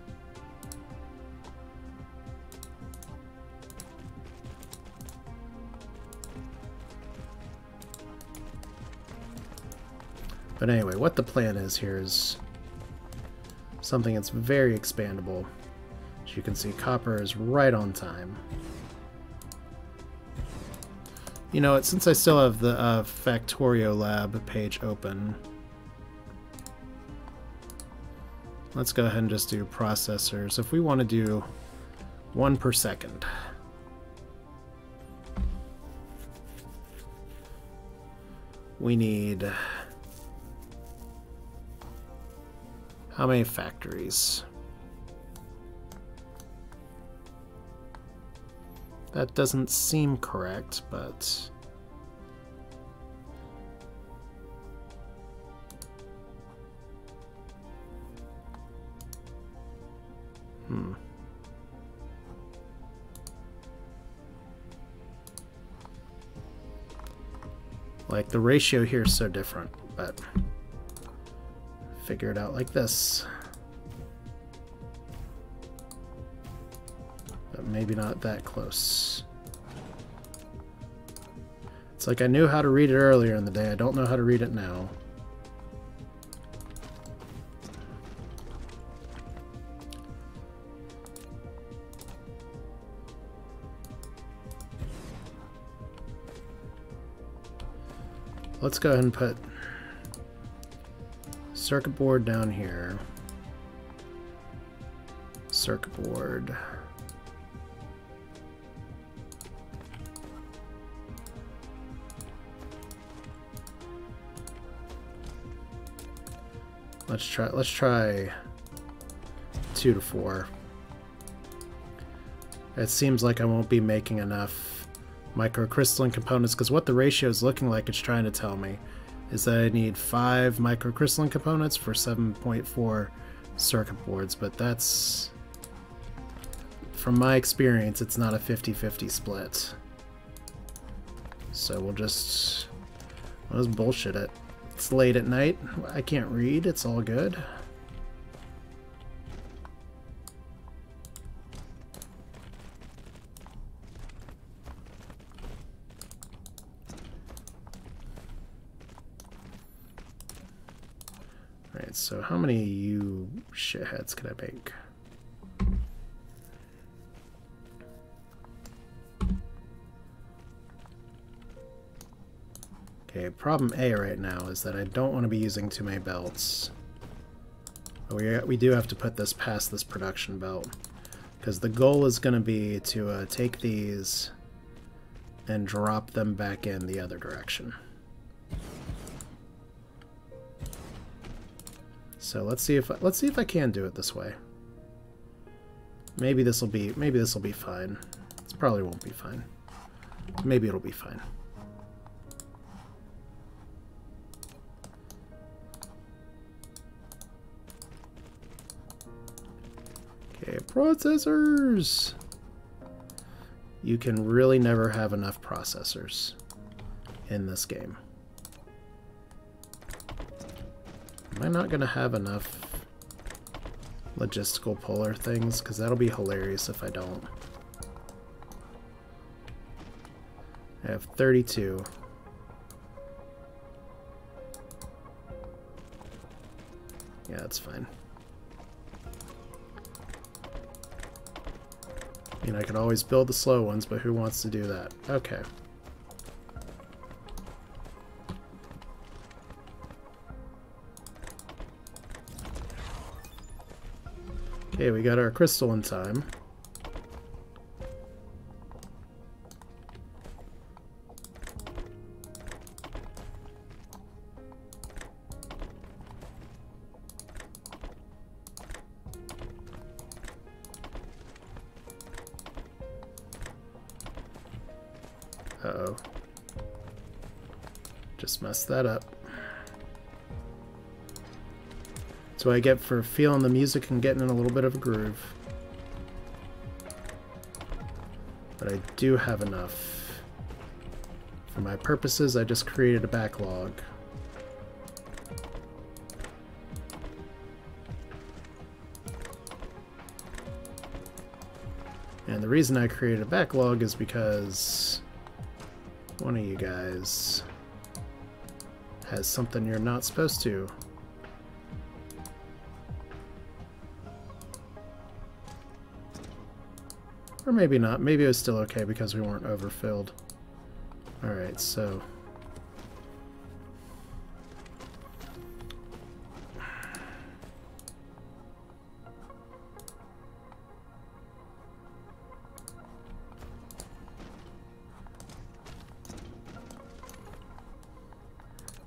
But anyway, what the plan is here is something that's very expandable. As you can see, copper is right on time. You know what, since I still have the Factorio Lab page open, let's go ahead and just do processors. If we want to do 1 per second. We need... how many factories? That doesn't seem correct, but... Like, the ratio here is so different, but figure it out like this. But maybe not that close. It's like I knew how to read it earlier in the day. I don't know how to read it now. Let's go ahead and put circuit board down here. Circuit board. Let's try 2 to 4. It seems like I won't be making enough microcrystalline components, because what the ratio is looking like it's trying to tell me is that I need 5 microcrystalline components for 7.4 circuit boards, but that's, from my experience, it's not a 50-50 split. So we'll just bullshit it. It's late at night. I can't read. It's all good. so how many of you shitheads can I make? Okay, problem A right now is that I don't want to be using too many belts. But we do have to put this past this production belt, because the goal is going to be to take these and drop them back in the other direction. So let's see if I can do it this way. Maybe this will be fine. This probably won't be fine. Maybe it'll be fine. Okay, processors. You can really never have enough processors in this game. Am I not going to have enough logistical puller things? Because that'll be hilarious if I don't. I have 32. Yeah, that's fine. I mean, I could always build the slow ones, but who wants to do that? Okay. Okay, we got our crystal in time. Uh-oh. Just messed that up. That's what I get for feeling the music and getting in a little bit of a groove. But I do have enough. For my purposes, I just created a backlog. And the reason I created a backlog is because one of you guys has something you're not supposed to. Or maybe not. Maybe it was still okay because we weren't overfilled. Alright, so...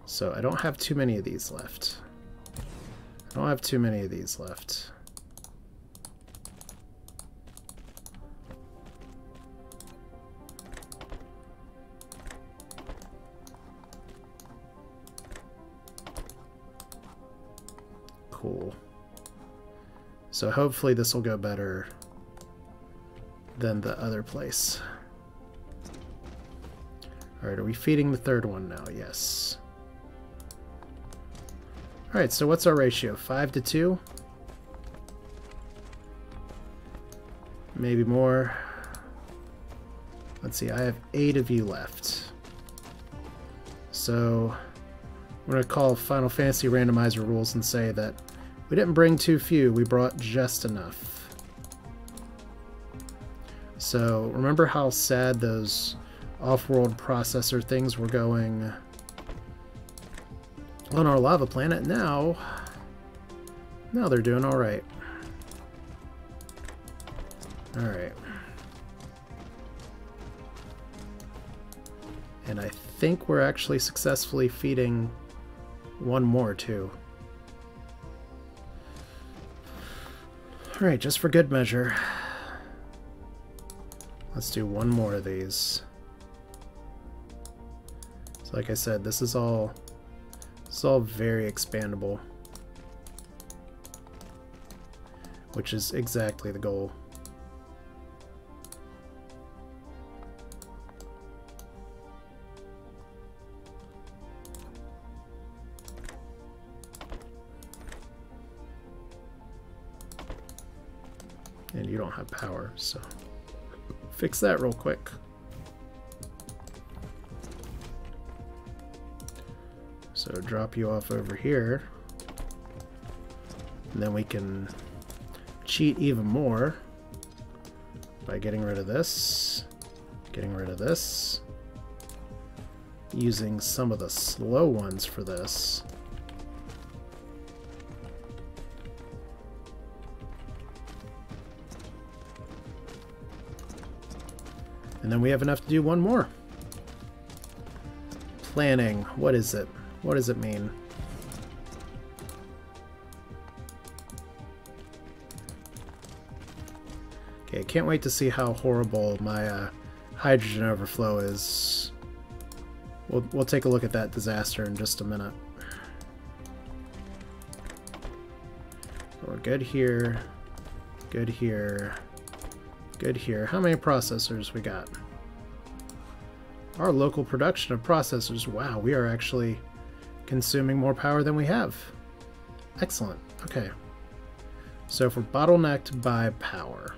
So I don't have too many of these left. I don't have too many of these left. Cool. So hopefully this will go better than the other place. Alright, are we feeding the third one now? Yes. Alright, so what's our ratio? 5 to 2? Maybe more. Let's see, I have 8 of you left. So I'm going to call Final Fantasy randomizer rules and say that we didn't bring too few, we brought just enough. So remember how sad those off-world processor things were going on our lava planet? Now they're doing alright. Alright. And I think we're actually successfully feeding one more too. Alright, just for good measure. Let's do one more of these. So like I said, this is all very expandable. Which is exactly the goal. And you don't have power, so fix that real quick. So drop you off over here. And then we can cheat even more by getting rid of this, getting rid of this, using some of the slow ones for this. And then we have enough to do one more. Planning. What is it? What does it mean? Okay, can't wait to see how horrible my hydrogen overflow is. We'll take a look at that disaster in just a minute. We're good here. Good here. Good here. How many processors we got? Our local production of processors. Wow, we are actually consuming more power than we have. Excellent. Okay. So if we're bottlenecked by power,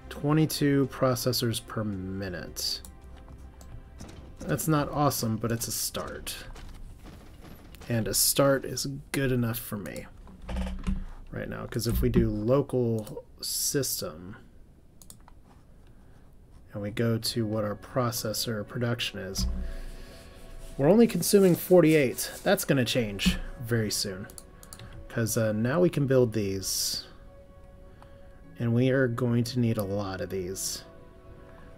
$22 processors per minute. That's not awesome, but it's a start. And a start is good enough for me right now, because if we do local system and we go to what our processor production is, we're only consuming 48. That's going to change very soon, because now we can build these, and we are going to need a lot of these.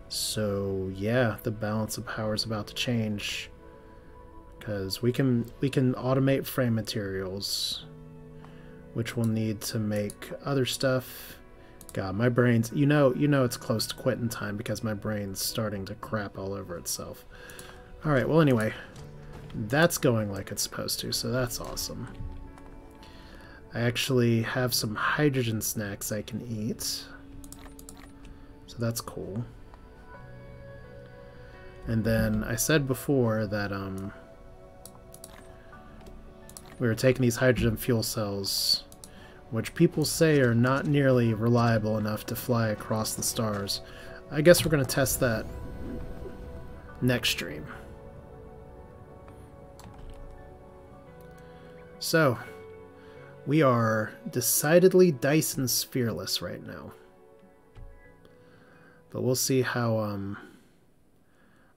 So yeah, the balance of power is about to change, because we can automate frame materials, which we'll need to make other stuff. God, my brain's, you know it's close to quitting time because my brain's starting to crap all over itself. Alright, well anyway, that's going like it's supposed to, so that's awesome. I actually have some hydrogen snacks I can eat, so that's cool. And then I said before that we were taking these hydrogen fuel cells, which people say are not nearly reliable enough to fly across the stars. I guess we're going to test that next stream. So, we are decidedly Dyson sphereless right now. But we'll see how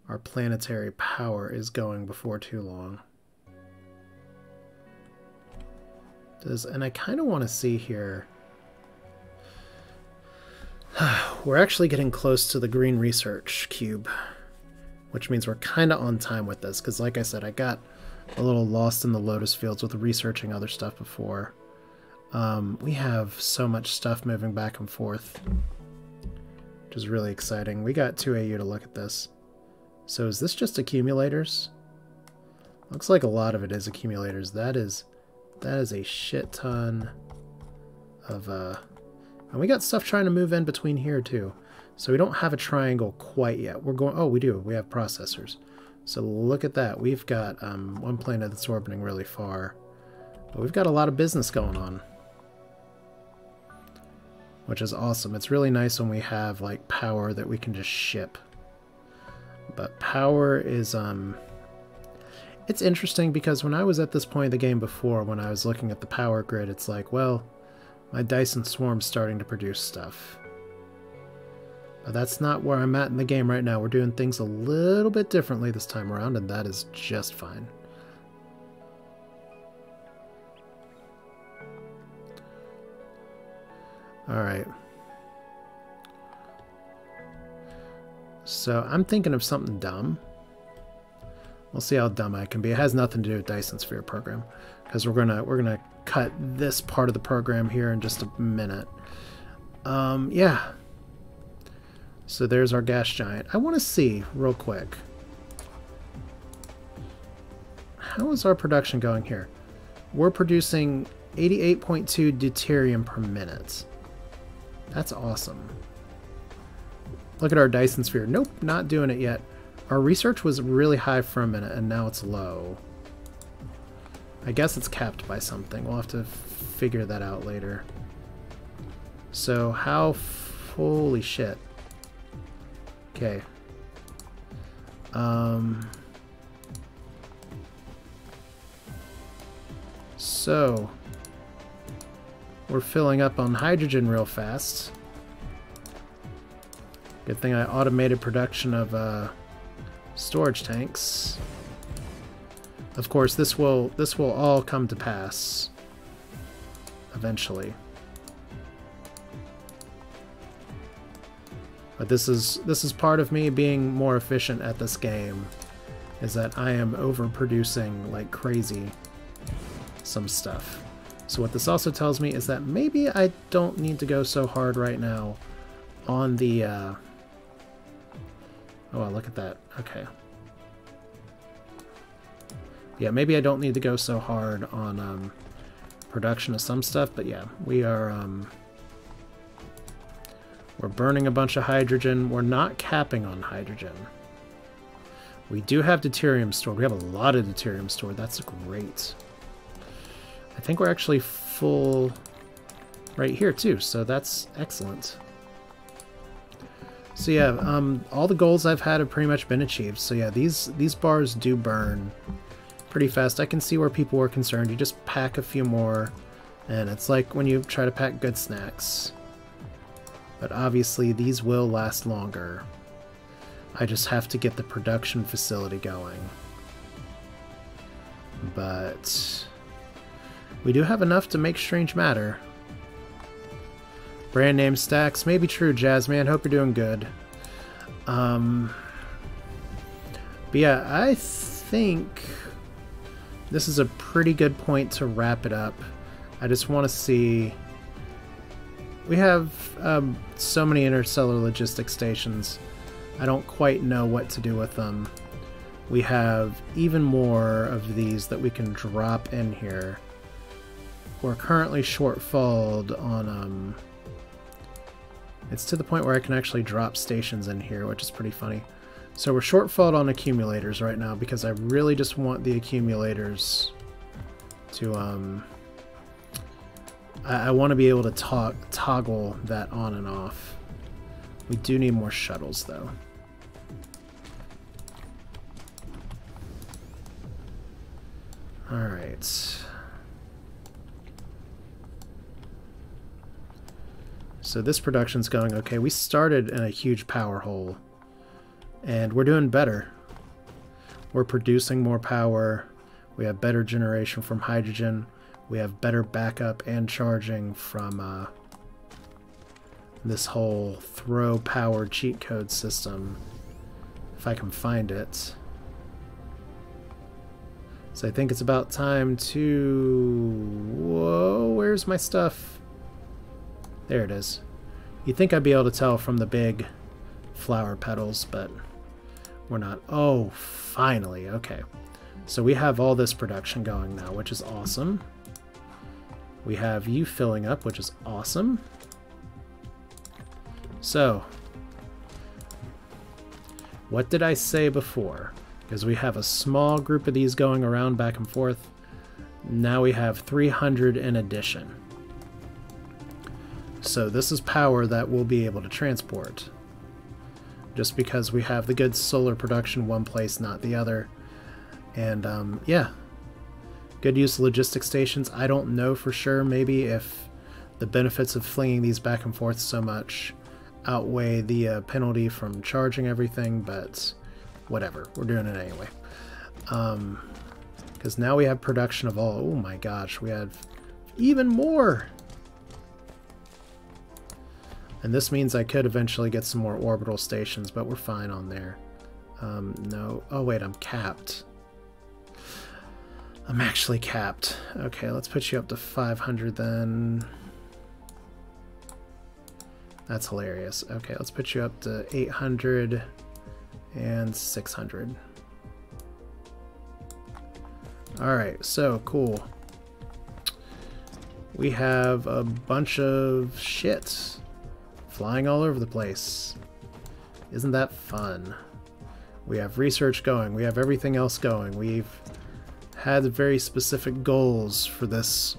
our planetary power is going before too long. And I kind of want to see here. We're actually getting close to the green research cube, which means we're kind of on time with this, because like I said, I got a little lost in the lotus fields with researching other stuff before. We have so much stuff moving back and forth, which is really exciting. We got 2 AU to look at this. So is this just accumulators? Looks like a lot of it is accumulators. That is a shit ton of and we got stuff trying to move in between here too. So we don't have a triangle quite yet. We're going, oh, we do. We have processors. So look at that. We've got one planet that's orbiting really far. But we've got a lot of business going on, which is awesome. It's really nice when we have like power that we can just ship. But power is it's interesting, because when I was at this point in the game before, when I was looking at the power grid, it's like, well, my Dyson Swarm's starting to produce stuff. But that's not where I'm at in the game right now. We're doing things a little bit differently this time around, and that is just fine. Alright. So I'm thinking of something dumb. We'll see how dumb I can be. It has nothing to do with Dyson Sphere program, because we're gonna cut this part of the program here in just a minute. Yeah. So there's our gas giant. I want to see real quick, how is our production going here? We're producing 88.2 deuterium per minute. That's awesome. Look at our Dyson Sphere. Nope, not doing it yet. Our research was really high for a minute, and now it's low. I guess it's capped by something. We'll have to figure that out later. So how... holy shit. Okay. So, we're filling up on hydrogen real fast. Good thing I automated production of storage tanks. Of course, this will all come to pass eventually. But this is part of me being more efficient at this game, is that I am overproducing like crazy some stuff. So what this also tells me is that maybe I don't need to go so hard right now on the oh, look at that. Okay. Yeah, maybe I don't need to go so hard on production of some stuff, but yeah, we are we're burning a bunch of hydrogen. We're not capping on hydrogen. We do have deuterium stored. We have a lot of deuterium stored. That's great. I think we're actually full right here too, so that's excellent. So yeah, all the goals I've had have pretty much been achieved. So yeah, these bars do burn pretty fast. I can see where people were concerned. You just pack a few more, and it's like when you try to pack good snacks. But obviously these will last longer. I just have to get the production facility going. But we do have enough to make strange matter. Brand name stacks. May be true, Jazzman. Hope you're doing good. But yeah, I think this is a pretty good point to wrap it up. I just want to see... We have so many interstellar logistics stations. I don't quite know what to do with them. We have even more of these that we can drop in here. We're currently shortfalled on... It's to the point where I can actually drop stations in here, which is pretty funny. So we're shortfalled on accumulators right now because I really just want the accumulators to... I want to be able to toggle that on and off. We do need more shuttles, though. Alright. So this production's going okay. We started in a huge power hole, and we're doing better. We're producing more power. We have better generation from hydrogen. We have better backup and charging from this whole throw power cheat code system, if I can find it. So I think it's about time to... Whoa, where's my stuff? There it is. You'd think I'd be able to tell from the big flower petals, but we're not. Oh, finally. Okay. So we have all this production going now, which is awesome. We have you filling up, which is awesome. So, what did I say before? Because we have a small group of these going around back and forth. Now we have 300 in addition. So this is power that we'll be able to transport. Just because we have the good solar production one place, not the other. And yeah. Good use of logistics stations. I don't know for sure. Maybe if the benefits of flinging these back and forth so much outweigh the penalty from charging everything, but whatever. We're doing it anyway. Because now we have production of all... Oh my gosh, we have even more! And this means I could eventually get some more orbital stations, but we're fine on there. No. Oh wait, I'm capped. I'm actually capped. Okay, let's put you up to 500 then. That's hilarious. Okay, let's put you up to 800 and 600. Alright, so cool. We have a bunch of shit flying all over the place. Isn't that fun? We have research going. We have everything else going. We've had very specific goals for this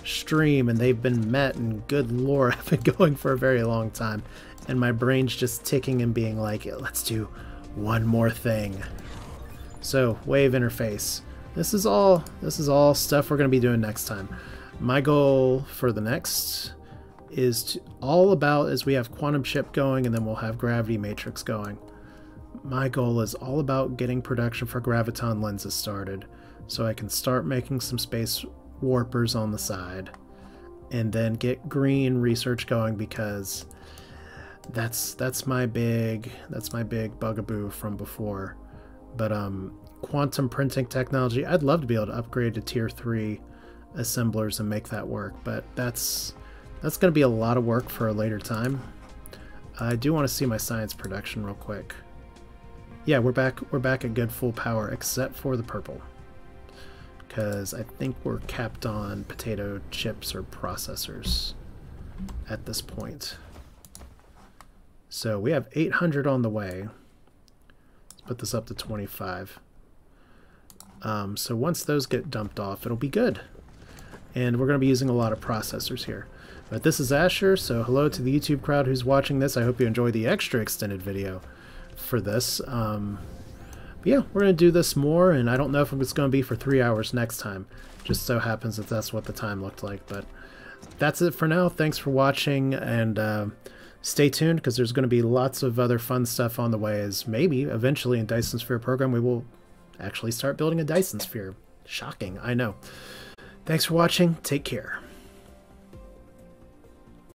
stream, and they've been met, and good lord, I've been going for a very long time, and my brain's just ticking and being like, let's do one more thing. So, wave interface. This is all stuff we're going to be doing next time. My goal for the next is all about as we have quantum ship going, and then we'll have gravity matrix going. My goal is all about getting production for graviton lenses started, so I can start making some space warpers on the side, and then get green research going, because that's my big bugaboo from before. But quantum printing technology, I'd love to be able to upgrade to tier 3 assemblers and make that work, but that's going to be a lot of work for a later time. I do want to see my science production real quick. Yeah, we're back at good full power, except for the purple, because I think we're capped on potato chips or processors at this point. So we have 800 on the way. Let's put this up to 25. So once those get dumped off, it'll be good. And we're going to be using a lot of processors here. But this is Asher, so hello to the YouTube crowd who's watching this. I hope you enjoy the extra extended video for this. But yeah, we're going to do this more, and I don't know if it's going to be for 3 hours next time. Just so happens that that's what the time looked like. But that's it for now. Thanks for watching, and stay tuned, because there's going to be lots of other fun stuff on the way, as maybe eventually in Dyson Sphere program we will actually start building a Dyson Sphere. Shocking, I know. Thanks for watching. Take care.